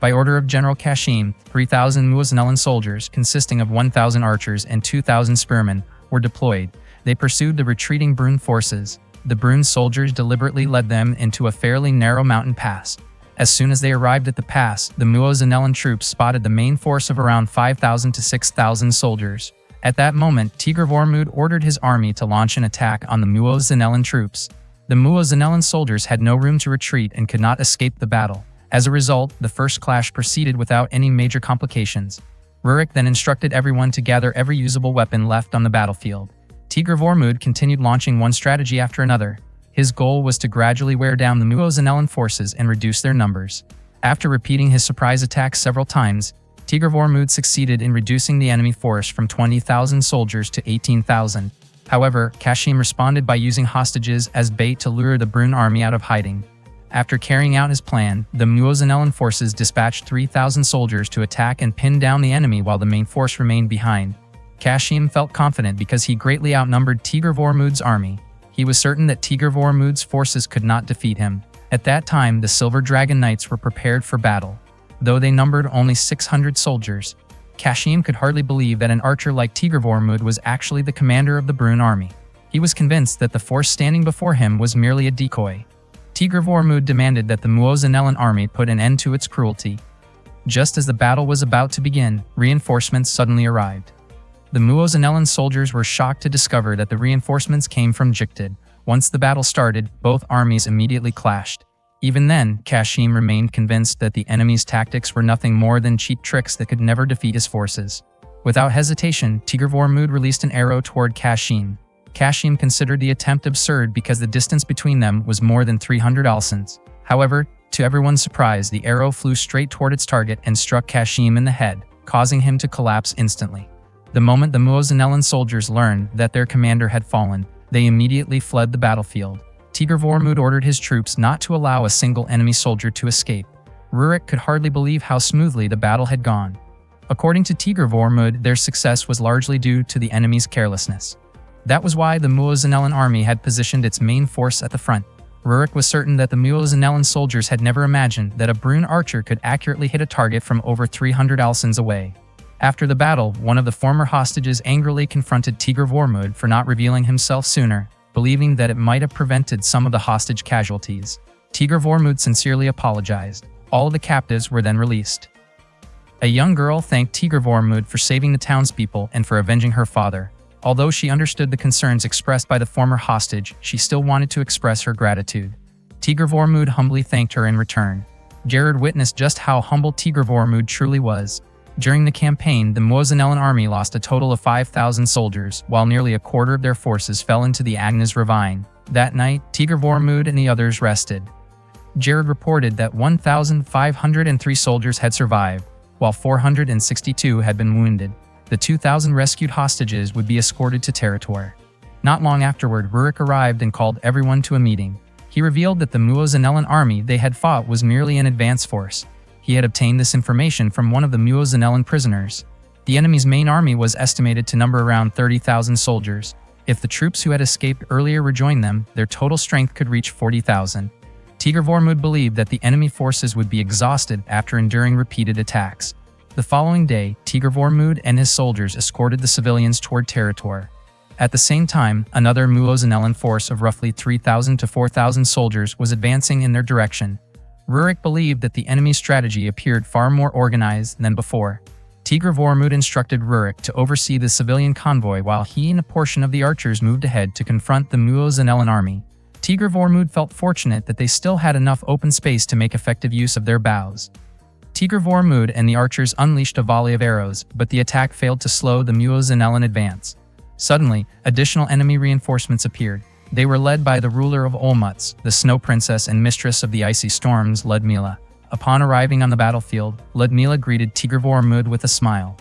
By order of General Kashim, 3,000 Muozanellan soldiers, consisting of 1,000 archers and 2,000 spearmen, were deployed. They pursued the retreating Brune forces. The Brune soldiers deliberately led them into a fairly narrow mountain pass. As soon as they arrived at the pass, the Muozanellan troops spotted the main force of around 5,000 to 6,000 soldiers. At that moment, Tigr Vormud ordered his army to launch an attack on the Muozanellan troops. The Muozanellan soldiers had no room to retreat and could not escape the battle. As a result, the first clash proceeded without any major complications. Rurik then instructed everyone to gather every usable weapon left on the battlefield. Tigr Vormud continued launching one strategy after another. His goal was to gradually wear down the Muozanellan forces and reduce their numbers. After repeating his surprise attacks several times, Tigr Vormud succeeded in reducing the enemy force from 20,000 soldiers to 18,000. However, Kashim responded by using hostages as bait to lure the Brune army out of hiding. After carrying out his plan, the Muozanellan forces dispatched 3,000 soldiers to attack and pin down the enemy while the main force remained behind. Kashim felt confident because he greatly outnumbered Tigr Vormud's army. He was certain that Tigr Vormud's forces could not defeat him. At that time, the Silver Dragon Knights were prepared for battle. Though they numbered only 600 soldiers, Kashim could hardly believe that an archer like Tigr Vormud was actually the commander of the Brune army. He was convinced that the force standing before him was merely a decoy. Tigr Vormud demanded that the Muozanellan army put an end to its cruelty. Just as the battle was about to begin, reinforcements suddenly arrived. The Muozanellan soldiers were shocked to discover that the reinforcements came from Jiktid. Once the battle started, both armies immediately clashed. Even then, Kashim remained convinced that the enemy's tactics were nothing more than cheap tricks that could never defeat his forces. Without hesitation, Tigr Vormud released an arrow toward Kashim. Kashim considered the attempt absurd because the distance between them was more than 300 alsans. However, to everyone's surprise, the arrow flew straight toward its target and struck Kashim in the head, causing him to collapse instantly. The moment the Muozinellan soldiers learned that their commander had fallen, they immediately fled the battlefield. Tigr Vormud ordered his troops not to allow a single enemy soldier to escape. Rurik could hardly believe how smoothly the battle had gone. According to Tigr Vormud, their success was largely due to the enemy's carelessness. That was why the Muozinellan army had positioned its main force at the front. Rurik was certain that the Muozinellan soldiers had never imagined that a Brune archer could accurately hit a target from over 300 alsans away. After the battle, one of the former hostages angrily confronted Tigr Vormud for not revealing himself sooner, believing that it might have prevented some of the hostage casualties. Tigr Vormud sincerely apologized. All of the captives were then released. A young girl thanked Tigr Vormud for saving the townspeople and for avenging her father. Although she understood the concerns expressed by the former hostage, she still wanted to express her gratitude. Tigr Vormud humbly thanked her in return. Jared witnessed just how humble Tigr Vormud truly was. During the campaign, the Muozinellan army lost a total of 5,000 soldiers, while nearly a quarter of their forces fell into the Agnes ravine. That night, Tigr Vormud and the others rested. Jared reported that 1,503 soldiers had survived, while 462 had been wounded. The 2,000 rescued hostages would be escorted to Territor. Not long afterward, Rurik arrived and called everyone to a meeting. He revealed that the Muozinellan army they had fought was merely an advance force. He had obtained this information from one of the Muozinellan prisoners. The enemy's main army was estimated to number around 30,000 soldiers. If the troops who had escaped earlier rejoined them, their total strength could reach 40,000. Tigr Vormud believed that the enemy forces would be exhausted after enduring repeated attacks. The following day, Tigr Vormud and his soldiers escorted the civilians toward Territor. At the same time, another Muozinellan force of roughly 3,000 to 4,000 soldiers was advancing in their direction. Rurik believed that the enemy's strategy appeared far more organized than before. Tigr Vormud instructed Rurik to oversee the civilian convoy while he and a portion of the archers moved ahead to confront the Muozinellan army. Tigr Vormud felt fortunate that they still had enough open space to make effective use of their bows. Tigr Vormud and the archers unleashed a volley of arrows, but the attack failed to slow the Muozinellan advance. Suddenly, additional enemy reinforcements appeared. They were led by the ruler of Olmutz, the Snow Princess and mistress of the icy storms, Ludmila. Upon arriving on the battlefield, Ludmila greeted Tigr Vormud with a smile.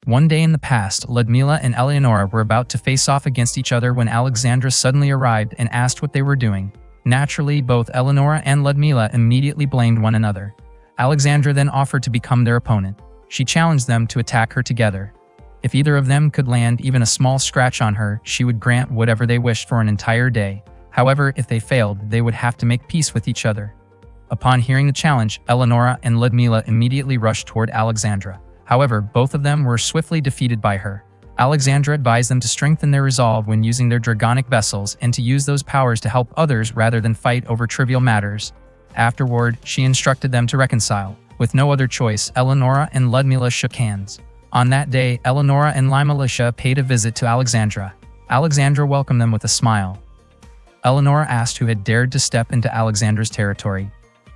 One day in the past, Ludmila and Eleonora were about to face off against each other when Alexandra suddenly arrived and asked what they were doing. Naturally, both Eleonora and Ludmila immediately blamed one another. Alexandra then offered to become their opponent. She challenged them to attack her together. If either of them could land even a small scratch on her, she would grant whatever they wished for an entire day. However, if they failed, they would have to make peace with each other. Upon hearing the challenge, Eleonora and Ludmila immediately rushed toward Alexandra. However, both of them were swiftly defeated by her. Alexandra advised them to strengthen their resolve when using their dragonic vessels and to use those powers to help others rather than fight over trivial matters. Afterward, she instructed them to reconcile. With no other choice, Eleonora and Ludmila shook hands. On that day, Eleonora and Limalicia paid a visit to Alexandra. Alexandra welcomed them with a smile. Eleonora asked who had dared to step into Alexandra's territory.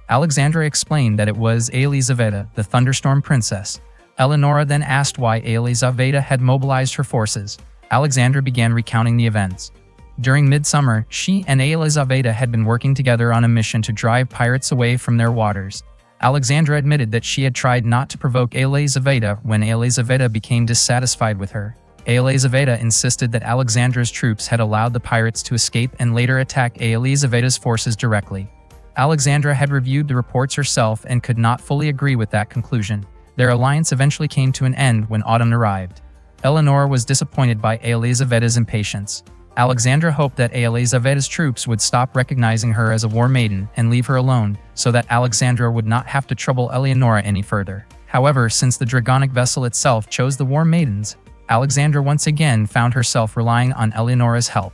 Alexandra explained that it was Elizaveta, the Thunderstorm Princess. Eleonora then asked why Elizaveta had mobilized her forces. Alexandra began recounting the events. During midsummer, she and Elizaveta had been working together on a mission to drive pirates away from their waters. Alexandra admitted that she had tried not to provoke Elizaveta when Elizaveta became dissatisfied with her. Elizaveta insisted that Alexandra's troops had allowed the pirates to escape and later attack Elizaveta's forces directly. Alexandra had reviewed the reports herself and could not fully agree with that conclusion. Their alliance eventually came to an end when autumn arrived. Eleonora was disappointed by Elizaveta's impatience. Alexandra hoped that Elizaveta's troops would stop recognizing her as a war maiden and leave her alone, so that Alexandra would not have to trouble Eleonora any further. However, since the dragonic vessel itself chose the war maidens, Alexandra once again found herself relying on Eleonora's help.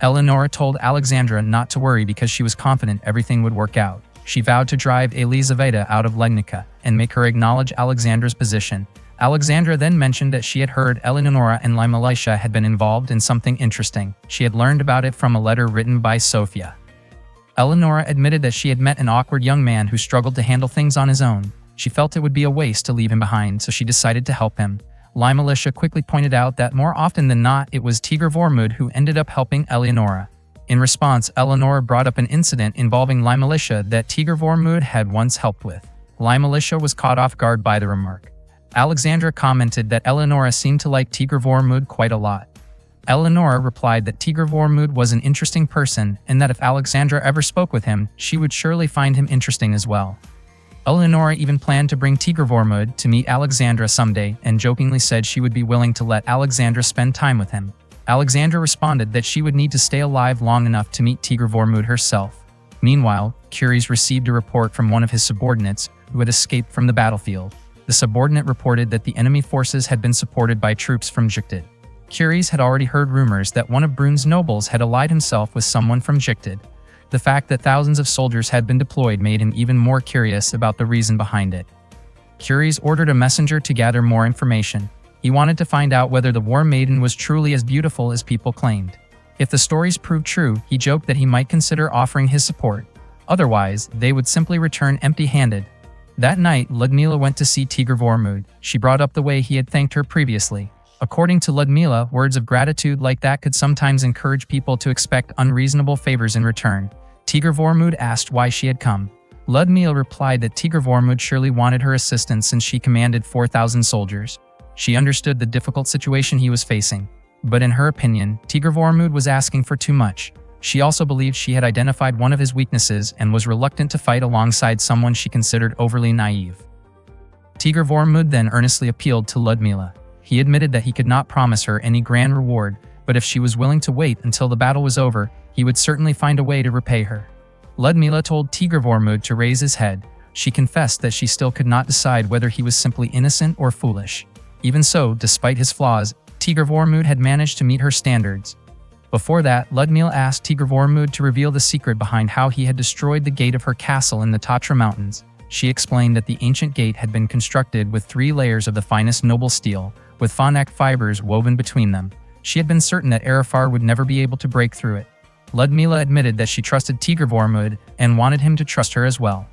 Eleonora told Alexandra not to worry because she was confident everything would work out. She vowed to drive Elizaveta out of Legnica and make her acknowledge Alexandra's position. Alexandra then mentioned that she had heard Eleonora and Limalicia had been involved in something interesting. She had learned about it from a letter written by Sophia. Eleonora admitted that she had met an awkward young man who struggled to handle things on his own. She felt it would be a waste to leave him behind, so she decided to help him. Lai Militia quickly pointed out that more often than not, it was Tigr Vormund who ended up helping Eleonora. In response, Eleonora brought up an incident involving Lai Militia that Tigr Vormund had once helped with. Lai Militia was caught off guard by the remark. Alexandra commented that Eleonora seemed to like Tigr Vormund quite a lot. Eleonora replied that Tigr Vormund was an interesting person and that if Alexandra ever spoke with him, she would surely find him interesting as well. Eleonora even planned to bring Tigr Vormund to meet Alexandra someday and jokingly said she would be willing to let Alexandra spend time with him. Alexandra responded that she would need to stay alive long enough to meet Tigr Vormund herself. Meanwhile, Curies received a report from one of his subordinates who had escaped from the battlefield. The subordinate reported that the enemy forces had been supported by troops from Jiktid. Curies had already heard rumors that one of Brün's nobles had allied himself with someone from Jiktid. The fact that thousands of soldiers had been deployed made him even more curious about the reason behind it. Curies ordered a messenger to gather more information. He wanted to find out whether the War Maiden was truly as beautiful as people claimed. If the stories proved true, he joked that he might consider offering his support. Otherwise, they would simply return empty-handed. That night, Ludmila went to see Tigr Vormund. She brought up the way he had thanked her previously. According to Ludmila, words of gratitude like that could sometimes encourage people to expect unreasonable favors in return. Tigr Vormund asked why she had come. Ludmila replied that Tigr Vormund surely wanted her assistance since she commanded 4,000 soldiers. She understood the difficult situation he was facing. But in her opinion, Tigr Vormund was asking for too much. She also believed she had identified one of his weaknesses and was reluctant to fight alongside someone she considered overly naive. Tigr Vormund then earnestly appealed to Ludmila. He admitted that he could not promise her any grand reward, but if she was willing to wait until the battle was over, he would certainly find a way to repay her. Ludmila told Tigr Vormund to raise his head. She confessed that she still could not decide whether he was simply innocent or foolish. Even so, despite his flaws, Tigr Vormund had managed to meet her standards. Before that, Ludmila asked Tigr Vormund to reveal the secret behind how he had destroyed the gate of her castle in the Tatra Mountains. She explained that the ancient gate had been constructed with 3 layers of the finest noble steel, with Phonak fibers woven between them. She had been certain that Arafar would never be able to break through it. Ludmila admitted that she trusted Tigr Vormund and wanted him to trust her as well.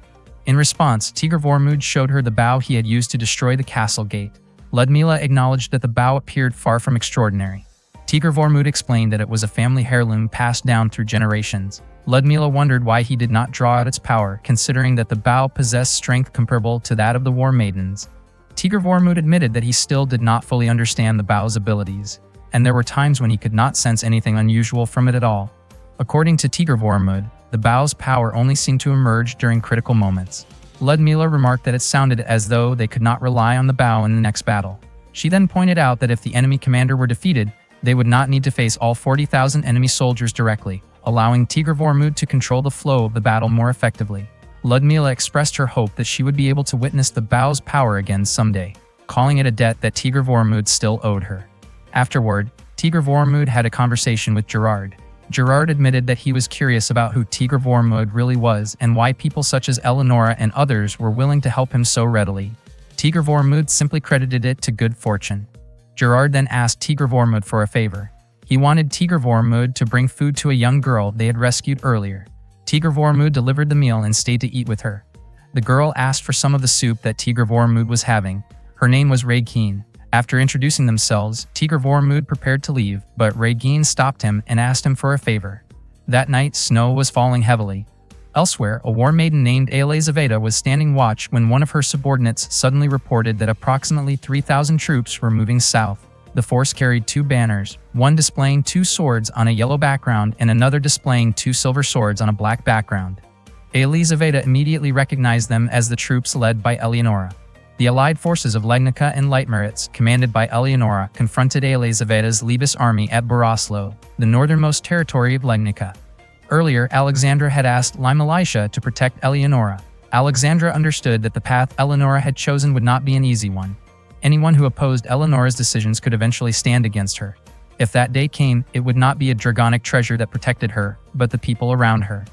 In response, Tigr Vormund showed her the bow he had used to destroy the castle gate. Ludmila acknowledged that the bow appeared far from extraordinary. Tigr Vormund explained that it was a family heirloom passed down through generations. Ludmila wondered why he did not draw out its power, considering that the bow possessed strength comparable to that of the War Maidens. Tigr Vormund admitted that he still did not fully understand the bow's abilities, and there were times when he could not sense anything unusual from it at all. According to Tigr Vormund, the bow's power only seemed to emerge during critical moments. Ludmila remarked that it sounded as though they could not rely on the bow in the next battle. She then pointed out that if the enemy commander were defeated, they would not need to face all 40,000 enemy soldiers directly, allowing Tigr Vormund to control the flow of the battle more effectively. Ludmila expressed her hope that she would be able to witness the bow's power again someday, calling it a debt that Tigr Vormund still owed her. Afterward, Tigr Vormund had a conversation with Gerard. Gerard admitted that he was curious about who Tigr Vormund really was and why people such as Eleonora and others were willing to help him so readily. Tigr Vormund simply credited it to good fortune. Gerard then asked Tigr Vormund for a favor. He wanted Tigr Vormund to bring food to a young girl they had rescued earlier. Tigr Vormund delivered the meal and stayed to eat with her. The girl asked for some of the soup that Tigr Vormund was having. Her name was Regine. After introducing themselves, Tigr Vormund prepared to leave, but Regine stopped him and asked him for a favor. That night, snow was falling heavily. Elsewhere, a war maiden named Elizaveta was standing watch when one of her subordinates suddenly reported that approximately 3,000 troops were moving south. The force carried 2 banners, one displaying 2 swords on a yellow background and another displaying 2 silver swords on a black background. Elizaveta immediately recognized them as the troops led by Eleonora. The allied forces of Legnica and Leitmeritz, commanded by Eleonora, confronted Elizaveta's Libis army at Boroslo, the northernmost territory of Legnica. Earlier, Alexandra had asked Lai Militia to protect Eleonora. Alexandra understood that the path Eleonora had chosen would not be an easy one. Anyone who opposed Eleonora's decisions could eventually stand against her. If that day came, it would not be a dragonic treasure that protected her, but the people around her.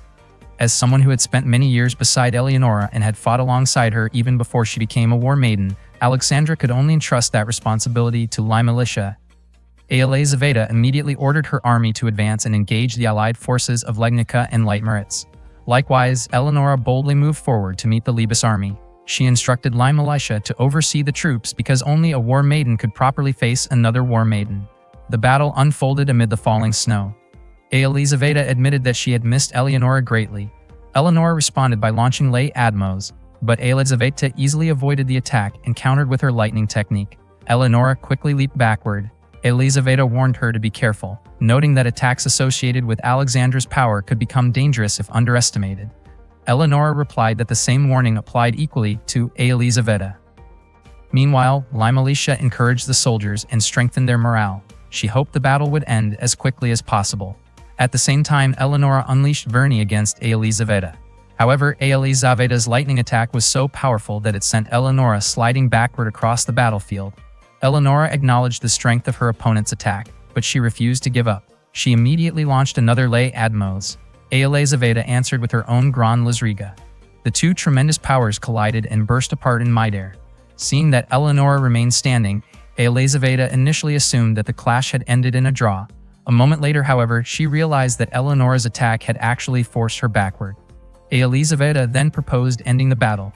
As someone who had spent many years beside Eleonora and had fought alongside her even before she became a war maiden, Alexandra could only entrust that responsibility to Lai Militia. Elizaveta immediately ordered her army to advance and engage the allied forces of Legnica and Leitmeritz. Likewise, Eleonora boldly moved forward to meet the Libis army. She instructed Limelisha to oversee the troops because only a war maiden could properly face another war maiden. The battle unfolded amid the falling snow. Elizaveta admitted that she had missed Eleonora greatly. Eleonora responded by launching lay Admos, but Elizaveta easily avoided the attack and countered with her lightning technique. Eleonora quickly leaped backward. Elizaveta warned her to be careful, noting that attacks associated with Alexandra's power could become dangerous if underestimated. Eleonora replied that the same warning applied equally to Elizaveta. Meanwhile, Limelisha encouraged the soldiers and strengthened their morale. She hoped the battle would end as quickly as possible. At the same time, Eleonora unleashed Verni against Elizaveta. However, Elizaveta's lightning attack was so powerful that it sent Eleonora sliding backward across the battlefield. Eleonora acknowledged the strength of her opponent's attack, but she refused to give up. She immediately launched another lay Admos. Elizaveta answered with her own Gran Lazriga. The two tremendous powers collided and burst apart in midair. Seeing that Eleonora remained standing, Elizaveta initially assumed that the clash had ended in a draw. A moment later, however, she realized that Eleonora's attack had actually forced her backward. Elizaveta then proposed ending the battle.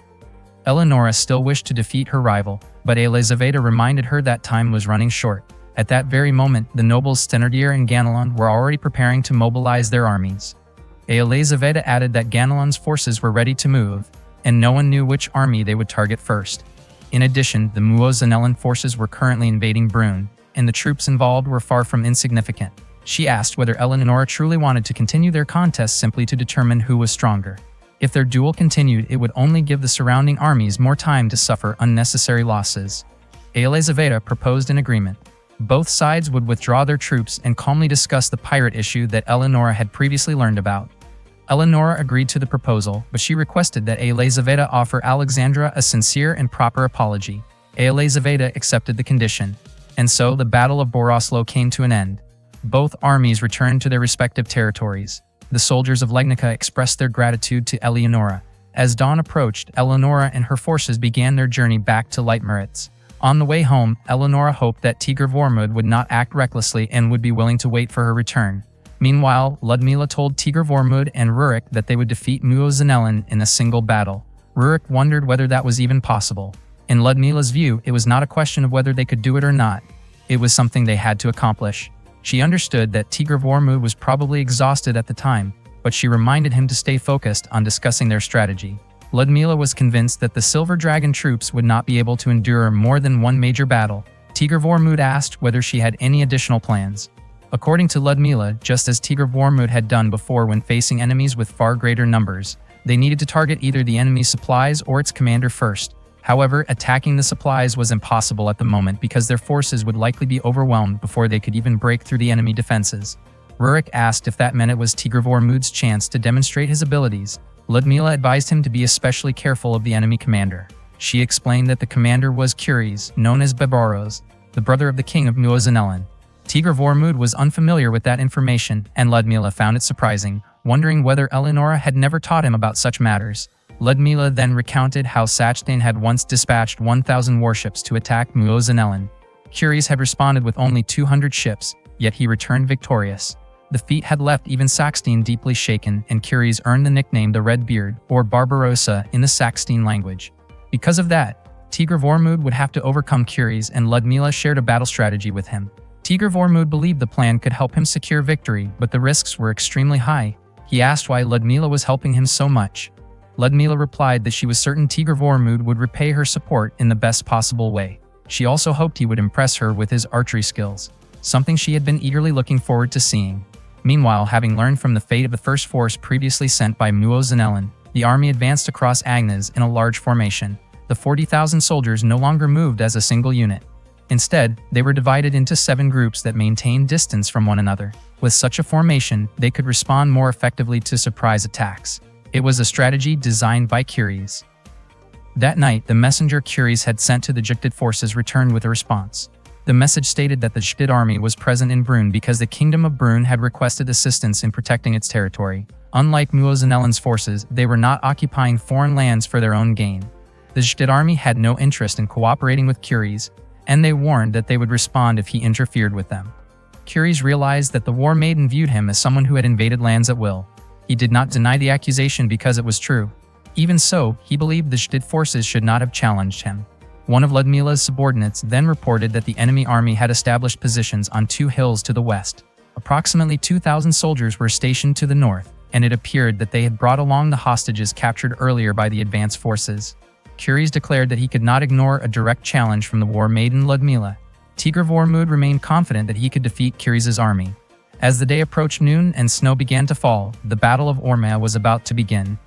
Eleonora still wished to defeat her rival, but Elizaveta reminded her that time was running short. At that very moment, the nobles Thénardier and Ganelon were already preparing to mobilize their armies. Elizaveta added that Ganelon's forces were ready to move, and no one knew which army they would target first. In addition, the Muozanellan forces were currently invading Brünn, and the troops involved were far from insignificant. She asked whether Eleonora truly wanted to continue their contest simply to determine who was stronger. If their duel continued, it would only give the surrounding armies more time to suffer unnecessary losses. Elizaveta proposed an agreement. Both sides would withdraw their troops and calmly discuss the pirate issue that Eleonora had previously learned about. Eleonora agreed to the proposal, but she requested that Elizaveta offer Alexandra a sincere and proper apology. Elizaveta accepted the condition, and so the Battle of Boroslo came to an end. Both armies returned to their respective territories. The soldiers of Legnica expressed their gratitude to Eleonora. As dawn approached, Eleonora and her forces began their journey back to Leitmeritz. On the way home, Eleonora hoped that Tigr Vormund would not act recklessly and would be willing to wait for her return. Meanwhile, Ludmila told Tigr Vormund and Rurik that they would defeat Muozanellan in a single battle. Rurik wondered whether that was even possible. In Ludmila's view, it was not a question of whether they could do it or not. It was something they had to accomplish. She understood that Tigr Vormund was probably exhausted at the time, but she reminded him to stay focused on discussing their strategy. Ludmila was convinced that the Silver Dragon troops would not be able to endure more than one major battle. Tigr Vormund asked whether she had any additional plans. According to Ludmila, just as Tigr Vormund had done before when facing enemies with far greater numbers, they needed to target either the enemy's supplies or its commander first. However, attacking the supplies was impossible at the moment because their forces would likely be overwhelmed before they could even break through the enemy defenses. Rurik asked if that meant it was Tigr Vormund's chance to demonstrate his abilities. Ludmila advised him to be especially careful of the enemy commander. She explained that the commander was Curies, known as Barbaros, the brother of the king of Muozanellan. Tigr Vormund was unfamiliar with that information, and Ludmila found it surprising, wondering whether Eleonora had never taught him about such matters. Ludmila then recounted how Sachstain had once dispatched 1,000 warships to attack Muozanellan. Curies had responded with only 200 ships, yet he returned victorious. The feat had left even Sachstain deeply shaken, and Curies earned the nickname the Red Beard, or Barbarossa in the Sachstain language. Because of that, Tigr Vormund would have to overcome Curies, and Ludmila shared a battle strategy with him. Tigr Vormund believed the plan could help him secure victory, but the risks were extremely high. He asked why Ludmila was helping him so much. Ludmila replied that she was certain Tigr Vormund would repay her support in the best possible way. She also hoped he would impress her with his archery skills, something she had been eagerly looking forward to seeing. Meanwhile, having learned from the fate of the first force previously sent by Muozanellan, the army advanced across Agnes in a large formation. The 40,000 soldiers no longer moved as a single unit. Instead, they were divided into 7 groups that maintained distance from one another. With such a formation, they could respond more effectively to surprise attacks. It was a strategy designed by Curies. That night, the messenger Curies had sent to the Juktid forces returned with a response. The message stated that the Juktid army was present in Brünn because the Kingdom of Brünn had requested assistance in protecting its territory. Unlike Muozanellan's forces, they were not occupying foreign lands for their own gain. The Juktid army had no interest in cooperating with Curies, and they warned that they would respond if he interfered with them. Curies realized that the War Maiden viewed him as someone who had invaded lands at will. He did not deny the accusation because it was true. Even so, he believed the Shtid forces should not have challenged him. One of Ludmila's subordinates then reported that the enemy army had established positions on 2 hills to the west. Approximately 2,000 soldiers were stationed to the north, and it appeared that they had brought along the hostages captured earlier by the advance forces. Curies declared that he could not ignore a direct challenge from the war-maiden Ludmila. Tigr-Vormund remained confident that he could defeat Curies' army. As the day approached noon and snow began to fall, the Battle of Ormia was about to begin.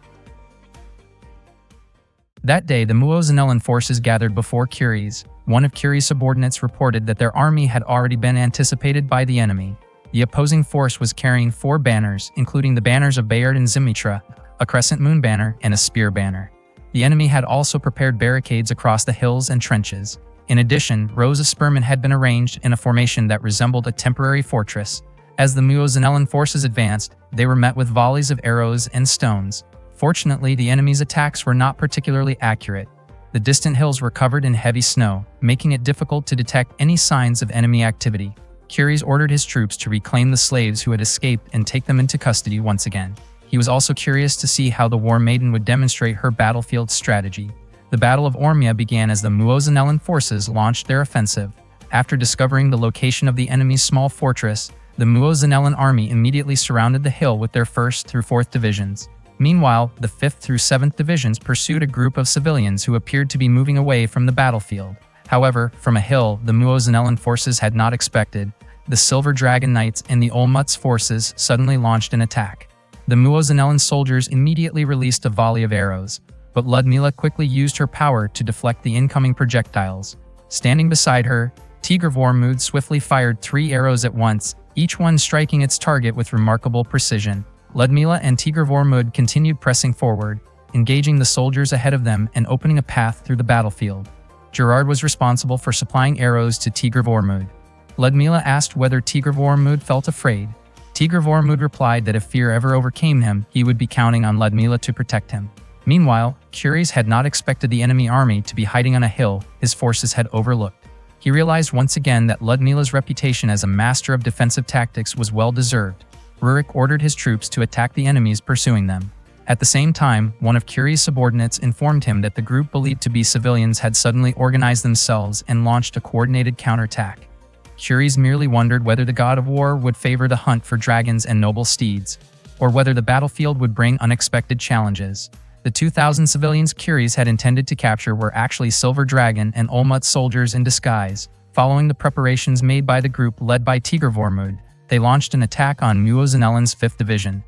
That day, the Muozanellan forces gathered before Curies. One of Curies' subordinates reported that their army had already been anticipated by the enemy. The opposing force was carrying 4 banners, including the banners of Bayard and Zimitra, a crescent moon banner, and a spear banner. The enemy had also prepared barricades across the hills and trenches. In addition, rows of spearmen had been arranged in a formation that resembled a temporary fortress. As the Muozanellan forces advanced, they were met with volleys of arrows and stones. Fortunately, the enemy's attacks were not particularly accurate. The distant hills were covered in heavy snow, making it difficult to detect any signs of enemy activity. Curies ordered his troops to reclaim the slaves who had escaped and take them into custody once again. He was also curious to see how the War Maiden would demonstrate her battlefield strategy. The Battle of Ormia began as the Muozanellan forces launched their offensive. After discovering the location of the enemy's small fortress, the Muozanellan army immediately surrounded the hill with their 1st through 4th divisions. Meanwhile, the 5th through 7th divisions pursued a group of civilians who appeared to be moving away from the battlefield. However, from a hill the Muozanellan forces had not expected, the Silver Dragon Knights and the Olmutz forces suddenly launched an attack. The Muozanellan soldiers immediately released a volley of arrows, but Ludmila quickly used her power to deflect the incoming projectiles. Standing beside her, Tigr-Vormund swiftly fired 3 arrows at once, each one striking its target with remarkable precision. Ludmila and Tigr-Vormund continued pressing forward, engaging the soldiers ahead of them and opening a path through the battlefield. Gerard was responsible for supplying arrows to Tigr-Vormund. Ludmila asked whether Tigr-Vormund felt afraid. Tigr-Vormund replied that if fear ever overcame him, he would be counting on Ludmila to protect him. Meanwhile, Curies had not expected the enemy army to be hiding on a hill his forces had overlooked. He realized once again that Ludmila's reputation as a master of defensive tactics was well deserved. Rurik ordered his troops to attack the enemies pursuing them. At the same time, one of Curies' subordinates informed him that the group believed to be civilians had suddenly organized themselves and launched a coordinated counterattack. Curies merely wondered whether the god of war would favor the hunt for dragons and noble steeds, or whether the battlefield would bring unexpected challenges. The 2,000 civilians Curies had intended to capture were actually Silver Dragon and Olmutz soldiers in disguise. Following the preparations made by the group led by Tigr-Vormund, they launched an attack on Muozanellan's 5th Division.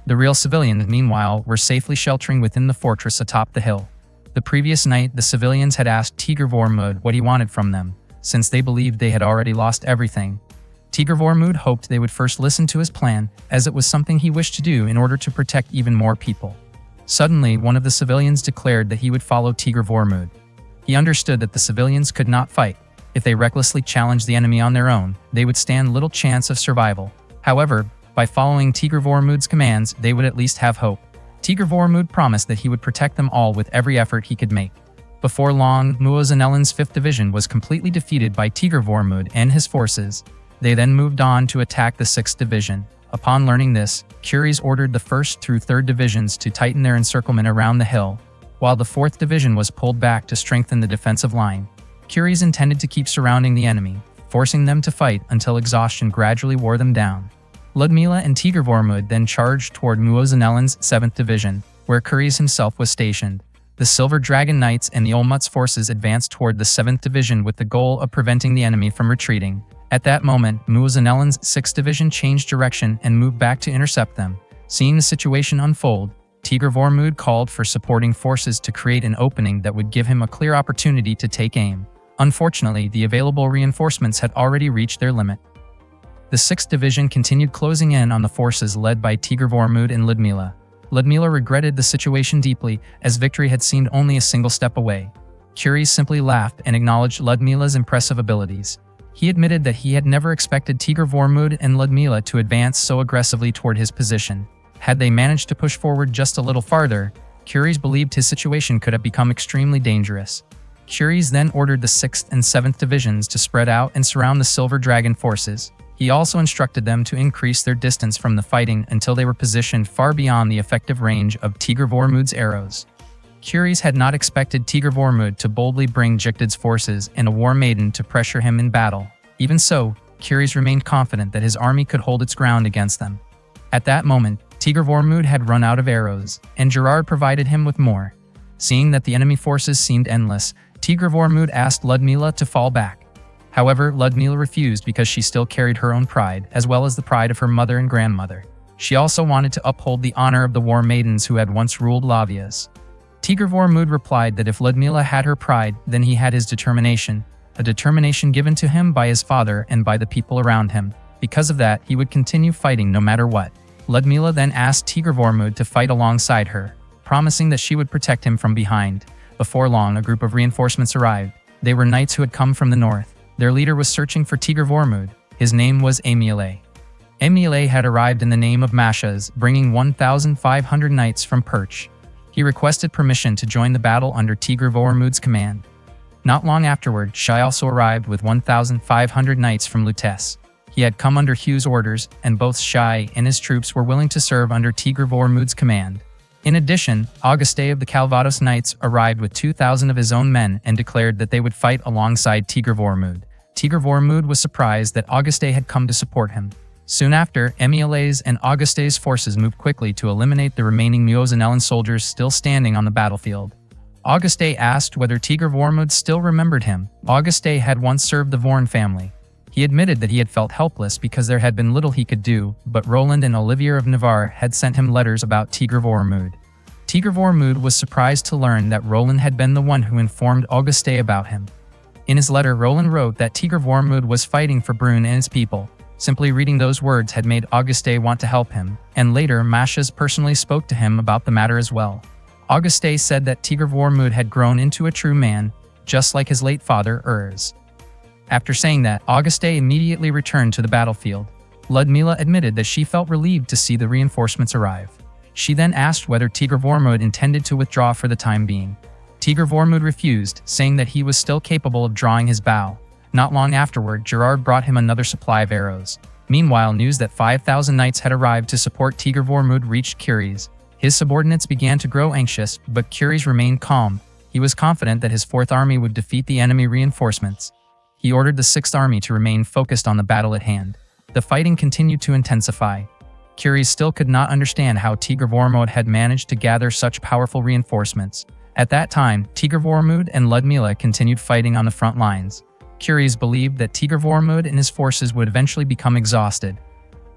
The real civilians, meanwhile, were safely sheltering within the fortress atop the hill. The previous night, the civilians had asked Tigr-Vormund what he wanted from them, since they believed they had already lost everything. Tigr-Vormund hoped they would first listen to his plan, as it was something he wished to do in order to protect even more people. Suddenly, one of the civilians declared that he would follow Tigr-Vormund. He understood that the civilians could not fight. If they recklessly challenged the enemy on their own, they would stand little chance of survival. However, by following Tigr-Vormund's commands, they would at least have hope. Tigr-Vormund promised that he would protect them all with every effort he could make. Before long, Muozanellan's 5th Division was completely defeated by Tigr-Vormund and his forces. They then moved on to attack the 6th Division. Upon learning this, Curies ordered the 1st through 3rd Divisions to tighten their encirclement around the hill, while the 4th Division was pulled back to strengthen the defensive line. Curies intended to keep surrounding the enemy, forcing them to fight until exhaustion gradually wore them down. Ludmila and Tigr-Vormund then charged toward Muozanellan's 7th Division, where Curies himself was stationed. The Silver Dragon Knights and the Olmutz forces advanced toward the 7th Division with the goal of preventing the enemy from retreating. At that moment, Muozanellan's 6th Division changed direction and moved back to intercept them. Seeing the situation unfold, Tigr-Vormund called for supporting forces to create an opening that would give him a clear opportunity to take aim. Unfortunately, the available reinforcements had already reached their limit. The 6th Division continued closing in on the forces led by Tigr-Vormund and Ludmila. Ludmila regretted the situation deeply, as victory had seemed only a single step away. Curies simply laughed and acknowledged Ludmila's impressive abilities. He admitted that he had never expected Tigr-Vormund and Ludmila to advance so aggressively toward his position. Had they managed to push forward just a little farther, Curies believed his situation could have become extremely dangerous. Curies then ordered the 6th and 7th Divisions to spread out and surround the Silver Dragon forces. He also instructed them to increase their distance from the fighting until they were positioned far beyond the effective range of Tigr-Vormund's arrows. Curies had not expected Tigr Vormund to boldly bring Jiktid's forces and a war maiden to pressure him in battle. Even so, Curies remained confident that his army could hold its ground against them. At that moment, Tigr Vormund had run out of arrows, and Gerard provided him with more. Seeing that the enemy forces seemed endless, Tigr Vormund asked Ludmila to fall back. However, Ludmila refused because she still carried her own pride, as well as the pride of her mother and grandmother. She also wanted to uphold the honor of the war maidens who had once ruled Lavias. Tigr Vormund replied that if Ludmila had her pride, then he had his determination, a determination given to him by his father and by the people around him. Because of that, he would continue fighting no matter what. Ludmila then asked Tigr Vormund to fight alongside her, promising that she would protect him from behind. Before long, a group of reinforcements arrived. They were knights who had come from the north. Their leader was searching for Tigr Vormund. His name was Emile. Emile had arrived in the name of Mashas, bringing 1,500 knights from Perch. He requested permission to join the battle under Tigr Vormund's command. Not long afterward, Shai also arrived with 1,500 knights from Lutece. He had come under Hugh's orders, and both Shai and his troops were willing to serve under Tigr Vormund's command. In addition, Auguste of the Calvados Knights arrived with 2,000 of his own men and declared that they would fight alongside Tigr Vormund. Tigr Vormund was surprised that Auguste had come to support him. Soon after, Emile's and Auguste's forces moved quickly to eliminate the remaining Muozinellan soldiers still standing on the battlefield. Auguste asked whether Tigr Vormund still remembered him. Auguste had once served the Vorn family. He admitted that he had felt helpless because there had been little he could do, but Roland and Olivier of Navarre had sent him letters about Tigr Vormund. Tigr Vormund was surprised to learn that Roland had been the one who informed Auguste about him. In his letter, Roland wrote that Tigr Vormund was fighting for Brune and his people. Simply reading those words had made Auguste want to help him, and later Mashas personally spoke to him about the matter as well. Auguste said that Tigr Vormund had grown into a true man, just like his late father, Urs. After saying that, Auguste immediately returned to the battlefield. Ludmila admitted that she felt relieved to see the reinforcements arrive. She then asked whether Tigr Vormund intended to withdraw for the time being. Tigr Vormund refused, saying that he was still capable of drawing his bow. Not long afterward, Gerard brought him another supply of arrows. Meanwhile, news that 5,000 knights had arrived to support Tigr Vormund reached Curies. His subordinates began to grow anxious, but Curies remained calm. He was confident that his 4th army would defeat the enemy reinforcements. He ordered the 6th army to remain focused on the battle at hand. The fighting continued to intensify. Curies still could not understand how Tigr Vormund had managed to gather such powerful reinforcements. At that time, Tigr Vormund and Ludmila continued fighting on the front lines. Curies believed that Tigr Vormund and his forces would eventually become exhausted.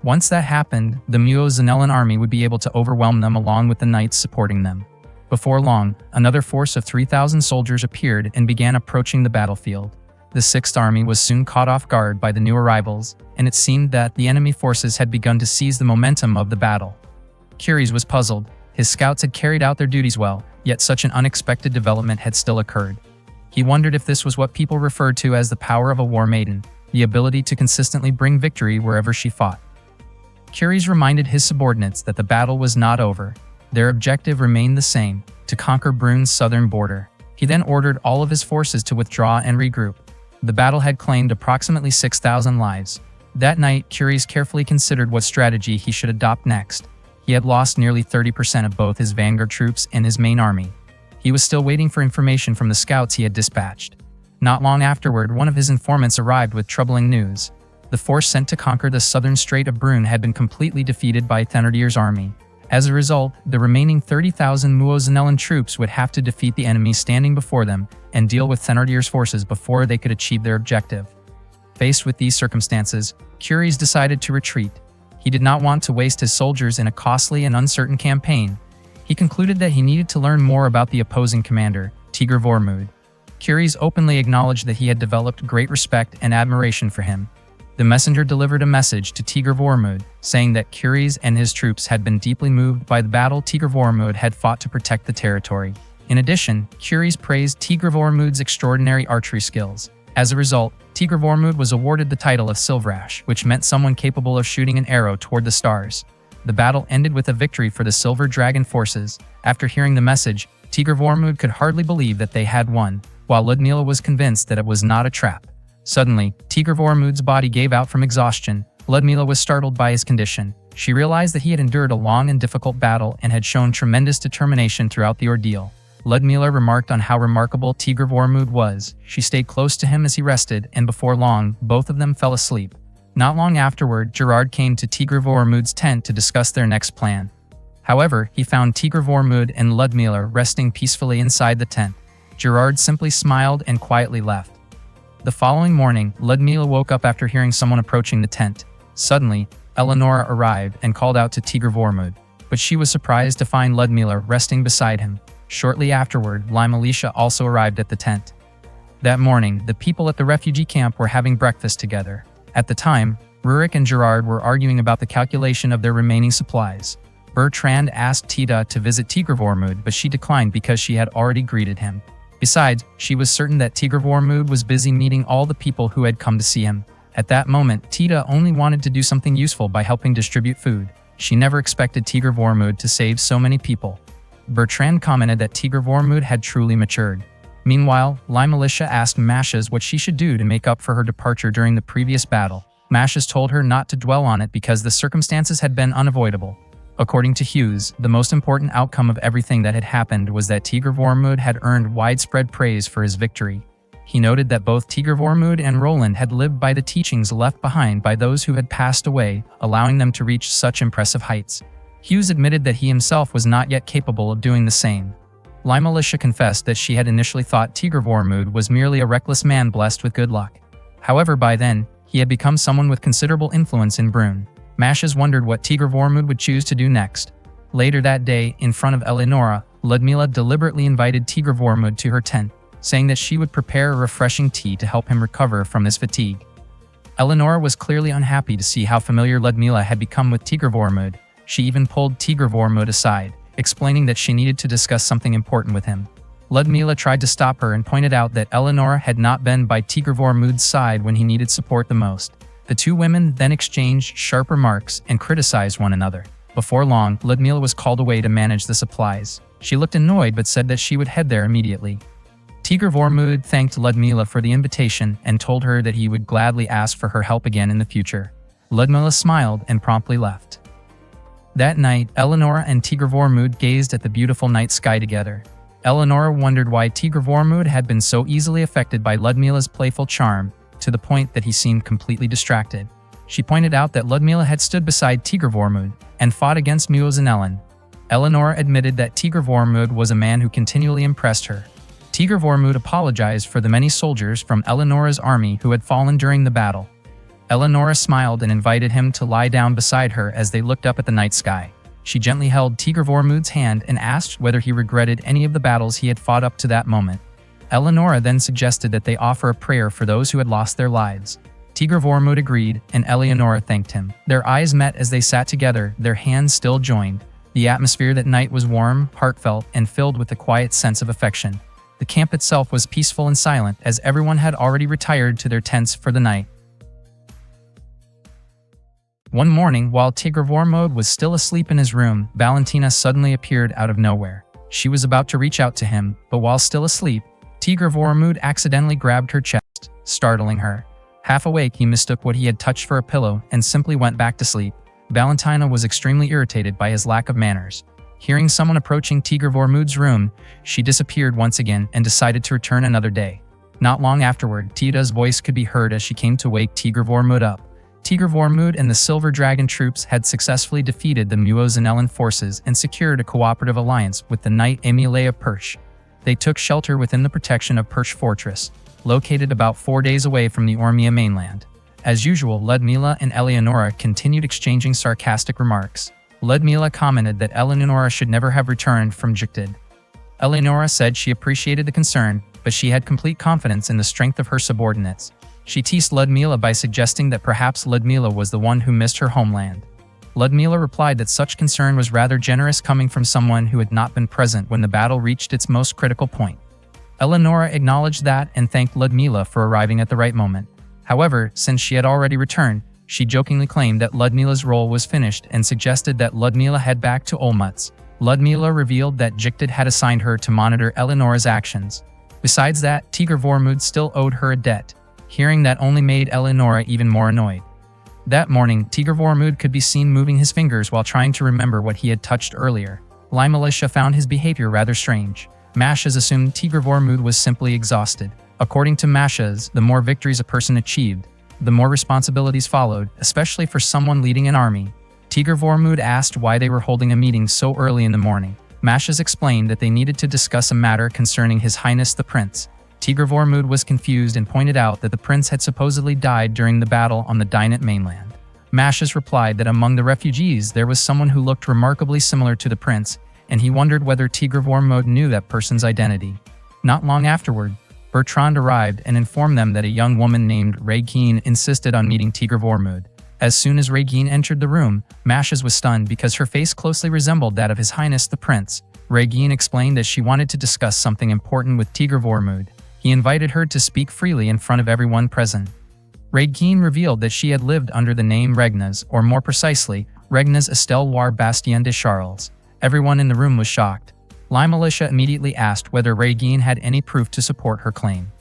Once that happened, the Muozinellan army would be able to overwhelm them along with the knights supporting them. Before long, another force of 3,000 soldiers appeared and began approaching the battlefield. The 6th army was soon caught off guard by the new arrivals, and it seemed that the enemy forces had begun to seize the momentum of the battle. Curies was puzzled. His scouts had carried out their duties well, yet such an unexpected development had still occurred. He wondered if this was what people referred to as the power of a war maiden, the ability to consistently bring victory wherever she fought. Curies reminded his subordinates that the battle was not over. Their objective remained the same, to conquer Brune's southern border. He then ordered all of his forces to withdraw and regroup. The battle had claimed approximately 6,000 lives. That night, Curies carefully considered what strategy he should adopt next. He had lost nearly 30% of both his vanguard troops and his main army. He was still waiting for information from the scouts he had dispatched. Not long afterward, one of his informants arrived with troubling news. The force sent to conquer the southern Strait of Brune had been completely defeated by Thénardier's army. As a result, the remaining 30,000 Muozinellan troops would have to defeat the enemy standing before them and deal with Thénardier's forces before they could achieve their objective. Faced with these circumstances, Curies decided to retreat. He did not want to waste his soldiers in a costly and uncertain campaign. He concluded that he needed to learn more about the opposing commander, Tigr Vormund. Curies openly acknowledged that he had developed great respect and admiration for him. The messenger delivered a message to Tigr Vormund, saying that Curies and his troops had been deeply moved by the battle Tigr Vormund had fought to protect the territory. In addition, Curies praised Tigr Vormund's extraordinary archery skills. As a result, Tigr Vormund was awarded the title of Silvrash, which meant someone capable of shooting an arrow toward the stars. The battle ended with a victory for the Silver Dragon forces. After hearing the message, Tigr Vormund could hardly believe that they had won, while Ludmila was convinced that it was not a trap. Suddenly, Tigr Vormund's body gave out from exhaustion. Ludmila was startled by his condition. She realized that he had endured a long and difficult battle and had shown tremendous determination throughout the ordeal. Ludmila remarked on how remarkable Tigr Vormud was. She stayed close to him as he rested, and before long, both of them fell asleep. Not long afterward, Gerard came to Tigr Vormud's tent to discuss their next plan. However, he found Tigr Vormud and Ludmila resting peacefully inside the tent. Gerard simply smiled and quietly left. The following morning, Ludmila woke up after hearing someone approaching the tent. Suddenly, Eleonora arrived and called out to Tigr Vormud, but she was surprised to find Ludmila resting beside him. Shortly afterward, Limelisha also arrived at the tent. That morning, the people at the refugee camp were having breakfast together. At the time, Rurik and Gerard were arguing about the calculation of their remaining supplies. Bertrand asked Tita to visit Tigr Vormud, but she declined because she had already greeted him. Besides, she was certain that Tigr Vormud was busy meeting all the people who had come to see him. At that moment, Tita only wanted to do something useful by helping distribute food. She never expected Tigr Vormud to save so many people. Bertrand commented that Tigr Vormud had truly matured. Meanwhile, Limelisha asked Mashes what she should do to make up for her departure during the previous battle. Mashes told her not to dwell on it because the circumstances had been unavoidable. According to Hughes, the most important outcome of everything that had happened was that Tigr Vormud had earned widespread praise for his victory. He noted that both Tigr Vormud and Roland had lived by the teachings left behind by those who had passed away, allowing them to reach such impressive heights. Hughes admitted that he himself was not yet capable of doing the same. Limelisha confessed that she had initially thought Tigr Vormud was merely a reckless man blessed with good luck. However, by then, he had become someone with considerable influence in Brünn. Mashes wondered what Tigr Vormud would choose to do next. Later that day, in front of Eleonora, Ludmila deliberately invited Tigr Vormud to her tent, saying that she would prepare a refreshing tea to help him recover from his fatigue. Eleonora was clearly unhappy to see how familiar Ludmila had become with Tigr Vormud. She even pulled Tigr Vormud aside, explaining that she needed to discuss something important with him. Ludmila tried to stop her and pointed out that Eleonora had not been by Tigr Vormud's side when he needed support the most. The two women then exchanged sharp remarks and criticized one another. Before long, Ludmila was called away to manage the supplies. She looked annoyed but said that she would head there immediately. Tigr Vormud thanked Ludmila for the invitation and told her that he would gladly ask for her help again in the future. Ludmila smiled and promptly left. That night, Eleonora and Tigr Vormud gazed at the beautiful night sky together. Eleonora wondered why Tigr Vormud had been so easily affected by Ludmila's playful charm, to the point that he seemed completely distracted. She pointed out that Ludmila had stood beside Tigr Vormud and fought against Muozinelen. Eleonora admitted that Tigr Vormud was a man who continually impressed her. Tigr Vormud apologized for the many soldiers from Eleonora's army who had fallen during the battle. Eleonora smiled and invited him to lie down beside her as they looked up at the night sky. She gently held Tigr Vormud's hand and asked whether he regretted any of the battles he had fought up to that moment. Eleonora then suggested that they offer a prayer for those who had lost their lives. Tigr Vormud agreed, and Eleonora thanked him. Their eyes met as they sat together, their hands still joined. The atmosphere that night was warm, heartfelt, and filled with a quiet sense of affection. The camp itself was peaceful and silent, as everyone had already retired to their tents for the night. One morning, while Tigr Vormud was still asleep in his room, Valentina suddenly appeared out of nowhere. She was about to reach out to him, but while still asleep, Tigr Vormud accidentally grabbed her chest, startling her. Half awake, he mistook what he had touched for a pillow and simply went back to sleep. Valentina was extremely irritated by his lack of manners. Hearing someone approaching Tigr Vormud's room, she disappeared once again and decided to return another day. Not long afterward, Tita's voice could be heard as she came to wake Tigr Vormud up. Tigr Vormud and the Silver Dragon troops had successfully defeated the Muozinelen forces and secured a cooperative alliance with the Knight Emile of Perche. They took shelter within the protection of Perche Fortress, located about 4 days away from the Ormia mainland. As usual, Ludmila and Eleonora continued exchanging sarcastic remarks. Ludmila commented that Eleonora should never have returned from Jiktid. Eleonora said she appreciated the concern, but she had complete confidence in the strength of her subordinates. She teased Ludmila by suggesting that perhaps Ludmila was the one who missed her homeland. Ludmila replied that such concern was rather generous coming from someone who had not been present when the battle reached its most critical point. Eleonora acknowledged that and thanked Ludmila for arriving at the right moment. However, since she had already returned, she jokingly claimed that Ludmila's role was finished and suggested that Ludmila head back to Olmutz. Ludmila revealed that Jiktid had assigned her to monitor Eleonora's actions. Besides that, Tigr Vormud still owed her a debt. Hearing that only made Eleonora even more annoyed. That morning, Tigr Vormud could be seen moving his fingers while trying to remember what he had touched earlier. Limelisha found his behavior rather strange. Mashas assumed Tigr Vormud was simply exhausted. According to Mashas, the more victories a person achieved, the more responsibilities followed, especially for someone leading an army. Tigr Vormud asked why they were holding a meeting so early in the morning. Mashas explained that they needed to discuss a matter concerning His Highness the Prince. Tigr Vormud was confused and pointed out that the prince had supposedly died during the battle on the Dinant mainland. Mashas replied that among the refugees there was someone who looked remarkably similar to the prince, and he wondered whether Tigr Vormud knew that person's identity. Not long afterward, Bertrand arrived and informed them that a young woman named Regine insisted on meeting Tigr Vormud. As soon as Regine entered the room, Mashas was stunned because her face closely resembled that of His Highness the Prince. Regine explained that she wanted to discuss something important with Tigr Vormud. He invited her to speak freely in front of everyone present. Regine revealed that she had lived under the name Regnes, or more precisely, Regnes Estelle War Bastien de Charles. Everyone in the room was shocked. Militia immediately asked whether Regine had any proof to support her claim.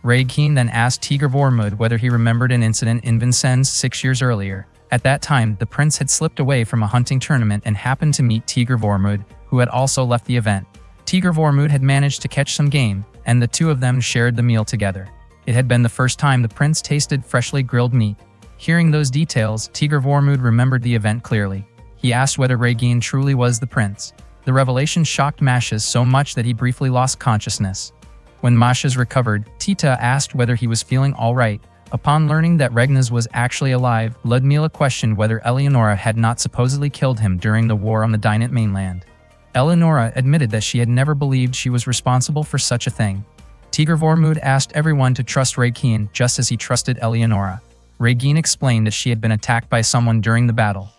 Regine then asked Tigr Vormud whether he remembered an incident in Vincennes 6 years earlier. At that time, the prince had slipped away from a hunting tournament and happened to meet Tigr Vormud, who had also left the event. Tigr Vormud had managed to catch some game, and the two of them shared the meal together. It had been the first time the prince tasted freshly grilled meat. Hearing those details, Tigr Vormud remembered the event clearly. He asked whether Regine truly was the prince. The revelation shocked Mashas so much that he briefly lost consciousness. When Mashas recovered, Tita asked whether he was feeling all right. Upon learning that Regnes was actually alive, Ludmila questioned whether Eleonora had not supposedly killed him during the war on the Dinant mainland. Eleonora admitted that she had never believed she was responsible for such a thing. Tigr Vormud asked everyone to trust Regine just as he trusted Eleonora. Regine explained that she had been attacked by someone during the battle.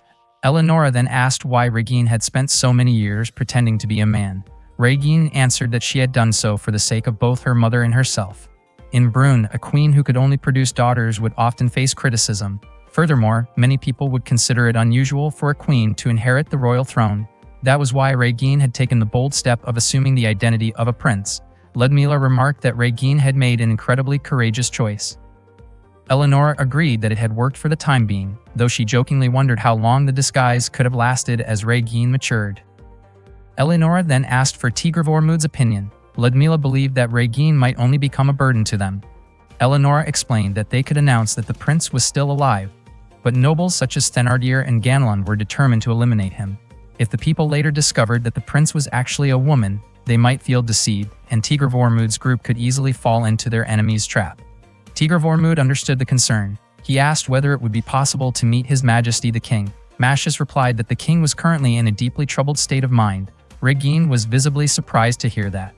Eleonora then asked why Regine had spent so many years pretending to be a man. Regine answered that she had done so for the sake of both her mother and herself. In Brune, a queen who could only produce daughters would often face criticism. Furthermore, many people would consider it unusual for a queen to inherit the royal throne. That was why Regine had taken the bold step of assuming the identity of a prince. Ludmila remarked that Regine had made an incredibly courageous choice. Eleonora agreed that it had worked for the time being, though she jokingly wondered how long the disguise could have lasted as Regine matured. Eleonora then asked for Tigr Vormud's opinion. Ludmila believed that Regine might only become a burden to them. Eleonora explained that they could announce that the prince was still alive, but nobles such as Thénardier and Ganelon were determined to eliminate him. If the people later discovered that the prince was actually a woman, they might feel deceived, and Tigr Vormud's group could easily fall into their enemy's trap. Tigr Vormud understood the concern. He asked whether it would be possible to meet His Majesty the King. Mashas replied that the king was currently in a deeply troubled state of mind. Regine was visibly surprised to hear that.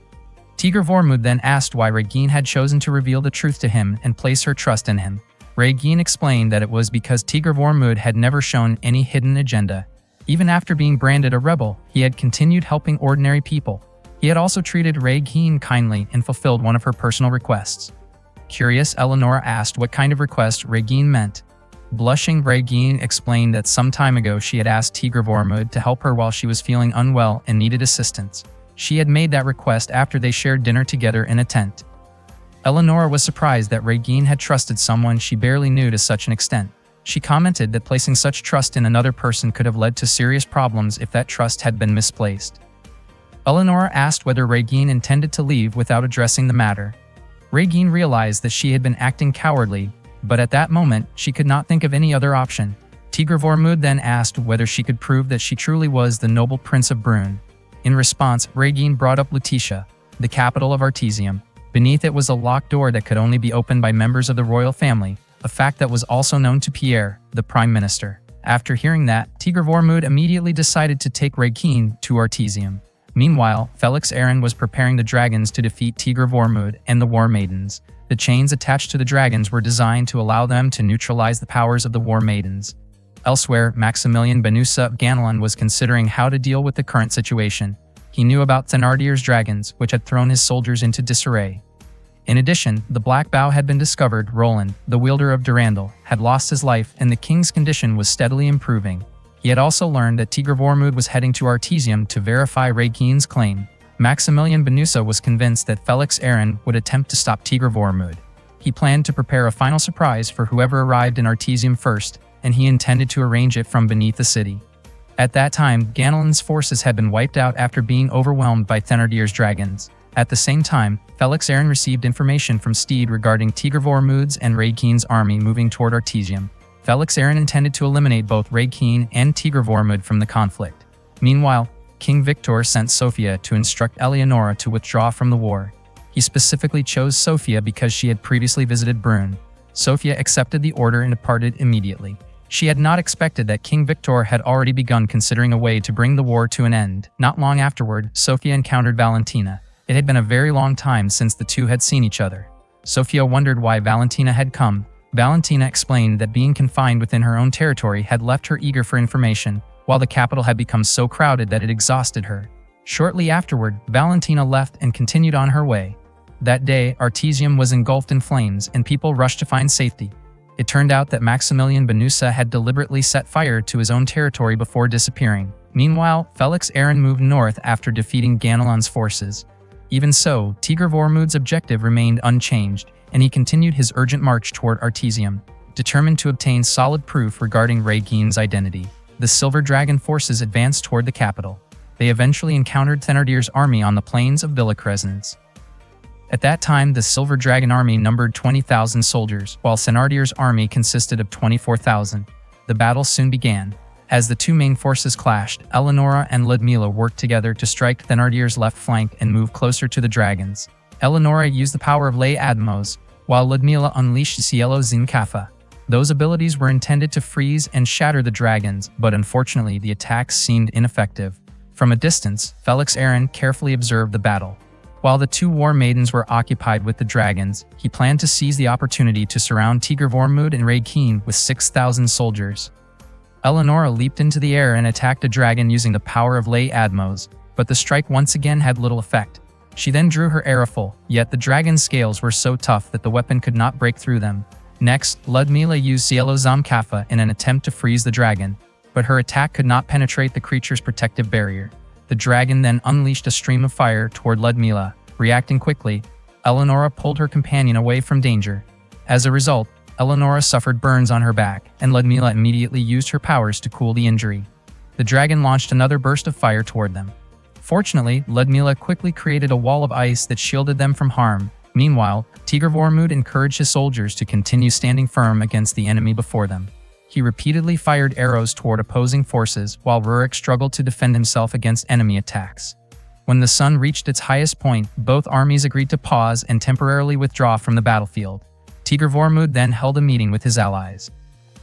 Tigr Vormud then asked why Regine had chosen to reveal the truth to him and place her trust in him. Regine explained that it was because Tigr Vormud had never shown any hidden agenda. Even after being branded a rebel, he had continued helping ordinary people. He had also treated Regine kindly and fulfilled one of her personal requests. Curious, Eleonora asked what kind of request Regine meant. Blushing, Regine explained that some time ago she had asked Tigr Vormud to help her while she was feeling unwell and needed assistance. She had made that request after they shared dinner together in a tent. Eleonora was surprised that Regine had trusted someone she barely knew to such an extent. She commented that placing such trust in another person could have led to serious problems if that trust had been misplaced. Eleonora asked whether Regine intended to leave without addressing the matter. Regine realized that she had been acting cowardly, but at that moment, she could not think of any other option. Tigr Vormud then asked whether she could prove that she truly was the noble prince of Brune. In response, Regine brought up Lutetia, the capital of Artesium. Beneath it was a locked door that could only be opened by members of the royal family, a fact that was also known to Pierre, the prime minister. After hearing that, Tigr Vormud immediately decided to take Regine to Artesium. Meanwhile, Felix Aaron was preparing the dragons to defeat Tigr Vormud and the War Maidens. The chains attached to the dragons were designed to allow them to neutralize the powers of the War Maidens. Elsewhere, Maximilien Benusa of Ganelon was considering how to deal with the current situation. He knew about Thénardier's dragons, which had thrown his soldiers into disarray. In addition, the Black Bough had been discovered. Roland, the wielder of Durandal, had lost his life and the king's condition was steadily improving. He had also learned that Tigr Vormud was heading to Artesium to verify Regine's claim. Maximilien Benusa was convinced that Felix Aaron would attempt to stop Tigr Vormud. He planned to prepare a final surprise for whoever arrived in Artesium first, and he intended to arrange it from beneath the city. At that time, Ganelon's forces had been wiped out after being overwhelmed by Thénardier's dragons. At the same time, Felix Aaron received information from Steed regarding Tigr Vormud's and Raid Keen's army moving toward Artesium. Felix Aaron intended to eliminate both Raid Keen and Tigr Vormud from the conflict. Meanwhile, King Victor sent Sofia to instruct Eleonora to withdraw from the war. He specifically chose Sofia because she had previously visited Brünn. Sofia accepted the order and departed immediately. She had not expected that King Victor had already begun considering a way to bring the war to an end. Not long afterward, Sofia encountered Valentina. It had been a very long time since the two had seen each other. Sofia wondered why Valentina had come. Valentina explained that being confined within her own territory had left her eager for information, while the capital had become so crowded that it exhausted her. Shortly afterward, Valentina left and continued on her way. That day, Artesium was engulfed in flames and people rushed to find safety. It turned out that Maximilian Benusa had deliberately set fire to his own territory before disappearing. Meanwhile, Felix Aaron moved north after defeating Ganelon's forces. Even so, Tigr Vormud's objective remained unchanged, and he continued his urgent march toward Artesium, determined to obtain solid proof regarding Raid Keen's identity. The Silver Dragon forces advanced toward the capital. They eventually encountered Thénardier's army on the plains of Villacrescence. At that time, the Silver Dragon army numbered 20,000 soldiers, while Thénardier's army consisted of 24,000. The battle soon began. As the two main forces clashed, Eleonora and Ludmila worked together to strike Thénardier's left flank and move closer to the dragons. Eleonora used the power of Ley Admos, while Ludmila unleashed Cielo Zincafa. Those abilities were intended to freeze and shatter the dragons, but unfortunately the attacks seemed ineffective. From a distance, Felix Aaron carefully observed the battle. While the two war maidens were occupied with the dragons, he planned to seize the opportunity to surround Tigr Vormud and Raid Keen with 6,000 soldiers. Eleonora leaped into the air and attacked a dragon using the power of Ley Admos, but the strike once again had little effect. She then drew her arrow full, yet the dragon's scales were so tough that the weapon could not break through them. Next, Ludmila used Cielo Zamkafa in an attempt to freeze the dragon, but her attack could not penetrate the creature's protective barrier. The dragon then unleashed a stream of fire toward Ludmila. Reacting quickly, Eleonora pulled her companion away from danger. As a result, Eleonora suffered burns on her back, and Ludmila immediately used her powers to cool the injury. The dragon launched another burst of fire toward them. Fortunately, Ludmila quickly created a wall of ice that shielded them from harm. Meanwhile, Tigr Vormud encouraged his soldiers to continue standing firm against the enemy before them. He repeatedly fired arrows toward opposing forces, while Rurik struggled to defend himself against enemy attacks. When the sun reached its highest point, both armies agreed to pause and temporarily withdraw from the battlefield. Tigr Vormud then held a meeting with his allies.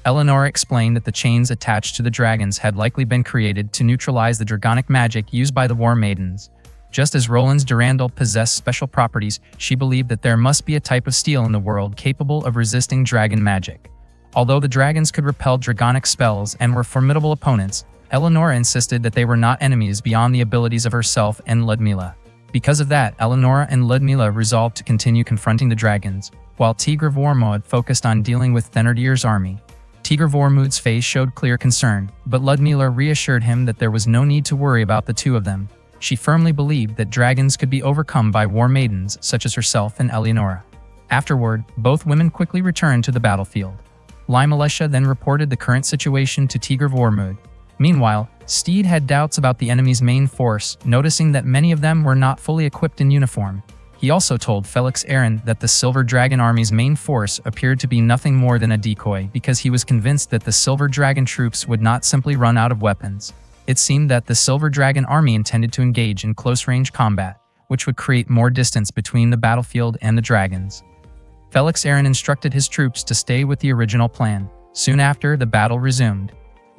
Eleonora explained that the chains attached to the dragons had likely been created to neutralize the dragonic magic used by the War Maidens. Just as Roland's Durandal possessed special properties, she believed that there must be a type of steel in the world capable of resisting dragon magic. Although the dragons could repel dragonic spells and were formidable opponents, Eleonora insisted that they were not enemies beyond the abilities of herself and Ludmila. Because of that, Eleonora and Ludmila resolved to continue confronting the dragons, while Tigr Vormud focused on dealing with Thénardier's army. Tigr Vormud's face showed clear concern, but Ludmila reassured him that there was no need to worry about the two of them. She firmly believed that dragons could be overcome by war maidens such as herself and Eleonora. Afterward, both women quickly returned to the battlefield. Limelisha then reported the current situation to Tigr Vormud. Meanwhile, Steed had doubts about the enemy's main force, noticing that many of them were not fully equipped in uniform. He also told Felix Aaron that the Silver Dragon army's main force appeared to be nothing more than a decoy because he was convinced that the Silver Dragon troops would not simply run out of weapons. It seemed that the Silver Dragon army intended to engage in close-range combat, which would create more distance between the battlefield and the dragons. Felix Aaron instructed his troops to stay with the original plan. Soon after, the battle resumed.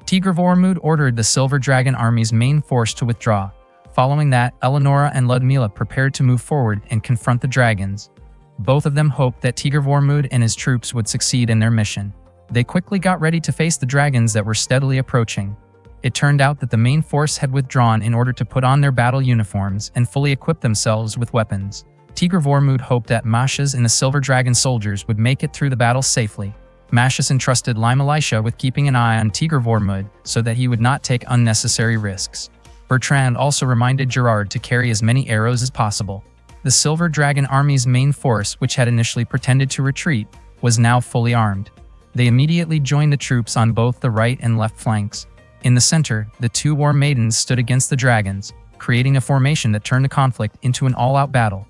Tigr Vormud ordered the Silver Dragon army's main force to withdraw. Following that, Eleonora and Ludmila prepared to move forward and confront the dragons. Both of them hoped that Tigr Vormud and his troops would succeed in their mission. They quickly got ready to face the dragons that were steadily approaching. It turned out that the main force had withdrawn in order to put on their battle uniforms and fully equip themselves with weapons. Tigr Vormud hoped that Mascias and the Silver Dragon soldiers would make it through the battle safely. Mascias entrusted Limelisha with keeping an eye on Tigr Vormud so that he would not take unnecessary risks. Bertrand also reminded Gerard to carry as many arrows as possible. The Silver Dragon army's main force, which had initially pretended to retreat, was now fully armed. They immediately joined the troops on both the right and left flanks. In the center, the two war maidens stood against the dragons, creating a formation that turned the conflict into an all-out battle.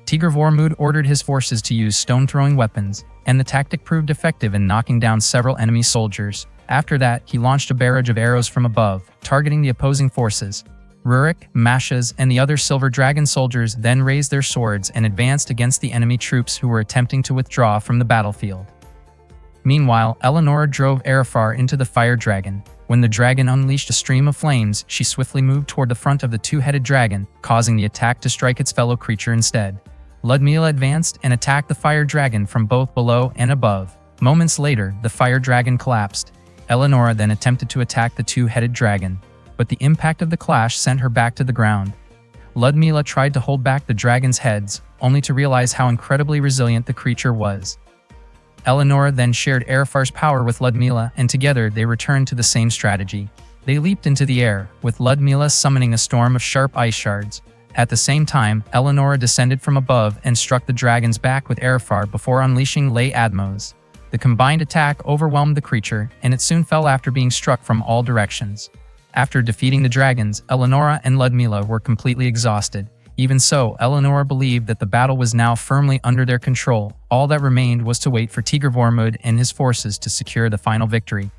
Tigr Vormund ordered his forces to use stone-throwing weapons, and the tactic proved effective in knocking down several enemy soldiers. After that, he launched a barrage of arrows from above, targeting the opposing forces. Rurik, Mashas, and the other Silver Dragon soldiers then raised their swords and advanced against the enemy troops who were attempting to withdraw from the battlefield. Meanwhile, Eleonora drove Arafar into the fire dragon. When the dragon unleashed a stream of flames, she swiftly moved toward the front of the two-headed dragon, causing the attack to strike its fellow creature instead. Ludmila advanced and attacked the fire dragon from both below and above. Moments later, the fire dragon collapsed. Eleonora then attempted to attack the two-headed dragon, but the impact of the clash sent her back to the ground. Ludmila tried to hold back the dragon's heads, only to realize how incredibly resilient the creature was. Eleonora then shared Arafar's power with Ludmila, and together they returned to the same strategy. They leaped into the air, with Ludmila summoning a storm of sharp ice shards. At the same time, Eleonora descended from above and struck the dragon's back with Arafar before unleashing Lay Admos. The combined attack overwhelmed the creature, and it soon fell after being struck from all directions. After defeating the dragons, Eleonora and Ludmila were completely exhausted. Even so, Eleonora believed that the battle was now firmly under their control. All that remained was to wait for Tigr Vormund and his forces to secure the final victory.